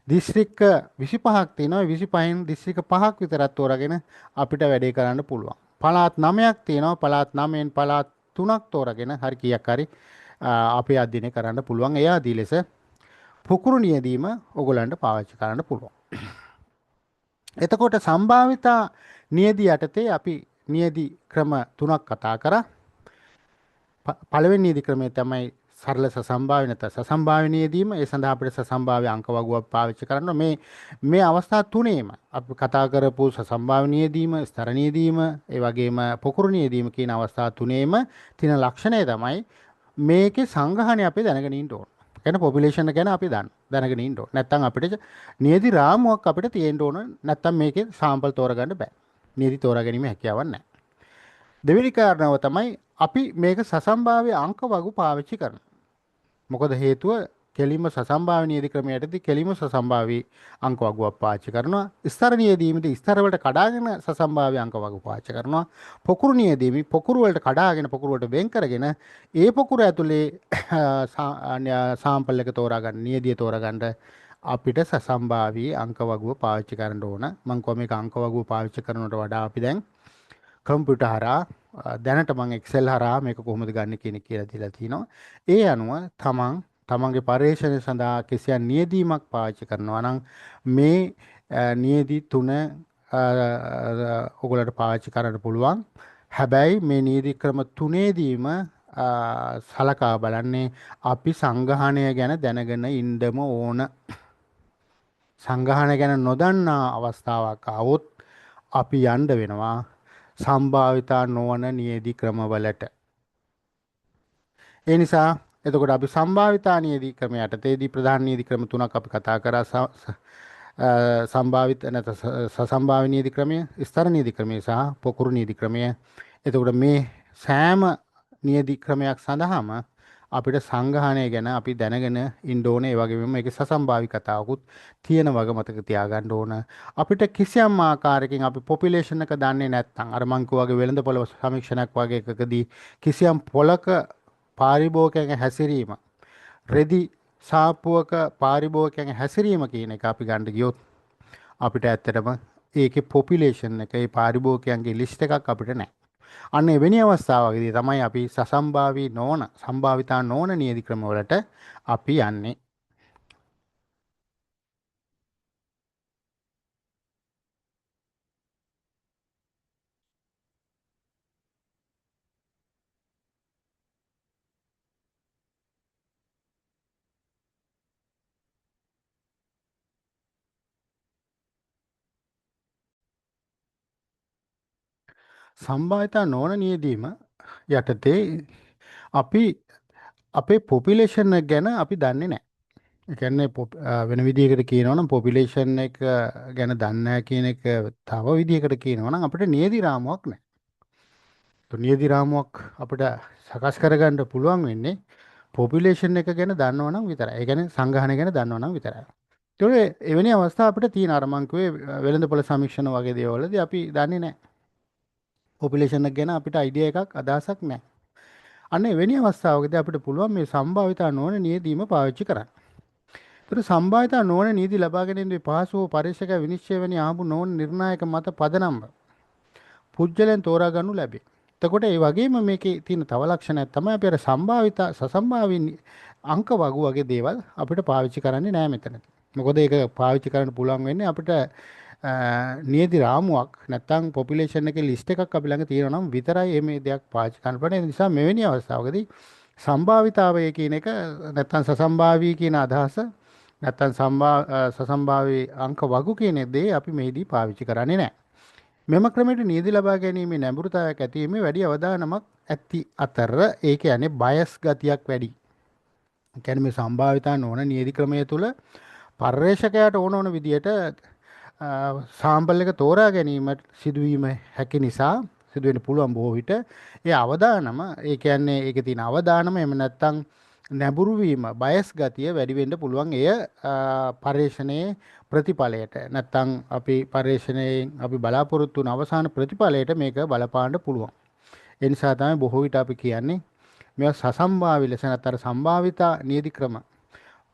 දිස්ත්‍රික්ක 25ක් තියෙනවා. 25න් දිස්ත්‍රික්ක 5ක් විතරක් තෝරාගෙන අපිට වැඩේ කරන්න පුළුවන්. පළාත් 9ක් තියෙනවා. පළාත් 9න් පළාත් 3ක් තෝරාගෙන හරි කීයක් හරි අපේ අධ්‍යයනය කරන්න පුළුවන්. ඒ ආදී ලෙස පොකුරු නියදීම ඔයගලන්ට පාවිච්චි කරන්න පුළුවන්. එතකොට සම්භාවිතා නියදි යටතේ අපි නියදි ක්‍රම තුනක් කතා කරා. පළවෙනි නියදි ක්‍රමය තමයි සරල සසම්භාව්‍ය නැත්නම් සසම්භාව්‍ය නියදීම. ඒ සඳහා අපිට සසම්භාව්‍ය අංක වගුවක් පාවිච්චි කරනවා. මේ අවස්ථා තුනේම අපි කතා කරපු සසම්භාව්‍ය නියදීම, ස්තර නියදීම, ඒ වගේම පොකුරු නියදීම කියන අවස්ථා තුනේම තියෙන ලක්ෂණය තමයි මේකේ සංග්‍රහණය අපි දැනගෙන ඉන්න ඕන. කියන්නේ පොපියුලේෂන් එක ගැන අපි දැනගෙන ඉන්න ඕන. නැත්නම් අපිට නියදි රාමුවක් අපිට තියෙන්න ඕන. නැත්නම් මේකේ සාම්පල් තෝරගන්න බෑ. නියදි තෝරා ගැනීම හැකියාවක් නැහැ. දෙවෙනි කාරණාව තමයි අපි මේක සසම්භාව්‍ය අංක වගු පාවිච්චි කරනවා. මොකද හේතුව කෙලිම සසම්භාව්‍ය නියදි ක්‍රමයටදී කෙලිම සසම්භාව්‍ය අංක වගුවක් පාවිච්චි කරනවා. ස්තර නියදීමේදී ස්තර වලට කඩාගෙන සසම්භාව්‍ය අංක වගු පාවිච්චි කරනවා. පොකුරු නියදීමේ පොකුරු වලට කඩාගෙන පොකුරු වලට වෙන් කරගෙන ඒ පොකුර ඇතුලේ සාම්පල් එක තෝරා ගන්න නියදිය තෝරා ගන්න අපිට සසම්භාව්‍ය අංක වගුව පාවිච්චි කරන්න ඕන. මම කොහොම මේක අංක වගුව පාවිච්චි කරනවට වඩා අපි දැන් කම්පියුටර් හරහා දැනට මම Excel හරහා මේක කොහොමද ගන්න කියන එක කියලා දීලා තිනවා. ඒ අනුව තමන්ගේ පරිශ්‍රණය සඳහා කිසියම් නියදීමක් පාවිච්චි කරනවා නම් මේ නියදි තුන ඔයගොල්ලන්ට පාවිච්චි කරන්න පුළුවන්. හැබැයි මේ නීති ක්‍රම තුනේදීම සලකා බලන්නේ අපි සංගහණය ගැන දැනගෙන ඉන්නම ඕන. සංගහණය ගැන නොදන්නා අවස්ථාවක් ආවොත් අපි යන්න වෙනවා සම්භාවිතා නොවන නියදි ක්‍රමවලට. ඒ නිසා එතකොට අපි සම්භාවිතා නියදි ක්‍රම යටතේදී ප්‍රධාන නියදි ක්‍රම තුනක් අපි කතා කරා. සම්භාවිත නැත්නම් සසම්භාව්‍ය නියදි ක්‍රමය, ස්තර නියදි ක්‍රමය සහ පොකුරු නියදි ක්‍රමය. එතකොට මේ සෑම නියදි ක්‍රමයක් සඳහාම අපිට සංගහණය ගැන අපි දැනගෙන ඉන්න ඕනේ. ඒ වගේම මේකේ සසම්භාවි කතාවකුත් තියෙන වග මතක තියාගන්න ඕන. අපිට කිසියම් ආකාරයකින් අපි පොපියුලේෂන් එක දන්නේ නැත්නම් අර මං වගේ වෙළඳපොළ සමීක්ෂණයක් වගේ එකකදී කිසියම් පොලක පාරිභෝගිකයන්ගේ හැසිරීම, රෙදි සාප්පුවක පාරිභෝගිකයන්ගේ හැසිරීම කියන එක අපි ගන්න ගියොත් අපිට ඇත්තටම ඒකේ පොපියුලේෂන් එක, ඒ පාරිභෝගිකයන්ගේ ලිස්ට් එකක් අපිට නැහැ. අන්න එවැනි අවස්ථාවකදී තමයි අපි සම්භාවිතා නොවන නියදි ක්‍රමවලට අපි යන්නේ. සම්භාවිතා නොවන නියදීම යටතේ අපි අපේ පොපියුලේෂන් එක ගැන අපි දන්නේ නැහැ. ඒ කියන්නේ වෙන විදිහකට කියනවා නම් පොපියුලේෂන් එක ගැන දන්නේ නැහැ කියන එක තව විදිහකට කියනවා නම් අපිට නියදි රාමුවක් නැහැ. તો නියදි රාමුවක් අපිට සකස් කරගන්න පුළුවන් වෙන්නේ පොපියුලේෂන් එක ගැන දන්නවනම් විතරයි. ඒ කියන්නේ සංගහනය ගැන දන්නවනම් විතරයි. ඒතකොට එවැනි අවස්ථා අපිට තියෙන අර මං කිව්වේ වෙළඳපොළ සමීක්ෂණ වගේ දේවල්වලදී අපි දන්නේ නැහැ. පොපියුලේෂන් එක ගැන අපිට අයිඩියා එකක් අදහසක් නැහැ. අන්න එවැනි අවස්ථාවකදී අපිට පුළුවන් මේ සම්භාවිතා නොවන නියැදීම පාවිච්චි කරන්න. ඒතර සම්භාවිතා නොවන නීති ලබා ගැනීමේ පහසුව පරීක්ෂක විනිශ්චය වැනි ආපු නොවන නිර්ණායක මත පදනම්ව පුජ්‍යලෙන් තෝරා ගන්නු ලැබේ. එතකොට ඒ වගේම මේකේ තියෙන තව ලක්ෂණයක් තමයි අපි අර සම්භාවිතා සසම්භාවී අංක වගු වගේ දේවල් අපිට පාවිච්චි කරන්නේ නැහැ මෙතනදී. මොකද ඒක පාවිච්චි කරන්න පුළුවන් වෙන්නේ අපිට නියති රාමුවක් නැත්නම් පොපියුලේෂන් එකේ ලිස්ට් එකක් අපි ළඟ තියෙනවා නම් විතරයි මේ දෙයක් පාවිච්චි කරන්න පුළුවන්. ඒ නිසා මෙවැනි අවස්ථාවකදී සම්භාවිතාවය කියන එක නැත්නම් සසම්භාවී කියන අදහස නැත්නම් සසම්භාවී අංක වගු කියන දේ අපි මෙහිදී පාවිච්චි කරන්නේ නැහැ. මෙම ක්‍රමයට නීති ලබා ගැනීමේ නැඹුරුතාවයක් ඇතිවීමේ වැඩි අවධානමක් ඇති අතර ඒ කියන්නේ බයස් ගතියක් වැඩි. ඒ කියන්නේ මේ සම්භාවිතා නොවන නීති ක්‍රමය තුළ පර්යේෂකයාට ඕන විදියට සාම්පල් එක තෝරා ගැනීමට සිදුවීම හැකි නිසා සිදුවෙන්න පුළුවන් බොහෝ විට ඒ අවදානම ඒ කියන්නේ ඒකේ තියෙන අවදානම එහෙම නැත්නම් නැඹුරු වීම බයස් ගතිය වැඩි වෙන්න පුළුවන් එය පර්යේෂණයේ ප්‍රතිඵලයට නැත්නම් අපි පර්යේෂණයෙන් අපි බලාපොරොත්තු වන අවසාන ප්‍රතිඵලයට මේක බලපාන්න පුළුවන්. ඒ නිසා තමයි බොහෝ විට අපි කියන්නේ මේවා සසම්භාවී ලෙස නැත්නම් සම්භාවිතා නීති ක්‍රම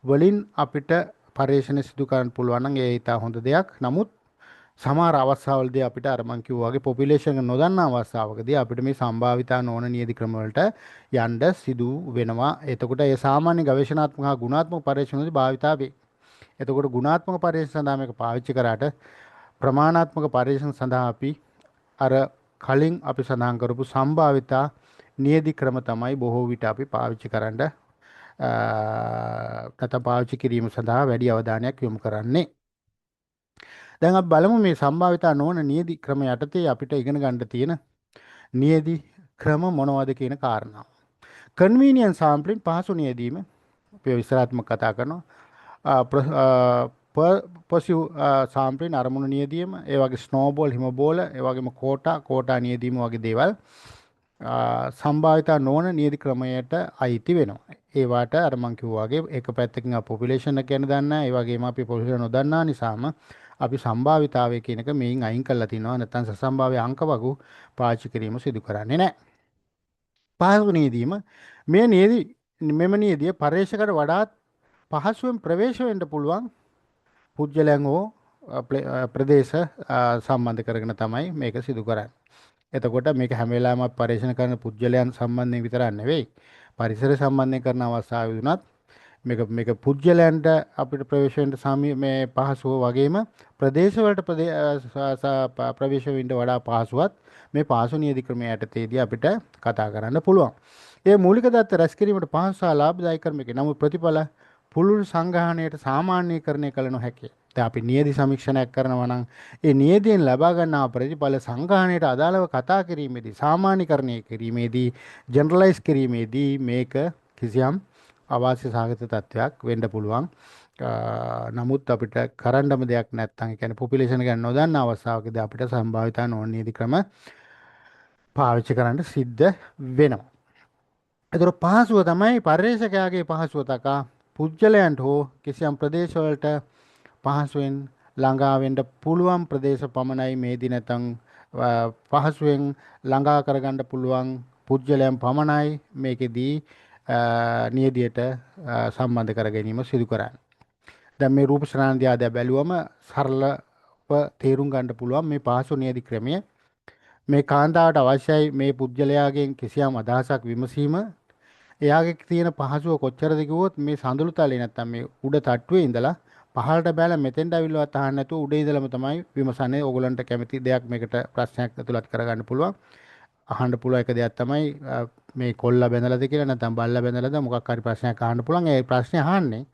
වලින් අපිට පර්යේෂණ සිදු කරන්න පුළුවන් නම් ඒ ඊට හොඳ දෙයක්. නමුත් සමහර අවස්ථාවලදී අපිට අර මං කිව්වා වගේ පොපියුලේෂන් එක නොදන්නා අවස්ථාවකදී අපිට මේ සම්භාවිතා නොවන නීති ක්‍රම වලට යන්න සිදු වෙනවා. එතකොට ඒ සාමාන්‍ය ගවේෂණාත්මක හා ගුණාත්මක පරීක්ෂණවලදී භාවිතා වේ. එතකොට ගුණාත්මක පරීක්ෂණ සඳහා මේක පාවිච්චි කරාට ප්‍රමාණාත්මක පරීක්ෂණ සඳහා අපි අර කලින් අපි සඳහන් කරපු සම්භාවිතා නීති ක්‍රම තමයි බොහෝ විට අපි පාවිච්චි කරන්න නැත්නම් පාවිච්චි කිරීම සඳහා වැඩි අවධානයක් යොමු කරන්නේ. දැන් අපි බලමු මේ සම්භාවිතා නොවන නියති ක්‍රම යටතේ අපිට ඉගෙන ගන්න තියෙන නියති ක්‍රම මොනවද කියන කාරණාව. කන්වීනියන්ස් සාම්පලින් පහසු නියදීම අපි විස්තරාත්මක කතා කරනවා. පොසිව් සාම්පලින් අරමුණු නියදීම, ඒ වගේ ස්නෝබෝල් හිම බෝල, ඒ වගේම කෝටා නියදීම වගේ දේවල් සම්භාවිතා නොවන නියති ක්‍රමයට අයිති වෙනවා. ඒවට අර මං කිව්වා වගේ එක පැත්තකින් අපි පොපියුලේෂන් එක ගැන දන්නා, ඒ වගේම අපි පොපියුලේෂන් නොදන්නා නිසාම අපි සම්භාවිතාවය කියන එක මේන් අයින් කරලා තිනවා. නැත්නම් සසම්භාව්‍ය අංක වගු පාවිච්චි කිරීම සිදු කරන්නේ නැහැ. පහසු නියදීම මේ මෙම නියදිය පර්යේෂකයට වඩාත් පහසුවෙන් ප්‍රවේශ වෙන්න පුළුවන් පුජ්‍යලයන් හෝ ප්‍රදේශ සම්බන්ධ කරගෙන තමයි මේක සිදු කරන්නේ. එතකොට මේක හැම වෙලාවෙම පරිශන කරන පුජ්‍යලයන් සම්බන්ධයෙන් විතරක් නෙවෙයි පරිසර සම්බන්ධයෙන් කරන අවස්ථාවේ වුණත් මේක පුජ්‍යලයන්ට අපිට ප්‍රවේශ වෙන්න මේ පහසුව වගේම ප්‍රදේශ වලට ප්‍රවේශ වෙන්න වඩා පහසුවත් මේ පහසු නීති ක්‍රමයේ යටතේදී අපිට කතා කරන්න පුළුවන්. ඒ මූලික දත්ත රැස් කිරීමට පහසු සහ ලාභදායක ක්‍රමයක නමුත් ප්‍රතිඵල පුළුල් සංග්‍රහණයට සාමාන්‍යීකරණය කළ නොහැකිය. දැන් අපි නියති සමීක්ෂණයක් කරනවා නම් ඒ නියතියෙන් ලබා ගන්නා ප්‍රතිඵල සංග්‍රහණයට අදාළව කතා කිරීමේදී සාමාන්‍යීකරණය කිරීමේදී ජෙනරලයිස් කිරීමේදී මේක කිසියම් අවාසිය සහගත තත්වයක් වෙන්න පුළුවන්. නමුත් අපිට කරන්නම දෙයක් නැත්නම් ඒ කියන්නේ පොපියුලේෂන් ගැන නොදන්න අවස්ථාවකදී අපිට සම්භාවිතා නොවන නීති ක්‍රම පාවිච්චි කරන්න සිද්ධ වෙනවා. ඒතර පහසුව තමයි පර්යේෂකයාගේ පහසුව තකා පුජ්‍යලයන්ට හෝ කිසියම් ප්‍රදේශවලට පහසුවෙන් ළඟා වෙන්න පුළුවන් ප්‍රදේශ පමණයි මේදී නැත්නම් පහසුවෙන් ළඟා කරගන්න පුළුවන් පුජ්‍යලයන් පමණයි මේකෙදී නියදියට සම්බන්ධ කර ගැනීම සිදු කරන්නේ. දැන් මේ රූප ශ්‍රාන්ති ආදී බැලුවම සරලව තේරුම් ගන්න පුළුවන් මේ පහසු නියදි ක්‍රමය. මේ කාන්තාවට අවශ්‍යයි මේ පුජ්‍යලයාගෙන් කිසියම් අදහසක් විමසීම. එයාගේ තියෙන පහසුව කොච්චරද කිව්වොත් මේ සඳලු තලේ නැත්තම් මේ උඩ තට්ටුවේ ඉඳලා පහළට බැලලා මෙතෙන්ට අවිල්ලවත් අහන්න නැතුව උඩ ඉඳලම තමයි විමසන්නේ. ඕගොල්ලන්ට කැමති දෙයක් මේකට ප්‍රශ්නයක් ඇතුළත් කරගන්න පුළුවන්. අහන්න පුළුවන් එක දෙයක් තමයි මේ කොල්ලා බැඳලාද කියලා නැත්නම් බල්ලා බැඳලාද මොකක් හරි ප්‍රශ්නයක් අහන්න පුළුවන්. ඒ ප්‍රශ්නේ අහන්නේ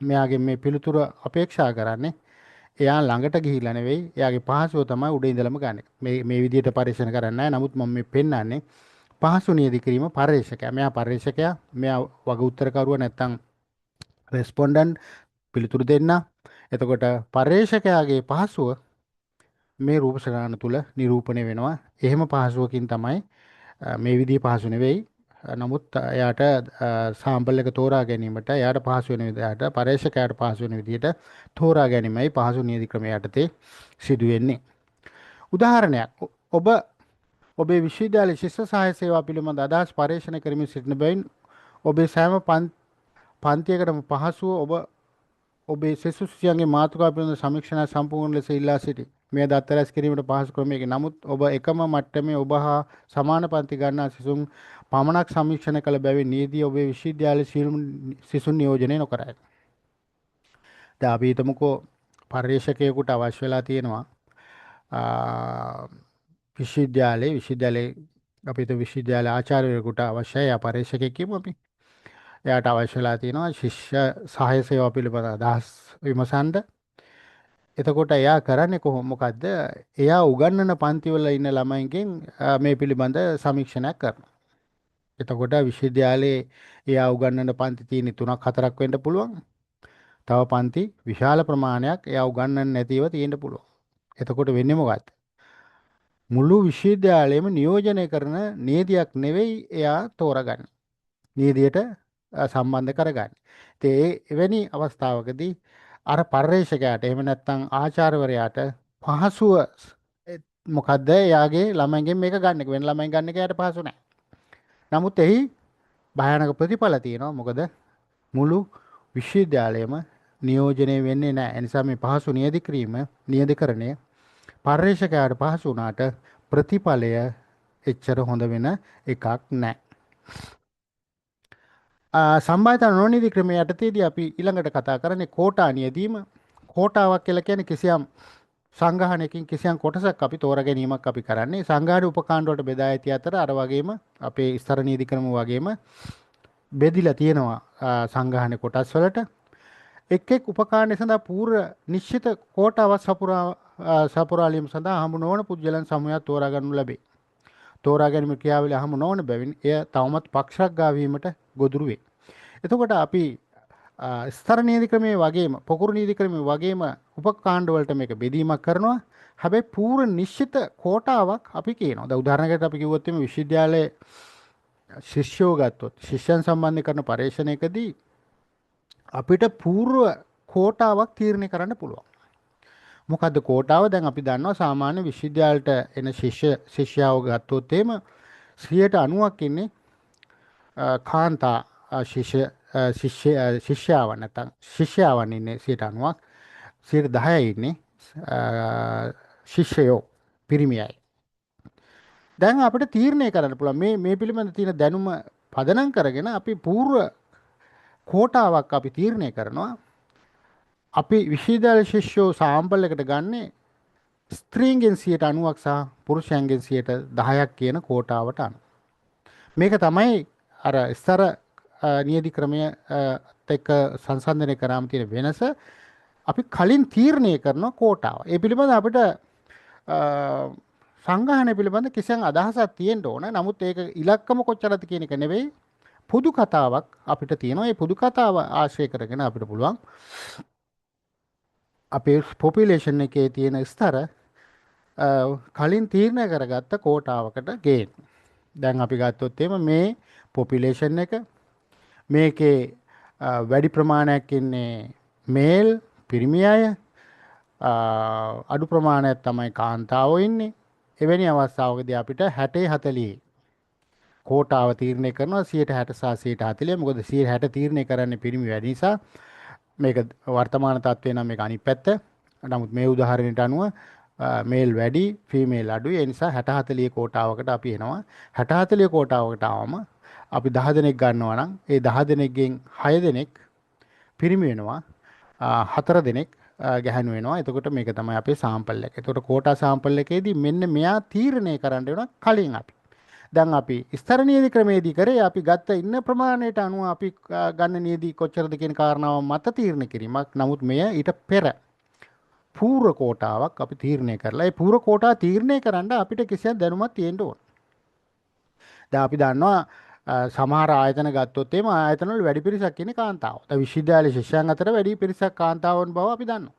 මෙයාගේ මේ පිළිතුර අපේක්ෂා කරන්නේ එයා ළඟට ගිහිල්ලා නෙවෙයි එයාගේ පහසුව තමයි උඩ ඉඳලම ගන්න. මේ විදිහට පරීක්ෂණ කරන්නේ නැහැ. නමුත් මම මේ පෙන්නන්නේ පහසු නියදි කිරීම පර්යේෂකයා. මෙයා පර්යේෂකයා. මෙයා වග උත්තරකරුවා නැත්නම් රෙස්පොන්ඩන්ට් පිළිතුරු දෙන්න. එතකොට පර්යේෂකයාගේ පහසුව මේ රූප ශ්‍රාවණ තුල නිරූපණය වෙනවා. එහෙම පහසුවකින් තමයි මේ විදිහේ පහසු නෙවෙයි නමුත් එයාට සාම්පල් එක තෝරා ගැනීමට එයාට පහසු වෙන විදිහට පරීක්ෂකයාට පහසු වෙන විදිහට තෝරා ගැනීමයි පහසු නීති ක්‍රමය යටතේ සිදු වෙන්නේ. උදාහරණයක් ඔබ ඔබේ විශ්වවිද්‍යාලයේ ශිෂ්‍ය සහාය සේවා පිළිබඳ අදහස් පරීක්ෂණ කරමින් සිටින බැවින් ඔබේ සෑම පන්තියකටම පහසුව ඔබේ ශිෂ්‍ය ශිෂ්‍යයන්ගේ මාතෘකා පිළිබඳ සමීක්ෂණ සම්පූර්ණ ලෙස ඉල්ලා සිටි. මේ දත් රැස් කිරීමට පහසු ක්‍රමයකි. නමුත් ඔබ එකම මට්ටමේ ඔබ හා සමාන පන්ති ගන්නා සිසුන් පමණක් සමීක්ෂණ කළ බැවින් නීතිය ඔබේ විශ්වවිද්‍යාලයේ සියලුම සිසුන් නියෝජනය නොකරයි. දැන් අපි හිතමුකෝ පර්යේෂකයෙකුට අවශ්‍ය වෙලා තියෙනවා විශ්වවිද්‍යාලයේ අපි හිතමු විශ්වවිද්‍යාල ආචාර්යවරයෙකුට අවශ්‍යයි ආ පර්යේෂකයෙක් කියමු අපි. එයාට අවශ්‍ය වෙලා තියෙනවා ශිෂ්‍ය සහාය සේවා පිළිබඳ අදහස් විමසන්න. එතකොට එයා කරන්නේ මොකද්ද? එයා උගන්වන පන්තිවල ඉන්න ළමයින්ගෙන් මේ පිළිබඳ සමීක්ෂණයක් කරනවා. එතකොට විශ්වවිද්‍යාලයේ එයා උගන්වන පන්ති තියෙන 3ක් 4ක් වෙන්න පුළුවන්. තව පන්ති විශාල ප්‍රමාණයක් එයා උගන්වන්නේ නැතිව තියෙන්න පුළුවන්. එතකොට වෙන්නේ මොකද්ද? මුළු විශ්වවිද්‍යාලයම නියෝජනය කරන නීතියක් නෙවෙයි එයා තෝරගන්නේ. නීතියට සම්බන්ධ කරගන්නේ. ඉතින් එවැනි අවස්ථාවකදී අර පර්යේෂකයාට එහෙම නැත්නම් ආචාර්යවරයාට පහසුව මොකද්ද එයාගේ ළමයින්ගෙන් මේක ගන්න එක. වෙන ළමයින් ගන්න එක එයාට පහසු නැහැ. නමුත් එහි භයානක ප්‍රතිඵල තියෙනවා. මොකද මුළු විශ්වවිද්‍යාලයම නියෝජනය වෙන්නේ නැහැ. ඒ නිසා මේ පහසු නියදිකරණය පර්යේෂකයාට පහසු වුණාට ප්‍රතිඵලය එච්චර හොඳ වෙන එකක් නැහැ. සම්බාධන නොනීති ක්‍රමය යටතේදී අපි ඊළඟට කතා කරන්නේ කෝටා නියදීම. කෝටාවක් කියලා කියන්නේ කිසියම් සංගහනයකින් කිසියම් කොටසක් අපි තෝරා ගැනීමක් අපි කරන්නේ. සංගහන උපකාණ්ඩ වලට බෙදා ඇති අතර අර වගේම අපේ ස්තර නීති ක්‍රම වගේම බෙදිලා තියෙනවා සංගහන කොටස් වලට. එක් එක් උපකාණ්ඩය සඳහා පූර්ව නිශ්චිත කෝටාවක් සපුරාලීම සඳහා හමු නොවන පුද්ගලයන් සමූහයක් තෝරා ගන්නු ලැබේ. තෝරා ගැනීම ක්‍රියාවලිය හමු නොවන බැවින් එය තවමත් පක්ෂග්‍රාහී වීමට ගොදුරු වේ. එතකොට අපි ස්තර නීති ක්‍රමයේ වගේම පොකුරු නීති ක්‍රමයේ වගේම උපකාණ්ඩ වලට මේක බෙදීමක් කරනවා. හැබැයි පූර්ව නිශ්චිත කෝටාවක් අපි කියනවා. දැන් උදාහරණයකට අපි කිව්වොත් මේ විශ්වවිද්‍යාලයේ ශිෂ්‍යයෝ ගත්තොත් ශිෂ්‍යයන් සම්බන්ධ කරන පරීක්ෂණයකදී අපිට පූර්ව කෝටාවක් තීරණය කරන්න පුළුවන්. මොකද්ද කෝටාව? දැන් අපි දන්නවා සාමාන්‍ය විශ්වවිද්‍යාලයට එන ශිෂ්‍යයව ගත්තොත් එහෙම 90%ක් ඉන්නේ කාන්තා ශිෂ්‍යාවන් නැත්නම් ශිෂ්‍යාවන් ඉන්නේ 90%ක් 10% ඉන්නේ ශිෂ්‍යයෝ පිරිමියයි. දැන් අපිට තීරණය කරන්න පුළුවන් මේ පිළිබඳ තියෙන දැනුම පදනම් කරගෙන අපි පූර්ව කෝටාවක් අපි තීරණය කරනවා. අපි විශ්වවිද්‍යාල ශිෂ්‍යෝ සාම්පල් එකට ගන්නේ ස්ත්‍රීන්ගෙන් 90%ක් සහ පුරුෂයන්ගෙන් 10%ක් කියන කෝටාවට අනුව. මේක තමයි අර ස්තර නියති ක්‍රමය එක්ක සංසන්දනය කරාම තියෙන වෙනස. අපි කලින් තීරණය කරන කෝටාව. ඒ පිළිබඳ අපිට සංගහනය පිළිබඳ කිසියම් අදහසක් තියෙන්න ඕන. නමුත් ඒක ඉලක්කම කොච්චරද කියන එක නෙවෙයි. පොදු කතාවක් අපිට තියෙනවා. ඒ පොදු කතාව ආශ්‍රය කරගෙන අපිට පුළුවන් අපේ පොපියුලේෂන් එකේ තියෙන ස්තර කලින් තීරණය කරගත්ත කෝටාවකට ගේන්න. දැන් අපි ගත්තොත් එimhe මේ පොපියුලේෂන් එක මේකේ වැඩි ප්‍රමාණයක් ඉන්නේ මේල් පිරිමි අය අඩු ප්‍රමාණයක් තමයි කාන්තාවෝ ඉන්නේ. එවැනි අවස්ථාවකදී අපිට 60-40 කෝටාව තීරණය කරනවා 60 සහ 40. මොකද 60 තීරණය කරන්නේ පිරිමි වැඩි නිසා. මේක වර්තමාන තත්ත්වේ නම් මේක අනිත් පැත්ත. නමුත් මේ උදාහරණයට අනුව මේල් වැඩි ෆීමේල් අඩුයි. ඒ නිසා 60-40 කෝටාවකට අපි එනවා. 60-40 කෝටාවකට ආවම අපි 10 දෙනෙක් ගන්නවා නම් ඒ 10 දෙනෙක්ගෙන් 6 දෙනෙක් පිරිමි වෙනවා. 4 දෙනෙක් ගැහැණු වෙනවා. එතකොට මේක තමයි අපේ සාම්පල් එක. එතකොට කෝටා සාම්පල් එකේදී මෙන්න මෙයා තීරණය කරන්න වෙනවා කලින් අපි. දැන් අපි ස්තර නීති ක්‍රමයේදී කරේ අපි ගත්ත ඉන්න ප්‍රමාණයට අනුව අපි ගන්න නීති කොච්චරද කියන කාරණාව මත තීරණය කිරීමක්. නමුත් මෙය ඊට පෙර පූර්ව කෝටාවක් අපි තීරණය කරලා ඒ පූර්ව කෝටා තීරණය කරන්න අපිට කිසියම් දැනුමක් තියෙන්න ඕන. දැන් අපි දන්නවා සමහර ආයතන ගත්තොත් එimhe ආයතන වල වැඩි පිරිසක් ඉන්නේ කාන්තාවෝ. දැන් විශ්වවිද්‍යාලයේ ශිෂ්‍යයන් අතර වැඩි පිරිසක් කාන්තාවන් බව අපි දන්නවා.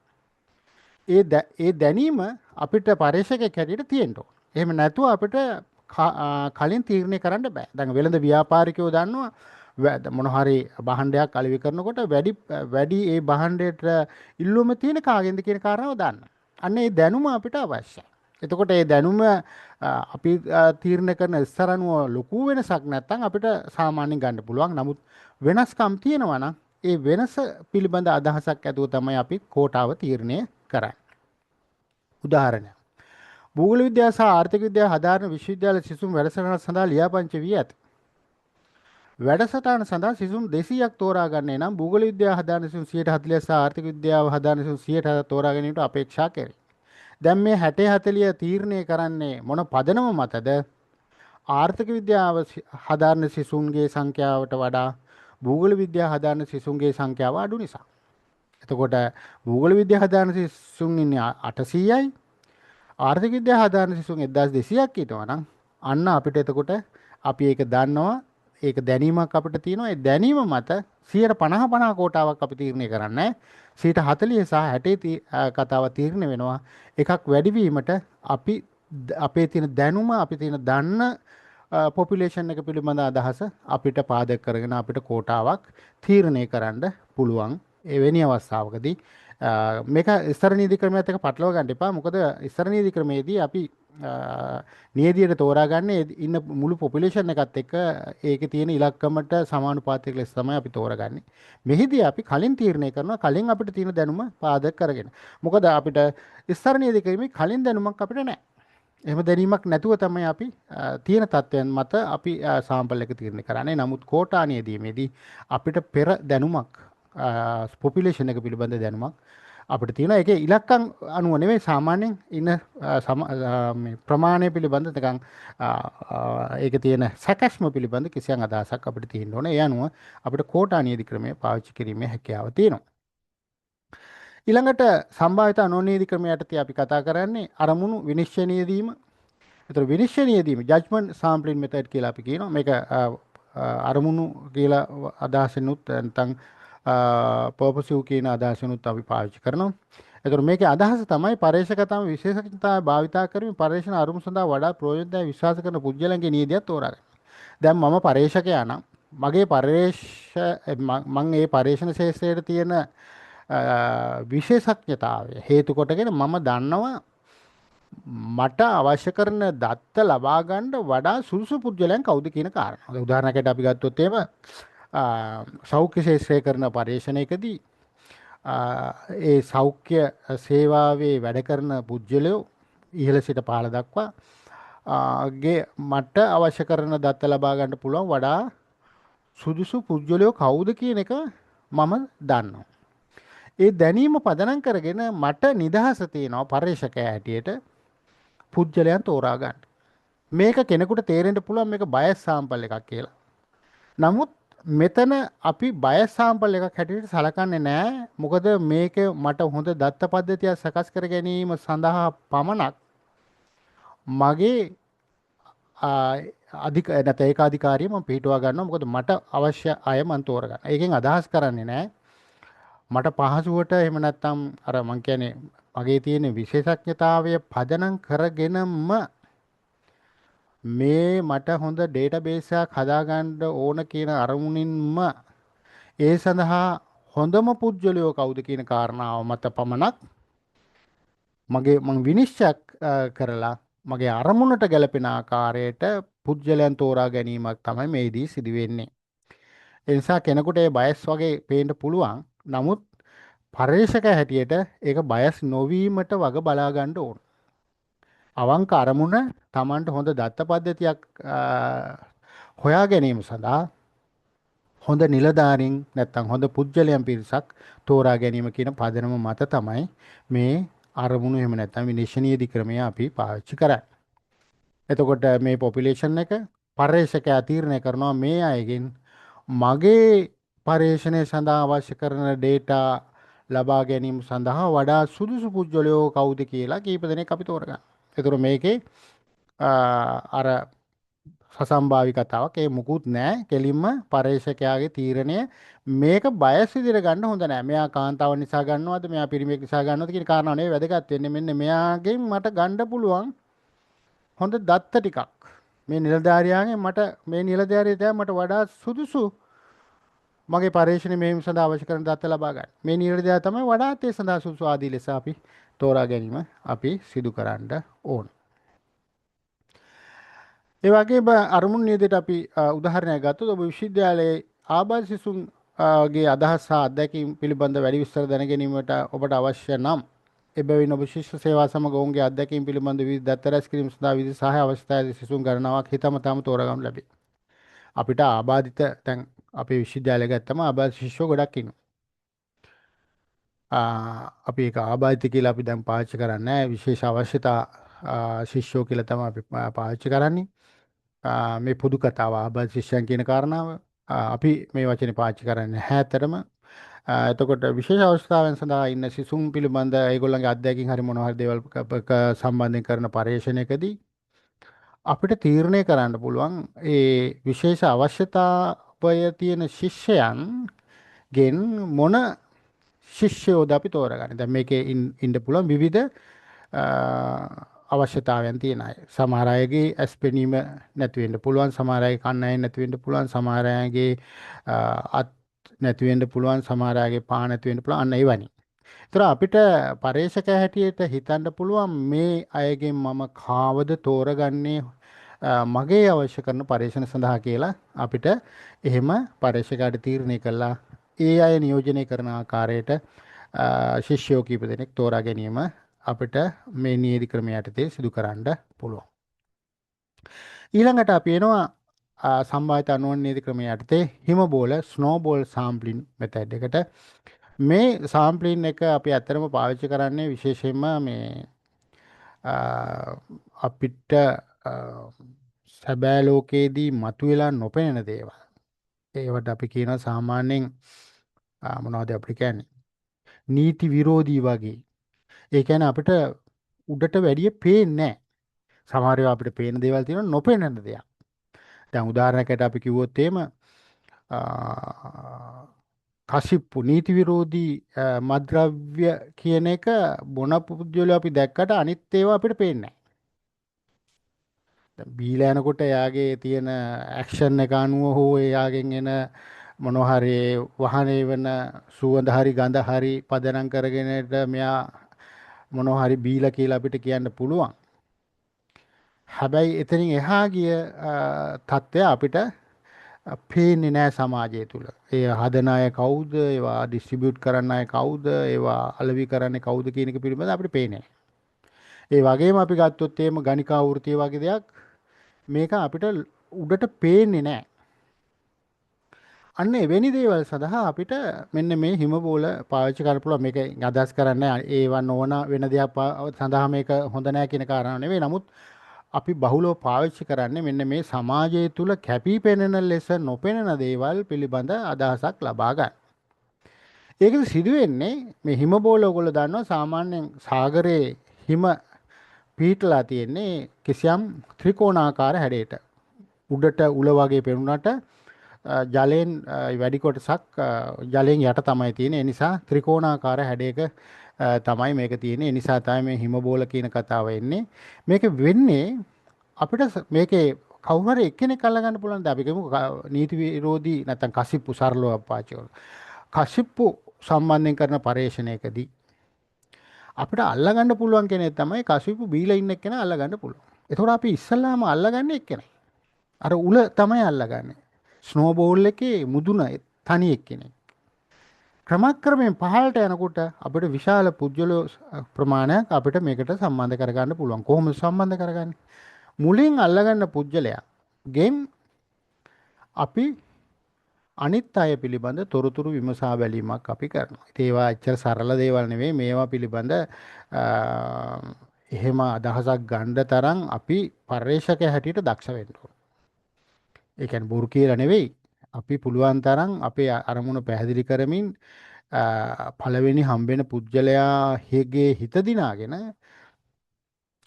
ඒ දැනීම අපිට පරීක්ෂකයෙක් හැටියට තියෙන්න ඕන. එහෙම නැතුව අපිට කලින් තීරණය කරන්න බෑ. දැන් වෙළඳ ව්‍යාපාරිකයෝ දන්නවා මොන හරි භාණ්ඩයක් අලෙවි කරනකොට වැඩි ඒ භාණ්ඩයට ඉල්ලුම තියෙන කාගෙන්ද කියන කාරණාව දන්න. අන්න ඒ දැනුම අපිට අවශ්‍යයි. එතකොට ඒ දැනුම අපි තීරණය කරන ඉස්සරනුව ලොකු වෙනසක් නැත්නම් අපිට සාමාන්‍යයෙන් ගන්න පුළුවන්. නමුත් වෙනස්කම් තියෙනවා නම් ඒ වෙනස පිළිබඳ අදහසක් ඇතුව තමයි අපි කෝටාව තීරණය කරන්නේ. උදාහරණයක්. භූගෝල විද්‍යාව සහ ආර්ථික විද්‍යාව හදාරන විශ්වවිද්‍යාල සිසුන් වැඩසටහන සඳහා ලියාපදිංචි වී ඇත. වැඩසටහන සඳහා සිසුන් 200ක් තෝරා ගන්නේ නම් භූගෝල විද්‍යාව හදාරන සිසුන් 140 සහ ආර්ථික විද්‍යාව හදාරන සිසුන් 160 තෝරා ගැනීමට අපේක්ෂා කෙරේ. දැන් මේ 60 40 තීරණය කරන්නේ මොන පදනම මතද? ආර්ථික විද්‍යාව හදාරන සිසුන්ගේ සංඛ්‍යාවට වඩා භූගෝල විද්‍යාව හදාරන සිසුන්ගේ සංඛ්‍යාව අඩු නිසා. එතකොට භූගෝල විද්‍යාව හදාරන සිසුන් ඉන්නේ 800යි. ආර්ථික විද්‍යාව හදාරන සිසුන් 1200ක් හිටනවා නම් අන්න අපිට එතකොට අපි ඒක දන්නවා. ඒක දැනීමක් අපිට තියෙනවා. ඒ දැනීම මත 50 කෝටාවක් අපි තීරණය කරන්නේ. 40 සහ 60 කතාව තීරණය වෙනවා. එකක් වැඩිවීමට අපි අපේ තියෙන දැනුම අපි තියෙන දන්න පොපියුලේෂන් එක පිළිබඳ අදහස අපිට පාදක කරගෙන අපිට කෝටාවක් තීරණය කරන්න පුළුවන්. එවැනි අවස්ථාවකදී මේක ඉස්තර නීති ක්‍රමයත් එක්ක පටලවා ගන්න එපා. මොකද ඉස්තර නීති ක්‍රමයේදී අපි නියදියට තෝරාගන්නේ ඉන්න මුළු පොපියුලේෂන් එකත් එක්ක ඒකේ තියෙන ඉලක්කමට සමානුපාතික ලෙස තමයි අපි තෝරගන්නේ. මෙහිදී අපි කලින් තීරණය කරනවා කලින් අපිට තියෙන දැනුම පාදක කරගෙන. මොකද අපිට ඉස්තර නීති ක්‍රමයේ කලින් දැනුමක් අපිට නැහැ. එහෙම දැනීමක් නැතුව තමයි අපි තියෙන තත්ත්වයන් මත අපි සාම්පල් එක තීරණය කරන්නේ. නමුත් කෝටා නියදීමේදී අපිට පෙර දැනුමක් පොපියුලේෂන් එක පිළිබඳ දැනුමක් අපිට තියෙනවා. ඒකේ ඉලක්කම් අනුව නෙවෙයි සාමාන්‍යයෙන් ඉන්න මේ ප්‍රමාණය පිළිබඳ නිකන් ඒකේ තියෙන සැකස්ම පිළිබඳ කිසියම් අදහසක් අපිට තියෙන්න ඕනේ. ඒ අනුව අපිට කෝටා නියති ක්‍රමය පාවිච්චි කිරීමේ හැකියාව තියෙනවා. ඊළඟට සම්භාවිත අනෝනීති ක්‍රමයටදී අපි කතා කරන්නේ අරමුණු විනිශ්චය නියදීම. ඒතර විනිශ්චය නියදීම ජජ්මන්ට් සාම්පලින් මෙතඩ් කියලා අපි කියනවා. මේක අරමුණු කියලා අදහසිනුත් නැත්නම් පර්පසිව් කියන අදහසිනුත් අපි පාවිච්චි කරනවා. ඒතර මේකේ අදහස තමයි පරේක්ෂකතම විශේෂඥතාවය භාවිතා කරමින් පරේක්ෂණ අරමුණු සඳහා වඩා ප්‍රයෝජනදායී විශ්වාස කරන පුද්ගලයන්ගේ නියදියක් තෝරාගන්න. දැන් මම පරේක්ෂකයා නම් මගේ මම ඒ පරේක්ෂණ ශාස්ත්‍රයේ තියෙන විශේෂඥතාවය හේතු කොටගෙන මම දන්නවා මට අවශ්‍ය කරන දත්ත ලබා ගන්න වඩා සුදුසු පුද්ගලයන් කවුද කියන කාරණා. උදාහරණයකට අපි ගත්තොත් එහෙම සෞඛ්‍ය ශාස්ත්‍රය කරන පරීක්ෂණයකදී ඒ සෞඛ්‍ය සේවාවේ වැඩ කරන පුද්ගලයෝ ඉහළ සිට පහළ දක්වා මට අවශ්‍ය කරන දත්ත ලබා ගන්න පුළුවන් වඩා සුදුසු පුද්ගලයෝ කවුද කියන එක මම දන්නවා. ඒ දැනීම පදනම් කරගෙන මට නිදහස තියෙනවා පරීක්ෂකයා හැටියට පුද්ගලයන් තෝරා ගන්න. මේක කෙනෙකුට තේරෙන්න පුළුවන් මේක බයස් සාම්පල් එකක් කියලා. නමුත් මෙතන අපි බයස් සාම්පල් එකක් හැටියට සලකන්නේ නැහැ. මොකද මේක මට හොඳ දත්ත පද්ධතියක් සකස් කර ගැනීම සඳහා පමණක් මගේ ඒකාධිකාරිය මම පිටුවා ගන්නවා. මොකද මට අවශ්‍ය අය මම තෝරගන්න. ඒකෙන් අදහස් කරන්නේ නැහැ මට පහසුවට එහෙම නැත්නම් අර මං කියන්නේ මගේ තියෙන විශේෂඥතාවය පදනම් කරගෙනම මේ මට හොඳ ඩේටාබේස් එකක් හදාගන්න ඕන කියන අරමුණින්ම ඒ සඳහා හොඳම පුද්ගලයෝ කවුද කියන කාරණාව මත පමණක් මම විනිශ්චය කරලා මගේ අරමුණට ගැලපෙන ආකාරයට පුද්ගලයන් තෝරා ගැනීමක් තමයි මේදී සිදු වෙන්නේ. ඒ නිසා කෙනෙකුට ඒ බයස් වගේ පේන්න පුළුවන්. නමුත් පරේක්ෂක හැටියට ඒක බයස් නොවීමට වග බලා ගන්න ඕන. අවංක අරමුණ Tamanට හොඳ දත්ත පද්ධතියක් හොයා ගැනීම සඳහා හොඳ නිලධාරීන් නැත්නම් හොඳ පුද්ගලයන් පිරිසක් තෝරා ගැනීම කියන පදනම මත තමයි මේ අරමුණු එහෙම නැත්නම් විනිශ්චය ක්‍රමය අපි පාවිච්චි කරන්නේ. එතකොට මේ පොපියුලේෂන් එක පරේක්ෂකයා තීරණය කරනවා මේ අයගෙන් මගේ පරීක්ෂණය සඳහා අවශ්‍ය කරන ඩේටා ලබා ගැනීම සඳහා වඩා සුදුසු පුද්ගලයෝ කවුද කියලා කීප දෙනෙක් අපි තෝරගන්නවා. ඒතර මේකේ අර සසම්භාවි කතාවක් ඒ මුකුත් නැහැ. කෙලින්ම පරේක්ෂකයාගේ තීරණය මේක බයස් විදිහට ගන්න හොඳ නැහැ. මෙයා කාන්තාව නිසා ගන්නවද මෙයා පිරිමියෙක් නිසා ගන්නවද කියන කාරණා නෙවෙයි වැදගත් වෙන්නේ. මෙන්න මෙයාගෙන් මට ගන්න පුළුවන් හොඳ දත්ත ටිකක් මේ නිලධාරියාගෙන් මේ නිලධාරියා තමයි මට වඩා සුදුසු මගේ පරීක්ෂණ මෙහෙයුම සඳහා අවශ්‍ය කරන දත්ත ලබා ගන්න. මේ නිලධාරියා තමයි වඩාත් ඒ සඳහා සුදුසු ආදී ලෙස අපි තෝරා ගැනීම අපි සිදු කරන්න ඕන. ඒ වගේම අරමුණු නියදයට අපි උදාහරණයක් ගත්තොත් ඔබ විශ්වවිද්‍යාලයේ ආබාධ සිසුන් ගේ අදහස් සහ අත්දැකීම් පිළිබඳ වැඩි විස්තර දැන ගැනීමට ඔබට අවශ්‍ය නම් එබැවින් ඔබ ශිෂ්‍ය සේවා සමග ඔවුන්ගේ අත්දැකීම් පිළිබඳ විවිධ දත්ත රැස් කිරීම සඳහා විවිධ සහාය අවශ්‍යතා ඇති සිසුන් ගණනාවක් හිතමතාම තෝරාගනු ලැබේ. අපිට ආබාධිත දැන් අපේ විශ්වවිද්‍යාලය ගත්තම ආබාධ ශිෂ්‍යෝ ගොඩක් ඉන්නවා. අපි ඒක ආබාධිත කියලා අපි දැන් පාවිච්චි කරන්නේ නැහැ. විශේෂ අවශ්‍යතා ශිෂ්‍යෝ කියලා තමයි අපි පාවිච්චි කරන්නේ. මේ පොදු කතාව ආබාධ ශිෂ්‍යයන් කියන කාරණාව අපි මේ වචනේ පාවිච්චි කරන්නේ නැහැ ඇත්තටම. එතකොට විශේෂ අවස්ථාවන් සඳහා ඉන්න සිසුන් පිළිබඳ ඒගොල්ලන්ගේ අත්දැකීම් හරි මොනවා හරි දේවල් සම්බන්ධයෙන් කරන පරීක්ෂණයකදී අපිට තීරණය කරන්න පුළුවන් ඒ විශේෂ අවශ්‍යතාවය තියෙන ශිෂ්‍යයන්ගෙන් මොන ශිෂ්‍යයෝද අපි තෝරගන්නේ. දැන් මේකේ ඉන්න පුළුවන් විවිධ අවශ්‍යතාවයන් තියෙන අය. සමහර අයගේ ඇස් පෙනීම නැති වෙන්න පුළුවන්, සමහර අයගේ කන් ඇහෙන්නේ නැති වෙන්න පුළුවන්, සමහර අයගේ අත් නැති වෙන්න පුළුවන්, සමහර අයගේ පා නැති වෙන්න පුළුවන්. අන්න ඒ වගේ. ඒතර අපිට පරේක්ෂක හැටියට හිතන්න පුළුවන් මේ අයගෙන් මම කාවද තෝරගන්නේ මගේ අවශ්‍ය කරන පරීක්ෂණ සඳහා කියලා අපිට එහෙම පරීක්ෂකයාට තීරණය කළා ඒ අය නියෝජනය කරන ආකාරයට ශිෂ්‍යයෝ කීප දෙනෙක් තෝරා ගැනීම අපිට මේ නීති ක්‍රමය යටතේ සිදු කරන්න පුළුවන්. ඊළඟට අපි එනවා සම්භාවිත අනුවන නීති ක්‍රමය යටතේ හිම බෝල ස්නෝබෝල් සාම්ප්ලින් මෙතඩ් එකට. මේ සාම්ප්ලින් එක අපි ඇත්තටම පාවිච්චි කරන්නේ විශේෂයෙන්ම මේ අපිට සැබෑ ලෝකයේදී මතුවලා නොපෙනෙන දේවල්. ඒවට අපි කියනවා සාමාන්‍යයෙන් මොනවද අපිට කියන්නේ නීති විරෝධී වගේ. ඒ කියන්නේ අපිට උඩට වැඩිය පේන්නේ නැහැ. සමහර ඒවා අපිට පේන දේවල් තියෙනවා නොපෙනෙන දේවල්. දැන් උදාහරණයකට අපි කිව්වොත් එහෙම කසිප්පු නීති විරෝධී මද්ද්‍රව්‍ය කියන එක බොන පුද්ගලයෝ අපි දැක්කට අනිත් ඒවා අපිට පේන්නේ නැහැ. දැන් බීලා යනකොට එයාගේ තියෙන ඇක්ෂන් එක අනුව හෝ එයාගෙන් එන මොනවා හරි වාහනේ වෙන සුවඳ හරි ගඳ හරි පදනම් කරගෙනට මෙයා මොනවා හරි බීලා කියලා අපිට කියන්න පුළුවන්. හැබැයි එතනින් එහා ගිය தත්ත්වය අපිට පේන්නේ නැහැ සමාජය තුළ. ඒ හදන අය කවුද? ඒවා ඩිස්ට්‍රිබියුට් කරන්න අය කවුද? ඒවා අලෙවි කරන්නේ කවුද කියන එක පිළිබඳව අපිට පේන්නේ නැහැ. ඒ වගේම අපි ගත්තොත් එහෙම ගණිකා වෘත්තිය වගේ දෙයක් මේක අපිට උඩට පේන්නේ නැහැ. අන්න එවැනි දේවල් සඳහා අපිට මෙන්න මේ හිම බෝල පාවිච්චි කරන්න පුළුවන්. මේක අදහස් කරන්නේ ඒවා නොවන වෙන දෙයක් සඳහා මේක හොඳ නැහැ කියන කාරණාව නෙවෙයි. නමුත් අපි බහුලව පාවිච්චි කරන්නේ මෙන්න මේ සමාජය තුල කැපී පෙනෙන ලෙස නොපෙනෙන දේවල් පිළිබඳ අදහසක් ලබා ගන්න. ඒකද සිදු වෙන්නේ මේ හිම බෝල ඔයගොල්ලෝ දන්නවා සාමාන්‍යයෙන් සාගරයේ හිම පීටලා තියෙන්නේ කිසියම් ත්‍රිකෝණාකාර හැඩයකට. උඩට උල වගේ පෙනුනට ජලයෙන් වැඩි කොටසක් ජලයෙන් යට තමයි තියෙන්නේ. ඒ නිසා ත්‍රිකෝණාකාර හැඩයක තමයි මේක තියෙන්නේ. ඒ නිසා තමයි මේ හිම බෝල කියන කතාව එන්නේ. මේක වෙන්නේ අපිට මේකේ කවුරු හරි එක්කෙනෙක් අල්ලගන්න පුළුවන්. අපි කියමු නීති විරෝධී නැත්නම් කසිප්පු සරලව පාවිච්චි කරනවා. කසිප්පු සම්බන්ධයෙන් කරන පරීක්ෂණයකදී අපිට අල්ලගන්න පුළුවන් කෙනෙක් තමයි කසිප්පු බීලා ඉන්න එක්කෙනා අල්ලගන්න පුළුවන්. ඒතකොට අපි ඉස්සල්ලාම අල්ලගන්නේ එක්කෙනයි. අර උල තමයි අල්ලගන්නේ. ස්නෝබෝල් එකේ මුදුන තනි එක්කෙනෙක්. ක්‍රමක්‍රමයෙන් පහළට යනකොට අපිට විශාල පුජ්‍යල ප්‍රමාණයක් අපිට මේකට සම්බන්ධ කරගන්න පුළුවන්. කොහොමද සම්බන්ධ කරගන්නේ? මුලින් අල්ලගන්න පුජ්‍යලයාගෙන් අපි අනිත් අය පිළිබඳ තොරතුරු විමසා බැලීමක් අපි කරනවා. ඒවා ඇත්තට සරල දේවල් නෙවෙයි. මේවා පිළිබඳ එහෙම අදහසක් ගන්න තරම් අපි පරිශ්‍රකයා හැටියට දක්ෂ වෙන්න ඕන. ඒ කියන්නේ බොරු කියලා නෙවෙයි. අපි පුළුවන් තරම් අපේ අරමුණ පැහැදිලි කරමින් පළවෙනි හම්බෙන පුජ්‍යලයාගේ හිත දිනාගෙන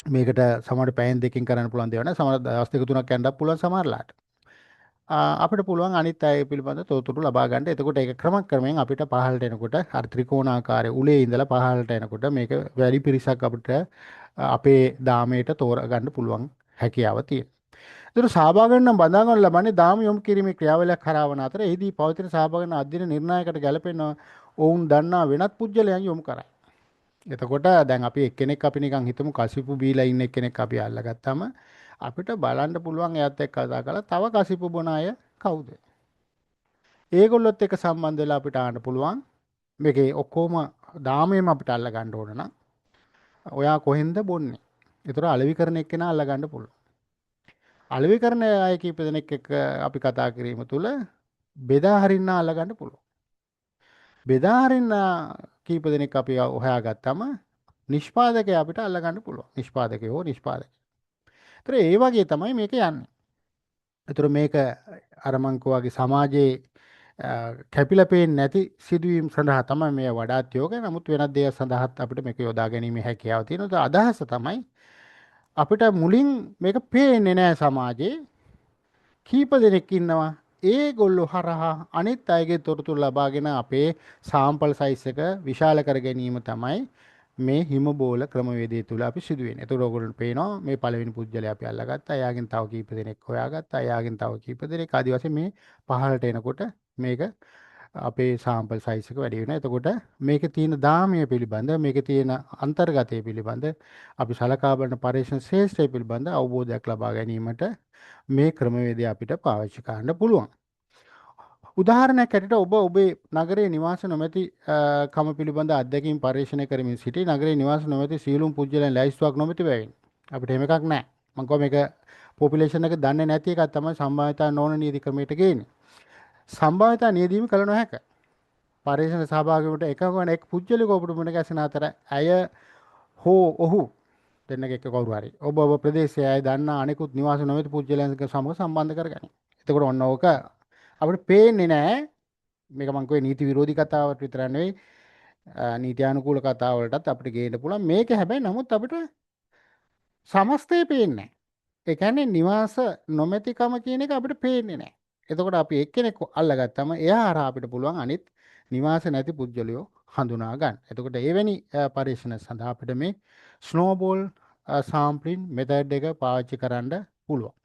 මේකට සමහර පැයෙන් දෙකකින් කරන්න පුළුවන් දේවල් නෑ. සමහර දවස් දෙක තුනක් යන්නත් පුළුවන් සමහරලාට. අපිට පුළුවන් අනිත් අය පිළිබඳ තොරතුරු ලබා ගන්න. එතකොට ඒක ක්‍රමක්‍රමයෙන් අපිට පහළට එනකොට අර ත්‍රිකෝණාකාරයේ උලේ ඉඳලා පහළට එනකොට මේක වැඩි පිරිසක් අපිට අපේ දාමයට තෝරා ගන්න පුළුවන් හැකියාව තියෙනවා. ඒතර සහභාගීන් බඳා ගන්න ලබන්නේ දාම යොමු කිරීමේ ක්‍රියාවලියක් කරා වන අතර එහිදී පවතින සහභාගීන් අධ්‍යයන නිර්ණායකට ගැලපෙන ඔවුන් දන්නා වෙනත් පුජ්‍යලයන් යොමු කරයි. එතකොට දැන් අපි එක්කෙනෙක් අපි නිකන් හිතමු කසිපු බීලා ඉන්න එක්කෙනෙක් අපි අල්ලගත්තාම අපිට බලන්න පුළුවන් එයාත් එක්ක කතා කරලා තව කසිපු බොන අය කවුද? ඒගොල්ලොත් එක්ක සම්බන්ධ වෙලා අපිට ආන්න පුළුවන්. මේකේ ඔක්කොම දාමයෙන් අපිට අල්ල ගන්න ඕන නම් ඔයා කොහෙන්ද බොන්නේ? ඒතර අලෙවි කරන එක්කෙනා අල්ල ගන්න පුළුවන්. අලෙවි කරන අය කීප දෙනෙක් එක්ක අපි කතා කිරීම තුළ බෙදා හරින්න අල්ල ගන්න පුළුවන්. බෙදා හරින්න කීප දෙනෙක් අපි හොයාගත්තම නිෂ්පාදකයා අපිට අල්ල ගන්න පුළුවන්. නිෂ්පාදකයෝ හෝ නිෂ්පාදක. ඒතර ඒ වගේ තමයි මේක යන්නේ. ඒතර මේක අර මං වගේ සමාජයේ කැපිලා පේන්නේ නැති සිදුවීම් සඳහා තමයි මේ වඩාත් යෝගය. නමුත් වෙනත් දේවල් සඳහාත් අපිට මේක යොදා ගැනීමේ හැකියාව තියෙනවා. අදහස තමයි අපිට මුලින් මේක පේන්නේ නැහැ සමාජයේ. කීප දෙනෙක් ඉන්නවා. ඒගොල්ලෝ හරහා අනිත් අයගේ තොරතුරු ලබාගෙන අපේ සාම්පල් සයිස් එක විශාල කර ගැනීම තමයි මේ හිම බෝල ක්‍රමවේදය තුල අපි සිදු වෙන්නේ. ඒතකොට ඔයගොල්ලන්ට පේනවා මේ පළවෙනි පුජ්‍යලයා අපි අල්ලගත්තා. එයාගෙන් තව කීප දෙනෙක් හොයාගත්තා. එයාගෙන් තව කීප දෙනෙක් ආදි වශයෙන් මේ පහළට එනකොට මේක අපේ සාම්පල් සයිස් එක වැඩි වෙනවා. එතකොට මේකේ තියෙන දාමය පිළිබඳ මේකේ තියෙන අන්තර්ගතය පිළිබඳ අපි සලකා බලන පරීක්ෂණ ශ්‍රේෂ්ඨය පිළිබඳ අවබෝධයක් ලබා ගැනීමට මේ ක්‍රමවේදය අපිට පාවිච්චි කරන්න පුළුවන්. උදාහරණයක් ඇරෙට ඔබ ඔබේ නගරයේ නිවාස නොමැති කම පිළිබඳ අත්දැකීම් පරීක්ෂණය කරමින් සිටි නගරයේ නිවාස නොමැති සියලුම පුද්ගලයන් ලැයිස්තුවක් නොමැති බැවින් අපිට එහෙම එකක් නැහැ. මම කිව්වා මේක පොපියුලේෂන් එක දන්නේ නැති එකක් තමයි සම්භාවිතා නොවන නීති ක්‍රමයට ගේන්නේ. සම්භාවිතා නියදීම කළ නොහැක. පරීක්ෂණ සහභාගී වුණට එකම එක් පුද්ගලික ඔබට මුණ ගැසෙන අතර ඇය හෝ ඔහු දෙන්නක එක්ක කවුරු හරි ඔබ ප්‍රදේශයේ අය දන්නා අනෙකුත් නිවාස නොමැති පුද්ගලයන් සමග සම්බන්ධ කරගනි. එතකොට ඔන්න ඕක අපිට පේන්නේ නැහැ. මේක මම කිව්වේ නීති විරෝධී කතාවට විතර නෙවෙයි නීත්‍යානුකූල කතාවලටත් අපිට ගේන්න පුළුවන්. මේක හැබැයි නමුත් අපිට සමස්තය පේන්නේ නැහැ. ඒ කියන්නේ නිවාස නොමැතිකම කියන එක අපිට පේන්නේ නැහැ. එතකොට අපි එක්කෙනෙක් අල්ලගත්තම එයා හරහා අපිට පුළුවන් අනිත් නිවාස නැති පුද්ගලයෝ හඳුනා ගන්න. එතකොට එවැනි පරීක්ෂණ සඳහා අපිට මේ ස්නෝබෝල් සාම්ප්ලින් මෙතඩ් එක පාවිච්චි කරන්න පුළුවන්.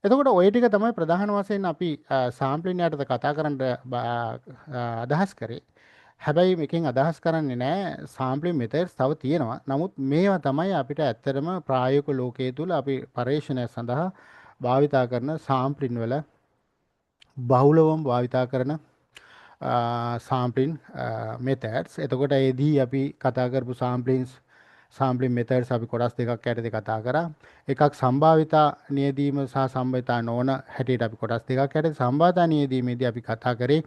එතකොට ওই ටික තමයි ප්‍රධාන වශයෙන් අපි සාම්ප්ලින් යටතේ කතා කරන්න අදහස් කරේ. හැබැයි මේකෙන් අදහස් කරන්නේ නැහැ සාම්ප්ලින් මෙතඩ්ස් තව තියෙනවා. නමුත් මේවා තමයි අපිට ඇත්තටම ප්‍රායෝගික ලෝකයේ තුල අපි පරීක්ෂණ සඳහා භාවිතා කරන සාම්ප්ලින් වල බහුලවම භාවිතා කරන සාම්ප්ලින් මෙතඩ්ස්. එතකොට ඒදී අපි කතා කරපු සාම්ප්ලින් මෙතඩ්ස් අපි කොටස් දෙකක් යටතේ කතා කරා. එකක් සම්භාවිතා නියදීම සහ සම්භාවිතා නොවන හැටියට අපි කොටස් දෙකක් යටතේ සම්භාවිතා නියදීමේදී අපි කතා කරේ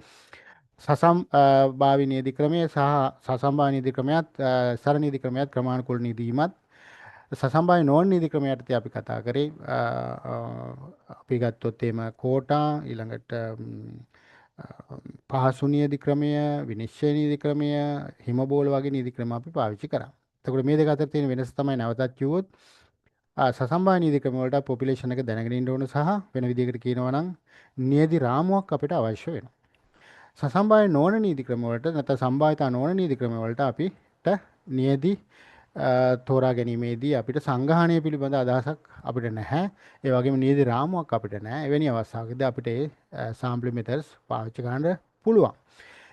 සසම්භාවි නීති ක්‍රමය සහ සසම්භාවි නීති ක්‍රමයක් සර නීති ක්‍රමයක් ක්‍රමානුකූල නීතිමත් සසම්භාවි නොවන නීති ක්‍රමයටත් අපි කතා කරේ අපි ගත්තොත් එම කෝටා ඊළඟට පහසු නීති ක්‍රමය විනිශ්චය නීති ක්‍රමය හිමබෝල වගේ නීති ක්‍රම අපි පාවිච්චි කරා. එතකොට මේ දෙක අතර තියෙන වෙනස තමයි නැවතත් කිව්වොත් සසම්භාවි නීති ක්‍රම වලට පොපියුලේෂන් එක දැනගෙන ඉන්න ඕන සහ වෙන විදිහකට කියනවා නම් නියදි රාමුවක් අපිට අවශ්‍ය වෙනවා. සසම්භාව්‍ය නොවන නීති ක්‍රම වලට නැත්නම් සම්භාවිතා නොවන නීති ක්‍රම වලට අපිට නියදි තෝරා ගැනීමේදී අපිට සංග්‍රහණය පිළිබඳ අදහසක් අපිට නැහැ. ඒ වගේම නියදි රාමුවක් අපිට නැහැ. එවැනි අවස්ථාවකදී අපිට ඒ සාම්ප්ලින් මෙතඩ්ස් පාවිච්චි කරන්න පුළුවන්.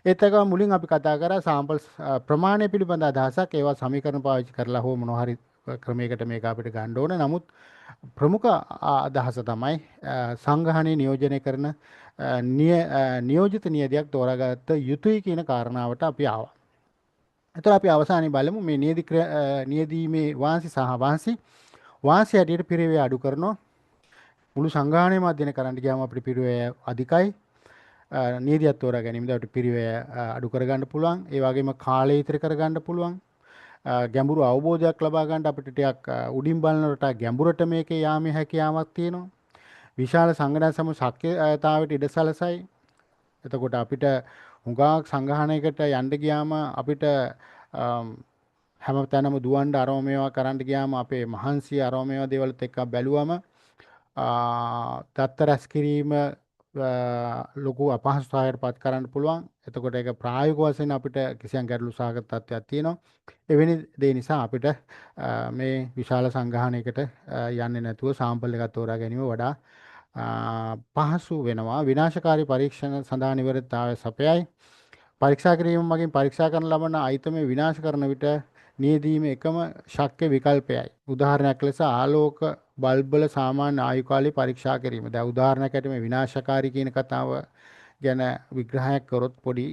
ඒත් එක මුලින් අපි කතා කරා සාම්පල්ස් ප්‍රමාණය පිළිබඳ අදහසක්. ඒවා සමීකරණ පාවිච්චි කරලා හෝ මොනවා හරි ක්‍රමයකට මේක අපිට ගන්න ඕන. නමුත් ප්‍රමුඛ අදහස තමයි සංග්‍රහණය නියෝජනය කරන නියෝජිත නියදයක් තෝරාගත්ත යුතුයි කියන කාරණාවට අපි ආවා. එතකොට අපි අවසානයේ බලමු මේ නියදීමේ වාංශි සහ වාංශි හැටියට පිරිවැය අඩු කරනවා. මුළු සංග්‍රහණයම අධ්‍යයනය කරන්න ගියාම අපිට පිරිවැය අධිකයි. නියදියක් තෝරා ගැනීමදී අපිට පිරිවැය අඩු කරගන්න පුළුවන්. ඒ වගේම කාලය ඉතිරි කරගන්න පුළුවන්. ගැඹුරු අවබෝධයක් ලබා ගන්න අපිට ටිකක් උඩින් බලනකොට ගැඹුරට මේකේ යාමේ හැකියාවක් තියෙනවා. විශාල සංගණන සම ශක්තියතාවයට ඉඩ සැලසයි. එතකොට අපිට හුඟක් සංග්‍රහණයකට යන්න ගියාම අපිට හැමතැනම දුවන්න අරම මේවා කරන්න ගියාම අපේ මහන්සිය අරම මේවා දේවල්ත් එක්ක බැලුවම දත්ත රැස් කිරීම ලොකු අපහසුතාවයකට පත් කරන්න පුළුවන්. එතකොට ඒක ප්‍රායෝගික වශයෙන් අපිට කිසියම් ගැටලු සහගත තත්ත්වයක් තියෙනවා. එවැනි දේ නිසා අපිට මේ විශාල සංගාහනයකට යන්නේ නැතුව සාම්පල් එකක් තෝරා ගැනීම වඩා පහසු වෙනවා. විනාශකාරී පරීක්ෂණ සඳහා නිවැරදිතාවය සපයයි. පරීක්ෂා කිරීම මගින් පරීක්ෂා කරන ලබන අයිතම විනාශ කරන විට නියැදීම එකම ශක්‍ය විකල්පයයි. උදාහරණයක් ලෙස ආලෝක බල්බවල සාමාන්‍ය ආයු කාලය පරීක්ෂා කිරීම. දැන් උදාහරණයක් ඇරෙමු මේ විනාශකාරී කියන කතාව ගැන විග්‍රහයක් කරොත් පොඩි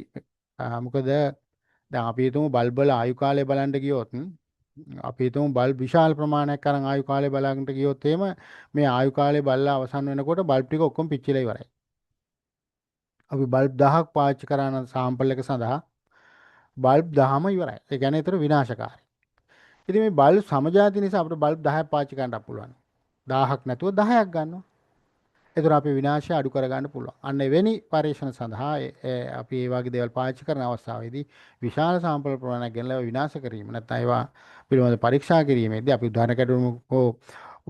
මොකද දැන් අපි හිතමු බල්බවල ආයු කාලය බලන්න ගියොත් අපි හිතමු බල්බ් විශාල ප්‍රමාණයක් අරන් ආයු කාලය බලන්න ගියොත් එහෙම මේ ආයු කාලය බලලා අවසන් වෙනකොට බල්බ් ටික ඔක්කොම පිච්චිලා ඉවරයි. අපි බල්බ් 1000ක් පාවිච්චි කරන සාම්පල් එක සඳහා බල්බ් 10ම ඉවරයි. ඒ කියන්නේ ඒතර විනාශකාරී. ඉතින් මේ බල්බ් සමජාති නිසා අපිට බල්බ් 10ක් පාවිච්චි කරන්න පුළුවන්. 1000ක් නැතුව 10ක් ගන්නවා. ඒතර අපි විනාශය අඩු කරගන්න පුළුවන්. අන්න එවැනි පරීක්ෂණ සඳහා අපි මේ වගේ දේවල් පාවිච්චි කරන අවස්ථාවේදී විශාල සාම්පල් ප්‍රමාණයක් ගෙනලා විනාශ කිරීම නැත්නම් ඒවා පිළිබඳ පරීක්ෂා කිරීමේදී අපි උදාහරණයකට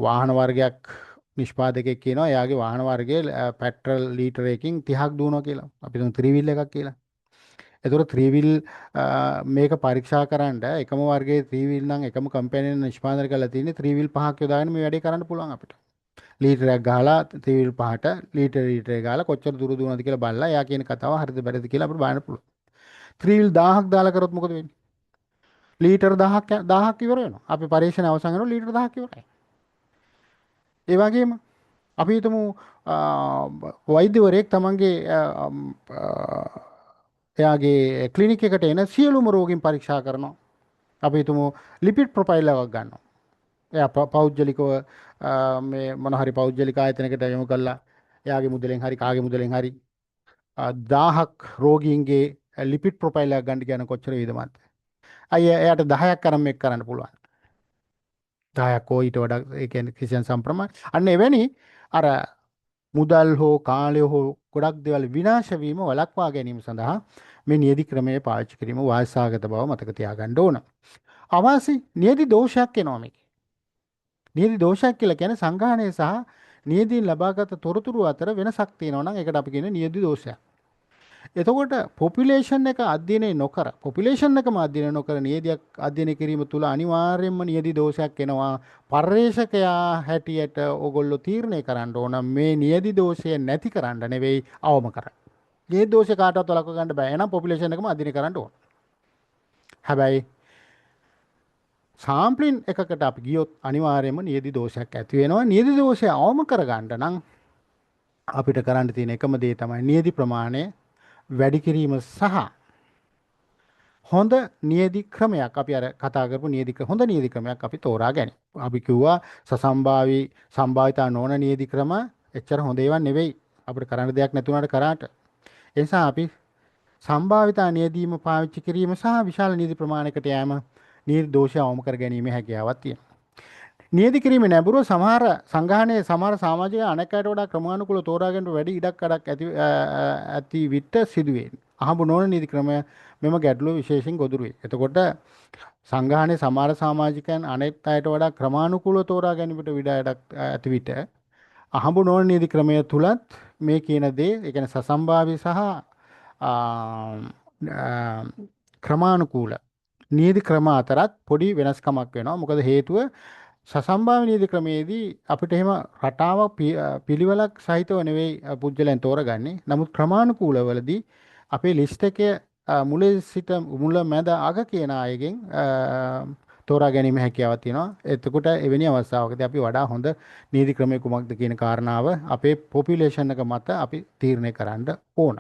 වාහන වර්ගයක් නිෂ්පාදකයෙක් කියනවා එයාගේ වාහන වර්ගයේ පෙට්‍රල් ලීටර එකකින් 30ක් දුවනවා කියලා. අපි හිතමු 3 wheel එකක් කියලා. එතකොට 3 wheel මේක පරීක්ෂා කරන්න එකම වර්ගයේ 3 wheel නම් එකම කම්පැනි එක නිෂ්පාදනය කරලා තියෙන්නේ 3 wheel පහක් යොදාගෙන මේ වැඩේ කරන්න පුළුවන් අපිට. ලීටරයක් ගහලා 3 wheel පහට ලීටරේ ගහලා කොච්චර දුර දුවනවද කියලා බලලා එයා කියන කතාව හරිද වැරදිද කියලා අපිට බලන්න පුළුවන්. 3 wheel 1000ක් දාලා කරොත් මොකද වෙන්නේ? ලීටර 1000ක් ඉවර වෙනවා. අපි පරීක්ෂණ අවසන් කරනවා ලීටර 1000ක් ඉවරයි. ඒ වගේම අපි හිතමු වෛද්‍යවරයෙක් තමන්ගේ එයාගේ ක්ලිනික් එකට එන සියලුම රෝගීන් පරීක්ෂා කරනවා. අපි හිතමු ලිපිඩ් ප්‍රොෆයිල් එකක් ගන්නවා. එයා පෞද්ගලිකව මේ මොන හරි පෞද්ගලික ආයතනයකට යොමු කළා. එයාගේ මුදලෙන් හරි කාගේ මුදලෙන් හරි 1000ක් රෝගීන්ගේ ලිපිඩ් ප්‍රොෆයිල් එකක් ගන්න කියන කොච්චර වේද මන්ද? අය එයාට 10ක් අරන් මේක කරන්න පුළුවන්. 10ක් හෝ ඊට වඩා ඒ කියන්නේ කිසියම් සම්ප්‍රමාණ. අන්න එවැනි අර මුදල් හෝ කාලය හෝ ගොඩක් දේවල් විනාශ වීම වළක්වා ගැනීම සඳහා මේ නියැදි ක්‍රමයේ පාවිච්චි කිරීම වාසාගත බව මතක තියාගන්න ඕන. අවාසි නියැදි දෝෂයක් එනවා මේක. නියැදි දෝෂයක් කියලා කියන්නේ සංගාහණය සහ නියැදීන් ලබාගත තොරතුරු අතර වෙනසක් තියෙනවා නම් ඒකට අපි කියන්නේ නියැදි දෝෂයක්. එතකොට පොපියුලේෂන් එක අධ්‍යයනය නොකර පොපියුලේෂන් එකම අධ්‍යයනය නොකර නියැදියක් අධ්‍යයනය කිරීම තුළ අනිවාර්යයෙන්ම නියැදි දෝෂයක් එනවා. පර්යේෂකයා හැටියට ඕගොල්ලෝ තීරණය කරන්න ඕන මේ නියැදි දෝෂය නැති කරන්න නෙවෙයි අවම කරන්න. නියැදි දෝෂය කාටවත් වළක්ව ගන්න බෑ. එහෙනම් පොපියුලේෂන් එකම අධ්‍යයනය කරන්න ඕන. හැබැයි සාම්ප්ලින් එකකට අපි ගියොත් අනිවාර්යයෙන්ම නියැදි දෝෂයක් ඇති වෙනවා. නියැදි දෝෂය අවම කරගන්න නම් අපිට කරන්න තියෙන එකම දේ තමයි නියැදි ප්‍රමාණය වැඩි කිරීම සහ හොඳ නියැදි ක්‍රමයක් අපි අර කතා කරපු හොඳ නියැදි ක්‍රමයක් අපි තෝරා ගැනීම. අපි කිව්වා සම්භාවිතා නොවන නියැදි ක්‍රම එච්චර හොඳ ඒවා නෙවෙයි. අපිට කරන්න දෙයක් නැතුණාට කරාට. ඒ නිසා අපි සම්භාවිතා නියැදීම පාවිච්චි කිරීම සහ විශාල නියැදි ප්‍රමාණයකට යෑම නියැදි දෝෂය අවම කර ගැනීමේ හැකියාවක් තියෙනවා. නියැදි කිරීමේ නැඹුරුව සමහර සංගාහනයේ සමහර සමාජික අනෙක් අයට වඩා ක්‍රමානුකූලව තෝරාගෙන වැඩි ඉඩක් අඩක් ඇති විට සිදුවේ. අහඹ නොවන නීති ක්‍රමය මෙම ගැටලුව විශේෂයෙන් ගොදුරු වේ. එතකොට සංගාහනයේ සමහර සමාජිකයන් අනෙක් අයට වඩා ක්‍රමානුකූලව තෝරා ගැනීමට විඩ ඇති විට අහඹ නොවන නීති ක්‍රමය තුලත් මේ කියන දේ ඒ කියන්නේ සසම්භාවී සහ ක්‍රමානුකූල නීති ක්‍රම අතරත් පොඩි වෙනස්කමක් වෙනවා. මොකද හේතුව සසම්භාවී නීති ක්‍රමයේදී අපිට එහෙම රටාවක් පිළිවෙලක් සහිතව නෙවෙයි පුජ්‍යලයන් තෝරගන්නේ. නමුත් ක්‍රමානුකූලවලදී අපේ ලිස්ට් එකේ මුල සිට මුල මැද අග කියන අයගෙන් තෝරා ගැනීම හැකියාවක් තියෙනවා. එතකොට එවැනි අවස්ථාවකදී අපි වඩා හොඳ නීති ක්‍රමයේ කුමක්ද කියන කාරණාව අපේ පොපියුලේෂන් එක මත අපි තීරණය කරන්න ඕන.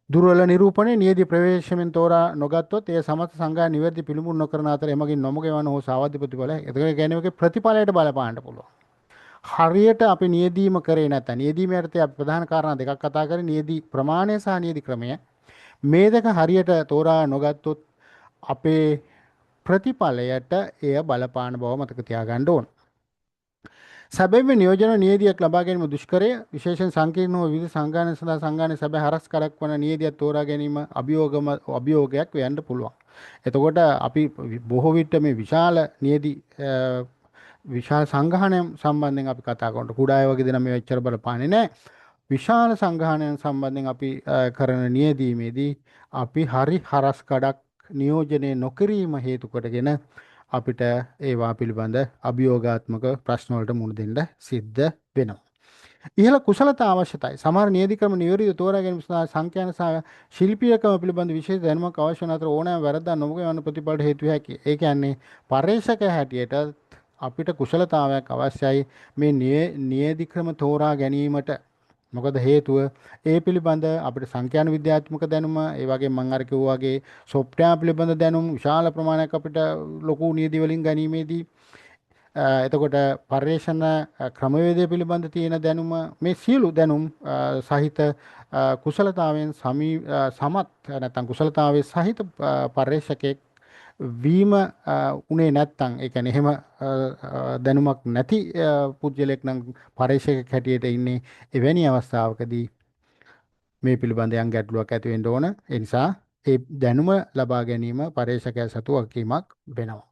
දුර්වල නිරූපණය නියැදි ප්‍රවේශමෙන් තෝරා නොගත්තොත් ඒ සමස්ත සංගායන නිවැරදි පිළිඹු නොකරන අතර එමගින් නොමගවන හෝ සාවද්‍ය ප්‍රතිඵල එතකොට කියන්නේ ඔකේ ප්‍රතිඵලයට බලපාන්න පුළුවන්. හරියට අපි නියැදීම කරේ නැත්නම් නියැදීම යටතේ අපි ප්‍රධාන කාරණා දෙකක් කතා කරේ නියැදි ප්‍රමාණය සහ නියැදි ක්‍රමය. මේ දෙක හරියට තෝරා නොගත්තොත් අපේ ප්‍රතිඵලයට එය බලපාන බව මතක තියාගන්න ඕන. සැබවින්ම නියෝජන නියැදියක් ලබා ගැනීම දුෂ්කරය. විශේෂයෙන් සංකීර්ණ වූ විවිධ සංගායන සඳහා සංගායන සැබෑ හරස් කරක් වන නියැදියක් තෝරා ගැනීම අභියෝගයක් වෙන්න පුළුවන්. එතකොට අපි බොහෝ විට මේ විශාල නියැදි විශාල සංගායන සම්බන්ධයෙන් අපි කතා කරනකොට කුඩා අය වගේ දෙනා මේ එච්චර බලපාන්නේ නැහැ. විශාල සංඝානයන් සම්බන්ධයෙන් අපි කරන නියැදීමේදී අපි හරි හරස් කඩක් නියෝජනය නොකිරීම හේතු කොටගෙන අපිට ඒවා පිළිබඳ අභියෝගාත්මක ප්‍රශ්න වලට මුහුණ දෙන්න සිද්ධ වෙනවා. ඉහළ කුසලතා අවශ්‍යයි. සමහර නියැදිකම නිවැරදිව තෝරා ගැනීම සඳහා සංඛ්‍යාන සහ ශිල්පීයකම පිළිබඳ විශේෂ දැනුමක් අවශ්‍ය වන අතර ඕනෑම වැරද්දක් නොමග යන ප්‍රතිඵලට හේතු විය හැකියි. ඒ කියන්නේ පරේක්ෂක හැටියට අපිට කුසලතාවයක් අවශ්‍යයි මේ නියැදිකම තෝරා ගැනීමට. මොකද හේතුව ඒ පිළිබඳ අපිට සංඛ්‍යාන විද්‍යාත්මක දැනුම, ඒ වගේම මම අර කිව්වා වගේ සොෆ්ට්වෙයාර් පිළිබඳ දැනුම් විශාල ප්‍රමාණයක් අපිට ලොකු නියැදි වලින් ගැනීමේදී එතකොට පර්යේෂණ ක්‍රමවේදය පිළිබඳ තියෙන දැනුම මේ සියලු දැනුම් සහිත කුසලතාවයෙන් සමත් නැත්නම් කුසලතාවයේ සහිත පර්යේෂකෙක් වීම උනේ නැත්නම් ඒ කියන්නේ එහෙම දැනුමක් නැති පුද්ගලෙක් නම් පර්යේෂකෙක් හැටියට ඉන්නේ එවැනි අවස්ථාවකදී මේ පිළිබඳ යම් ගැටලුවක් ඇති වෙන්න ඕන. ඒ නිසා ඒ දැනුම ලබා ගැනීම පර්යේෂකයා සතු වගකීමක් වෙනවා.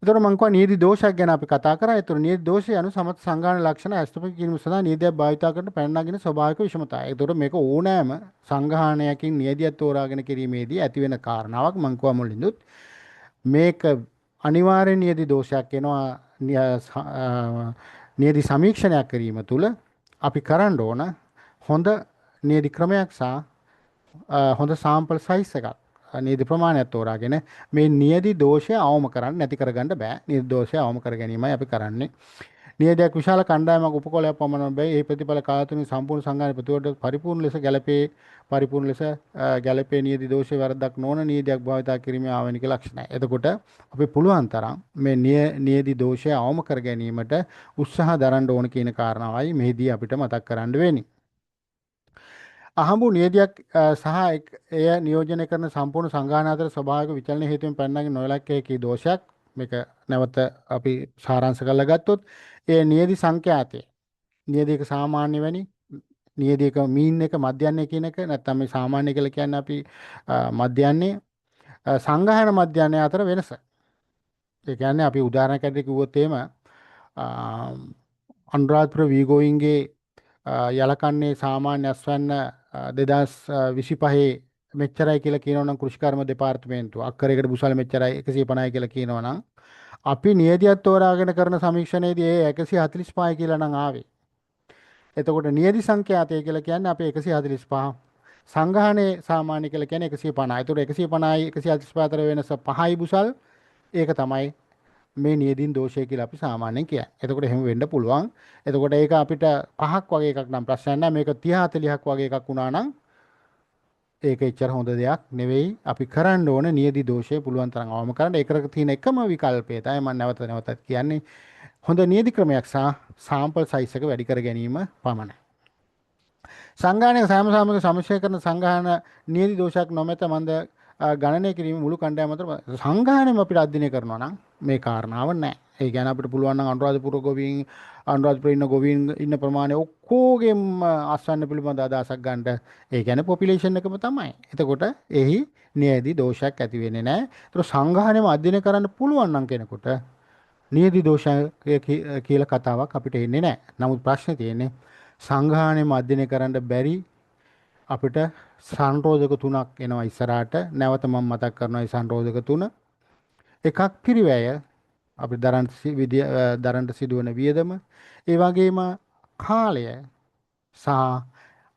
එතකොට මම කිව්වා නීති දෝෂයක් ගැන අපි කතා කරා. එතකොට නීති දෝෂය anu සමත් සංගායන ලක්ෂණ අස්තපක කිරීම සඳහා නීතියක් භාවිතා කරන පැන නගින ස්වභාවික විෂමතාවය. එතකොට මේක ඕනෑම සංගාහනයකින් නීතියක් තෝරාගෙන කිරීමේදී ඇති වෙන කාරණාවක් මම කිව්වා මුලින්දුත්. මේක අනිවාර්යෙන් නීති දෝෂයක් වෙනවා. නීති සමීක්ෂණයක් කිරීම තුළ අපි කරන්න ඕන හොඳ නීති ක්‍රමයක් සහ හොඳ සාම්පල් සයිස් එකක් නීති ප්‍රමාණයක් තෝරාගෙන මේ නියදි දෝෂය අවම කරන්න නැති කරගන්න බෑ. නියදි දෝෂය අවම කර ගැනීමයි අපි කරන්නේ. නියදයක් විශාල කණ්ඩායමක් උපකෝලයක් පමණ බෑ. ඒ ප්‍රතිඵල කාලතුලින් සම්පූර්ණ සංගායන ප්‍රතිවර්ධ පරිපූර්ණ ලෙස ගැළපේ නියදි දෝෂය වරදක් නොවන නියදයක් භාවිතා කිරීමේ ආවනික ලක්ෂණයි. එතකොට අපි පුළුවන් තරම් මේ නියදි දෝෂය අවම කර ගැනීමට උත්සාහ දරන්න ඕන කියන කාරණාවයි මෙහිදී අපිට මතක් කරන්න වෙන්නේ. අහඹු නියදියක් සහ එය නියෝජනය කරන සම්පූර්ණ සංගායන අතර ස්වභාවික විචලන හේතුවෙන් පැනනගින නොයලක්කේ කී දෝෂයක්. මේක නැවත අපි සාරාංශ කරලා ගත්තොත් ඒ නියදි සංඛ්‍යාතය නියදියක සාමාන්‍ය වෙනි නියදියක මීන් එක මධ්‍යන්නේ කියන එක නැත්නම් මේ සාමාන්‍ය කියලා කියන්නේ අපි මධ්‍යන්නේ සංගායන මධ්‍යන්නේ අතර වෙනස. ඒ කියන්නේ අපි උදාහරණයක් ඇරෙද්දී කිව්වොත් එහෙම අනුරාධපුර වීගෝයින්ගේ යලකන්නේ සාමාන්‍ය අස්වැන්න 2025 මෙච්චරයි කියලා කියනවනම් කෘෂිකර්ම දෙපාර්තමේන්තුව අක්කරයකට බුසල් මෙච්චරයි 150යි කියලා කියනවනම් අපි නියදියක් තෝරාගෙන කරන සමීක්ෂණයේදී ඒ 145යි කියලා නම් ආවේ. එතකොට නියදි සංඛ්‍යාතය කියලා කියන්නේ අපේ 145. සංගහනේ සාමාන්‍ය කියලා කියන්නේ 150. එතකොට 150යි 145 අතර වෙනස 5යි බුසල්. ඒක තමයි මේ නියදින් දෝෂය කියලා අපි සාමාන්‍යයෙන් කියන්නේ. එතකොට එහෙම වෙන්න පුළුවන්. එතකොට ඒක අපිට 5ක් වගේ එකක් නම් ප්‍රශ්නයක් නැහැ. මේක 30 40ක් වගේ එකක් වුණා නම් ඒක එච්චර හොඳ දෙයක් නෙවෙයි. අපි කරන්න ඕන නියදි දෝෂය පුළුවන් තරම් අවම කරන්න. ඒකට තියෙන එකම විකල්පය තමයි මම නැවත නැවතත් කියන්නේ. හොඳ නියදි ක්‍රමයක් සහ සාම්පල් සයිස් එක වැඩි කර ගැනීම පමණයි. සංගායනයේ සාමසාමික සමස්ය කරන සංගායන නියදි දෝෂයක් නොමැත මන්ද ගණනය කිරීම මුළු කණ්ඩායම අතර සංගායනයම අපිට අධ්‍යයනය කරනවා නම් මේ කාරණාව නැහැ. ඒ කියන්නේ අපිට පුළුවන් නම් අනුරාධපුර ඉන්න ගොවීන් ඉන්න ප්‍රමාණය ඔක්කොගෙම අස්වැන්න පිළිබඳ අදහසක් ගන්නට ඒ කියන්නේ පොපියුලේෂන් එකම තමයි. එතකොට එහි නියදි දෝෂයක් ඇති වෙන්නේ නැහැ. ඒතර සංගායනයම අධ්‍යයනය කරන්න පුළුවන් නම් කෙනෙකුට නියදි දෝෂය කියලා කතාවක් අපිට එන්නේ නැහැ. නමුත් ප්‍රශ්නේ තියෙන්නේ සංගායනයම අධ්‍යයනය කරන්න බැරි අපිට සංරෝධක තුනක් එනවා ඉස්සරහට. නැවත මම මතක් කරනවා මේ සංරෝධක තුන. එකක් පිරිවැය අපි දරන්ට සිදුවන වියදම. ඒ වගේම කාලය සහ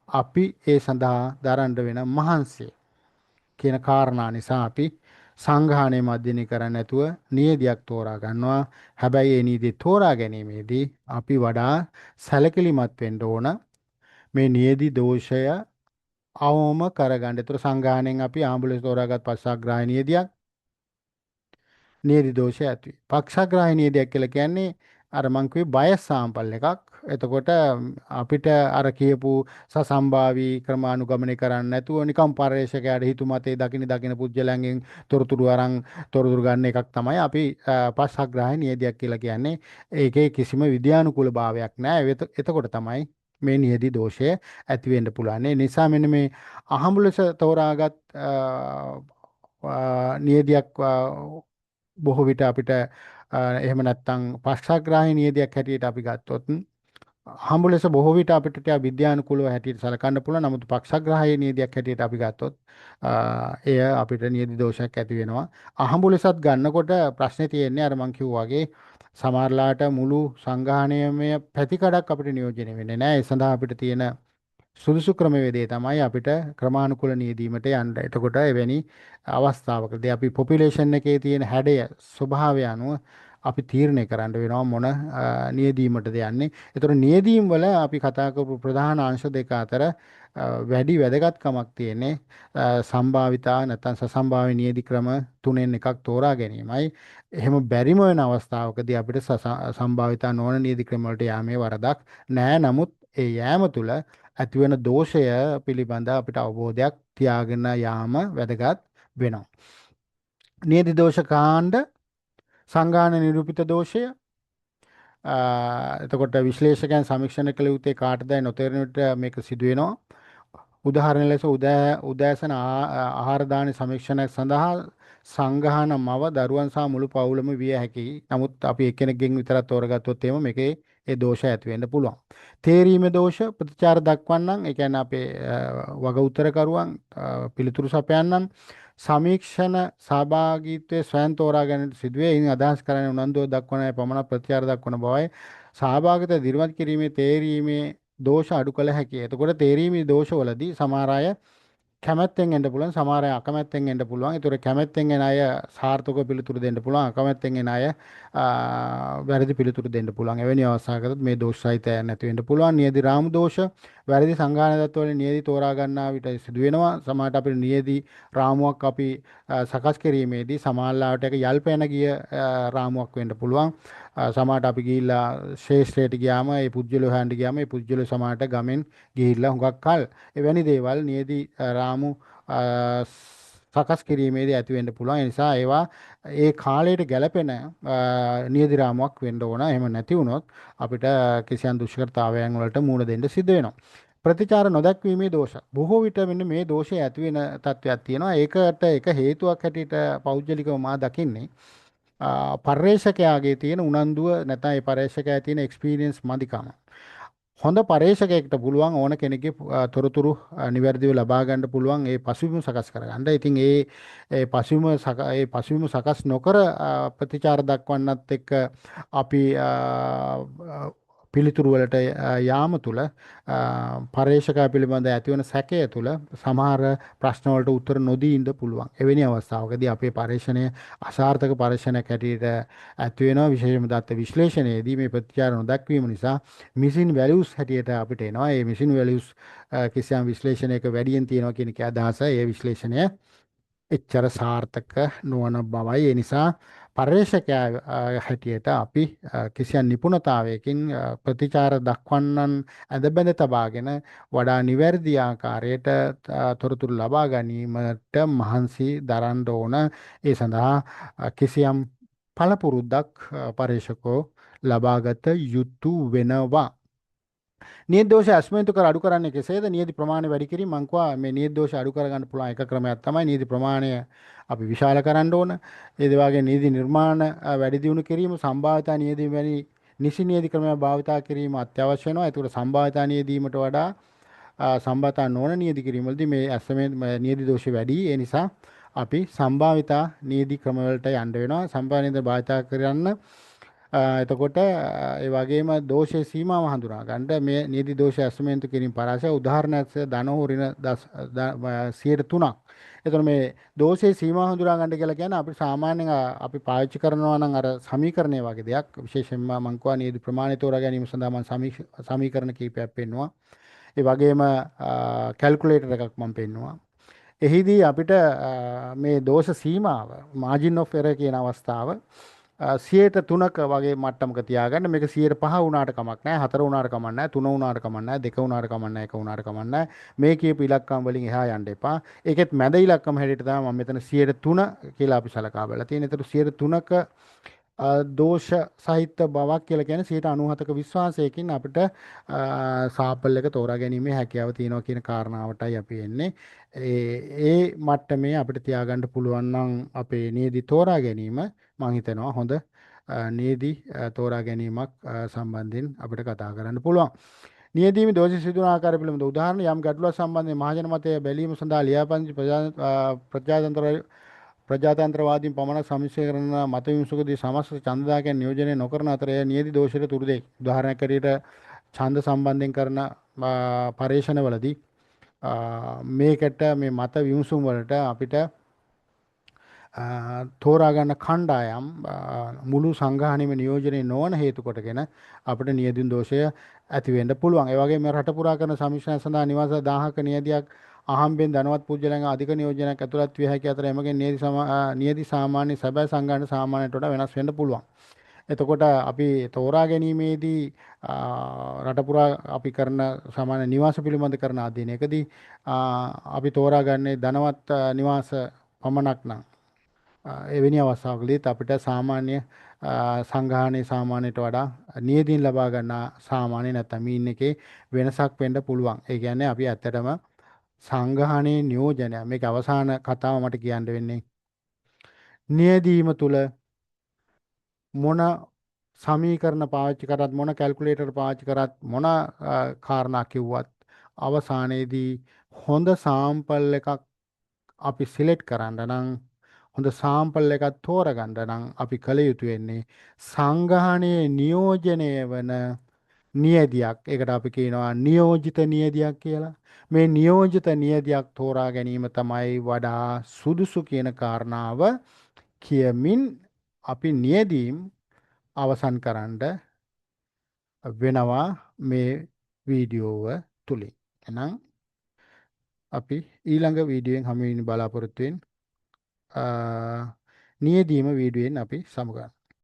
අපි ඒ සඳහා දරන්න වෙන මහන්සිය කියන කාරණා නිසා අපි සංගායනයේ අධ්‍යයනය කරන්නේ නැතුව නියදියක් තෝරා ගන්නවා. හැබැයි ඒ නියදිය තෝරා ගැනීමේදී අපි වඩා සැලකිලිමත් වෙන්න ඕන. මේ නියදි දෝෂය අවම කරගන්න. ඒතර සංගායනයෙන් අපි ආම්බුලන්ස් තෝරාගත් පස්සාග්‍රාහී නියදියක් නියදි දෝෂය ඇති වෙයි. පක්ෂග්‍රාහී නියදියක් කියලා කියන්නේ අර මං කිව්වේ බයස් සාම්පල් එකක්. එතකොට අපිට අර කියපු සසම්භාවී ක්‍රමානුගමනය කරන්නේ නැතුව නිකම් පරිශ්‍රකයාට හිතුමතේ දකින පුජ්‍යලයන්ගෙන් තොරතුරු ගන්න එකක් තමයි අපි පක්ෂග්‍රාහී නියදියක් කියලා කියන්නේ. ඒකේ කිසිම විද්‍යානුකූල භාවයක් නැහැ. එතකොට තමයි මේ නියදි දෝෂය ඇති වෙන්න පුළුවන්. ඒ නිසා මෙන්න මේ අහඹු ලෙස තෝරාගත් නියදියක් බොහෝ විට අපිට එහෙම නැත්නම් පක්ෂග්‍රාහී නියදියක් හැටියට අපි ගත්තොත් හම්බු ලෙස බොහෝ විට අපිට ටිකක් විද්‍යානුකූලව හැටියට සලකන්න පුළුවන්. නමුත් පක්ෂග්‍රාහී නියදියක් හැටියට අපි ගත්තොත් එය අපිට නියදි දෝෂයක් ඇති වෙනවා. අහඹු ලෙසත් ගන්නකොට ප්‍රශ්නේ තියෙන්නේ අර මං කිව්වා වගේ සමහරලාට මුළු සංගාහණයමය පැතිකඩක් අපිට නියෝජනය වෙන්නේ නැහැ. ඒ සඳහා අපිට තියෙන සුදුසු ක්‍රමවේදය තමයි අපිට ක්‍රමානුකූල නියදීමට යන්න. එතකොට එවැනි අවස්ථාවකදී අපි පොපියුලේෂන් එකේ තියෙන හැඩය ස්වභාවය අනුව අපි තීරණය කරන්න වෙනවා මොන නියදීමටද යන්නේ. ඒතර නියදීම් වල අපි කතා කරපු ප්‍රධාන අංශ දෙක අතර වැඩි වැදගත්කමක් තියෙන්නේ සම්භාවිතා නැත්නම් සසම්භාව්‍ය නියදි ක්‍රම තුනෙන් එකක් තෝරා ගැනීමයි. එහෙම බැරිම වෙන අවස්ථාවකදී අපිට සම්භාවිතා නොවන නියදි ක්‍රම වලට යාමේ වරදක් නැහැ. නමුත් ඒ යෑම තුළ ඇතිවන දෝෂය පිළිබඳ අපිට අවබෝධයක් තියාගෙන යාම වැදගත් වෙනවා. නියදි දෝෂ කාණ්ඩ සංගාහන නිරූපිත දෝෂය එතකොට විශ්ලේෂකයන් සමීක්ෂණ කළ යුත්තේ කාටදයි නොතේරෙන විට මේක සිදු වෙනවා. උදාහරණ ලෙස උදෑසන ආහාර දාන සමීක්ෂණයක් සඳහා සංගහන මව දරුවන් සහ මුළු පවුලම විය හැකියි. නමුත් අපි එක්කෙනෙක්ගෙන් විතරක් තෝරගත්තොත් එimhe මේකේ ඒ දෝෂ ඇති වෙන්න පුළුවන්. තේරීමේ දෝෂ ප්‍රතිචාර දක්වන්නම් ඒ කියන්නේ අපේ වග උත්තරකරුවන් පිළිතුරු සපයන්නම් සමීක්ෂණ සහභාගීත්වයේ ස්වයං තෝරා ගැනීමට සිදුවේ. ඉන් අදහස් කරන්නේ උනන්දුව දක්වන අය පමණක් ප්‍රතිචාර දක්වන බවයි. සහභාගීත්වය දිරිමත් කිරීමේ තේරීමේ දෝෂ අඩු කළ හැකියි. එතකොට තේරීමේ දෝෂවලදී සමහර අය කැමැත්තෙන් එන්න පුළුවන්, සමහර අය අකමැත්තෙන් එන්න පුළුවන්. ඒතර කැමැත්තෙන් එන අය සාර්ථකව පිළිතුරු දෙන්න පුළුවන්, අකමැත්තෙන් එන අය වැරදි පිළිතුරු දෙන්න පුළුවන්. එවැනි අවස්ථාවකදී මේ දෝෂ සහිත නැති වෙන්න පුළුවන්. නියදි රාමු දෝෂ වැරදි සංගාහන දත්වවලින් නියදි තෝරා ගන්නා විට සිදු වෙනවා. සමහරට අපිට නියදි රාමුවක් අපි සකස් කිරීමේදී සමානලාවට එක යල් පැන ගිය රාමුවක් වෙන්න පුළුවන්. සමහරට අපි ගිහිල්ලා ශේෂ්ත්‍රයට ගියාම ඒ පුජ්‍යලෝ හොයන්න ගියාම ඒ පුජ්‍යලෝ සමහරට ගමෙන් ගිහිල්ලා හුඟක් කල් එවැනි දේවල් නියදි රාමු සකස් කිරීමේදී ඇති වෙන්න පුළුවන්. ඒ නිසා ඒවා ඒ කාලයට ගැලපෙන නියදි රාමුවක් වෙන්න ඕන. එහෙම නැති වුණොත් අපිට කිසියම් දුෂ්කරතාවයන් වලට මුහුණ දෙන්න සිද්ධ වෙනවා. ප්‍රතිචාර නොදක්වීමේ දෝෂ. බොහෝ විට මෙන්න මේ දෝෂය ඇති වෙන තත්ත්වයක් තියෙනවා. ඒකට එක හේතුවක් හැටියට පෞද්ගලිකව මා දකින්නේ පර්යේෂකයාගේ තියෙන උනන්දුව නැත්නම් ඒ පර්යේෂකයා තියෙන එක්ස්පීරියන්ස් මදිකම. හොඳ පර්යේෂකයෙක්ට පුළුවන් ඕන කෙනෙක්ගේ තොරතුරු නිවැරදිව ලබා ගන්න පුළුවන් ඒ පසුබිම සකස් කරගන්න. ඉතින් ඒ පසුබිම සකස් නොකර ප්‍රතිචාර දක්වන්නත් එක්ක අපි පිළිතුරු වලට යාම තුළ පර්යේෂකයා පිළිබඳ ඇතිවන සැකය තුළ සමහර ප්‍රශ්න වලට උත්තර නොදී ඉන්න පුළුවන්. එවැනි අවස්ථාවකදී අපේ පරීක්ෂණය අසාර්ථක පරීක්ෂණයක් හැටියට ඇති වෙනවා. විශේෂයෙන්ම දත්ත විශ්ලේෂණයේදී මේ ප්‍රතිචාර නොදක්වීම නිසා මිසින් වැලියුස් හැටියට අපිට එනවා. මේ මිසින් වැලියුස් කිසියම් විශ්ලේෂණයක වැඩියෙන් තියෙනවා කියන එක අදහස. ඒ විශ්ලේෂණය එච්චර සාර්ථක නොවන බවයි. ඒ නිසා පර්යේෂකයා හැටියට අපි කිසියම් නිපුණතාවයකින් ප්‍රතිචාර දක්වන්නන් ඇදබැඳ තබාගෙන වඩා නිවැරදි ආකාරයට තොරතුරු ලබා ගැනීමට මහන්සි දරන්න ඕන. ඒ සඳහා කිසියම් පළපුරුද්දක් පර්යේෂකෝ ලබාගත යුතු වෙනවා. නියත දෝෂ ඇස්මෙන්තු කර අඩු කරන්නේ කෙසේද? නියති ප්‍රමාණය වැඩි කිරීම මං කිව්වා මේ නියත දෝෂ අඩු කරගන්න පුළුවන් එක ක්‍රමයක් තමයි නියති ප්‍රමාණය අපි විශාල කරන්න ඕන. ඒ වගේ නියති නිර්මාණ වැඩි දියුණු කිරීම සම්භාවිතා නියති වැනි නිසි නියති ක්‍රමයක් භාවිතා කිරීම අත්‍යවශ්‍ය වෙනවා. ඒකට සම්භාවිතා නියදීමට වඩා සම්භාවිතා නොවන නියති කිරීම වලදී මේ ඇස්මෙන්තු නියති දෝෂ වැඩි. ඒ නිසා අපි සම්භාවිතා නියති ක්‍රම වලට යන්න වෙනවා. සම්භාවිතා භාවිතා කරන්න එතකොට ඒ වගේම දෝෂයේ සීමාව හඳුනා ගන්න මේ නියති දෝෂ ඇස්මෙන්තු කිරීම පරාසය උදාහරණයක් ධන හොරින 103ක්. එතකොට මේ දෝෂයේ සීමාව හඳුනා ගන්න කියලා කියන්නේ අපි සාමාන්‍යයෙන් අපි පාවිච්චි කරනවා නම් අර සමීකරණය වගේ දෙයක්. විශේෂයෙන්ම මම කියවා නියති ප්‍රමාණය තෝරා ගැනීම සඳහා මම සමීකරණ කීපයක් පෙන්නුවා. ඒ වගේම කැල්කියුලේටර් එකක් මම පෙන්නුවා. එහිදී අපිට මේ දෝෂ සීමාව මාජින් ඔෆ් එරර් කියන අවස්ථාව 103ක වගේ මට්ටමක තියාගන්න. මේක 105 වුණාට කමක් නැහැ, 4 වුණාට කමක් නැහැ, 3 වුණාට කමක් නැහැ, 2 වුණාට කමක් නැහැ, 1 වුණාට කමක් නැහැ. මේ කියපු ඉලක්කම් වලින් එහා යන්න එපා. ඒකෙත් මැද ඉලක්කම හැටියට තමයි මම මෙතන 103 කියලා අපි සලකා බලලා තියෙන. ඒතර 103ක දෝෂ සහිත බවක් කියලා කියන්නේ 97ක විශ්වාසයකින් අපිට සාපල් එක තෝරා ගැනීමේ හැකියාව තියෙනවා කියන කාරණාවටයි අපි එන්නේ. ඒ මට්ටමේ අපිට තියාගන්න පුළුවන් නම් අපේ නියදි තෝරා ගැනීම මම හිතනවා හොඳ නියැදී තෝරා ගැනීමක් සම්බන්ධයෙන් අපිට කතා කරන්න පුළුවන්. නියැදීමේ දෝෂ සිදුවන ආකාරය පිළිබඳ උදාහරණ යම් ගැටලුවක් සම්බන්ධයෙන් මහජන මතය බැලීම සඳහා ලියාපදිංචි ප්‍රජාතන්ත්‍රවාදීන් පමණක් සමිශ්‍රය කරන මත විමසකදී සමස්ත ඡන්දදායකයන් නියෝජනය නොකරන අතර එය නියැදි දෝෂයට තුරු දෙයි. උදාහරණයක් ඇරෙට ඡන්ද සම්බන්ධයෙන් කරන පරීක්ෂණවලදී මේකට මේ මත විමසුම් වලට අපිට තෝරා ගන්න කණ්ඩායම් මුළු සංගහණයම නියෝජනය නොවන හේතු කොටගෙන අපිට නියැදින් දෝෂය ඇති වෙන්න පුළුවන්. ඒ වගේම රට පුරා කරන සමිශ්‍රණ සඳහා නිවාස 1000ක නියැදියක් අහම්බෙන් ධනවත් පුද්ගලයන්ගේ අධික නියෝජනයක් ඇතුළත් විය හැකි අතර එමගින් නියැදි සාමාන්‍ය සැබෑ සංගහන සාමාන්‍යයට වඩා වෙනස් වෙන්න පුළුවන්. එතකොට අපි තෝරා ගැනීමේදී රට පුරා අපි කරන සාමාන්‍ය නිවාස පිළිබඳ කරන අධ්‍යයනයකදී අපි තෝරාගන්නේ ධනවත් නිවාස පමණක් නම් එවැනි අවස්ථාවකදීත් අපිට සාමාන්‍ය සංගාහනයේ සාමාන්‍යයට වඩා නියැදීන් ලබා ගන්නා සාමාන්‍ය නැත්නම් මීන් එකේ වෙනසක් වෙන්න පුළුවන්. ඒ කියන්නේ අපි ඇත්තටම සංගාහනයේ නියෝජනය මේක අවසාන කතාව මට කියන්න වෙන්නේ නියැදීම තුල මොන සමීකරණ පාවිච්චි කරත් මොන කැල්කියුලේටර් පාවිච්චි කරත් මොන කාරණා කිව්වත් අවසානයේදී හොඳ සාම්පල් එකක් අපි සිලෙක්ට් කරන්න නම් හොඳ සාම්පල් එකක් තෝරගන්න නම් අපි කළ යුතු වෙන්නේ සංගහනයේ නියෝජනය වන නියැදියක්. ඒකට අපි කියනවා නියෝජිත නියැදියක් කියලා. මේ නියෝජිත නියැදියක් තෝරා ගැනීම තමයි වඩා සුදුසු කියන කාරණාව කියමින් අපි නියැදීම් අවසන් කරන්න වෙනවා මේ වීඩියෝව තුලින්. එහෙනම් අපි ඊළඟ වීඩියෝෙන් හමු වෙන්න බලාපොරොත්තු වෙන නියැදීම වීඩියෝෙන් අපි සමු ගන්නවා.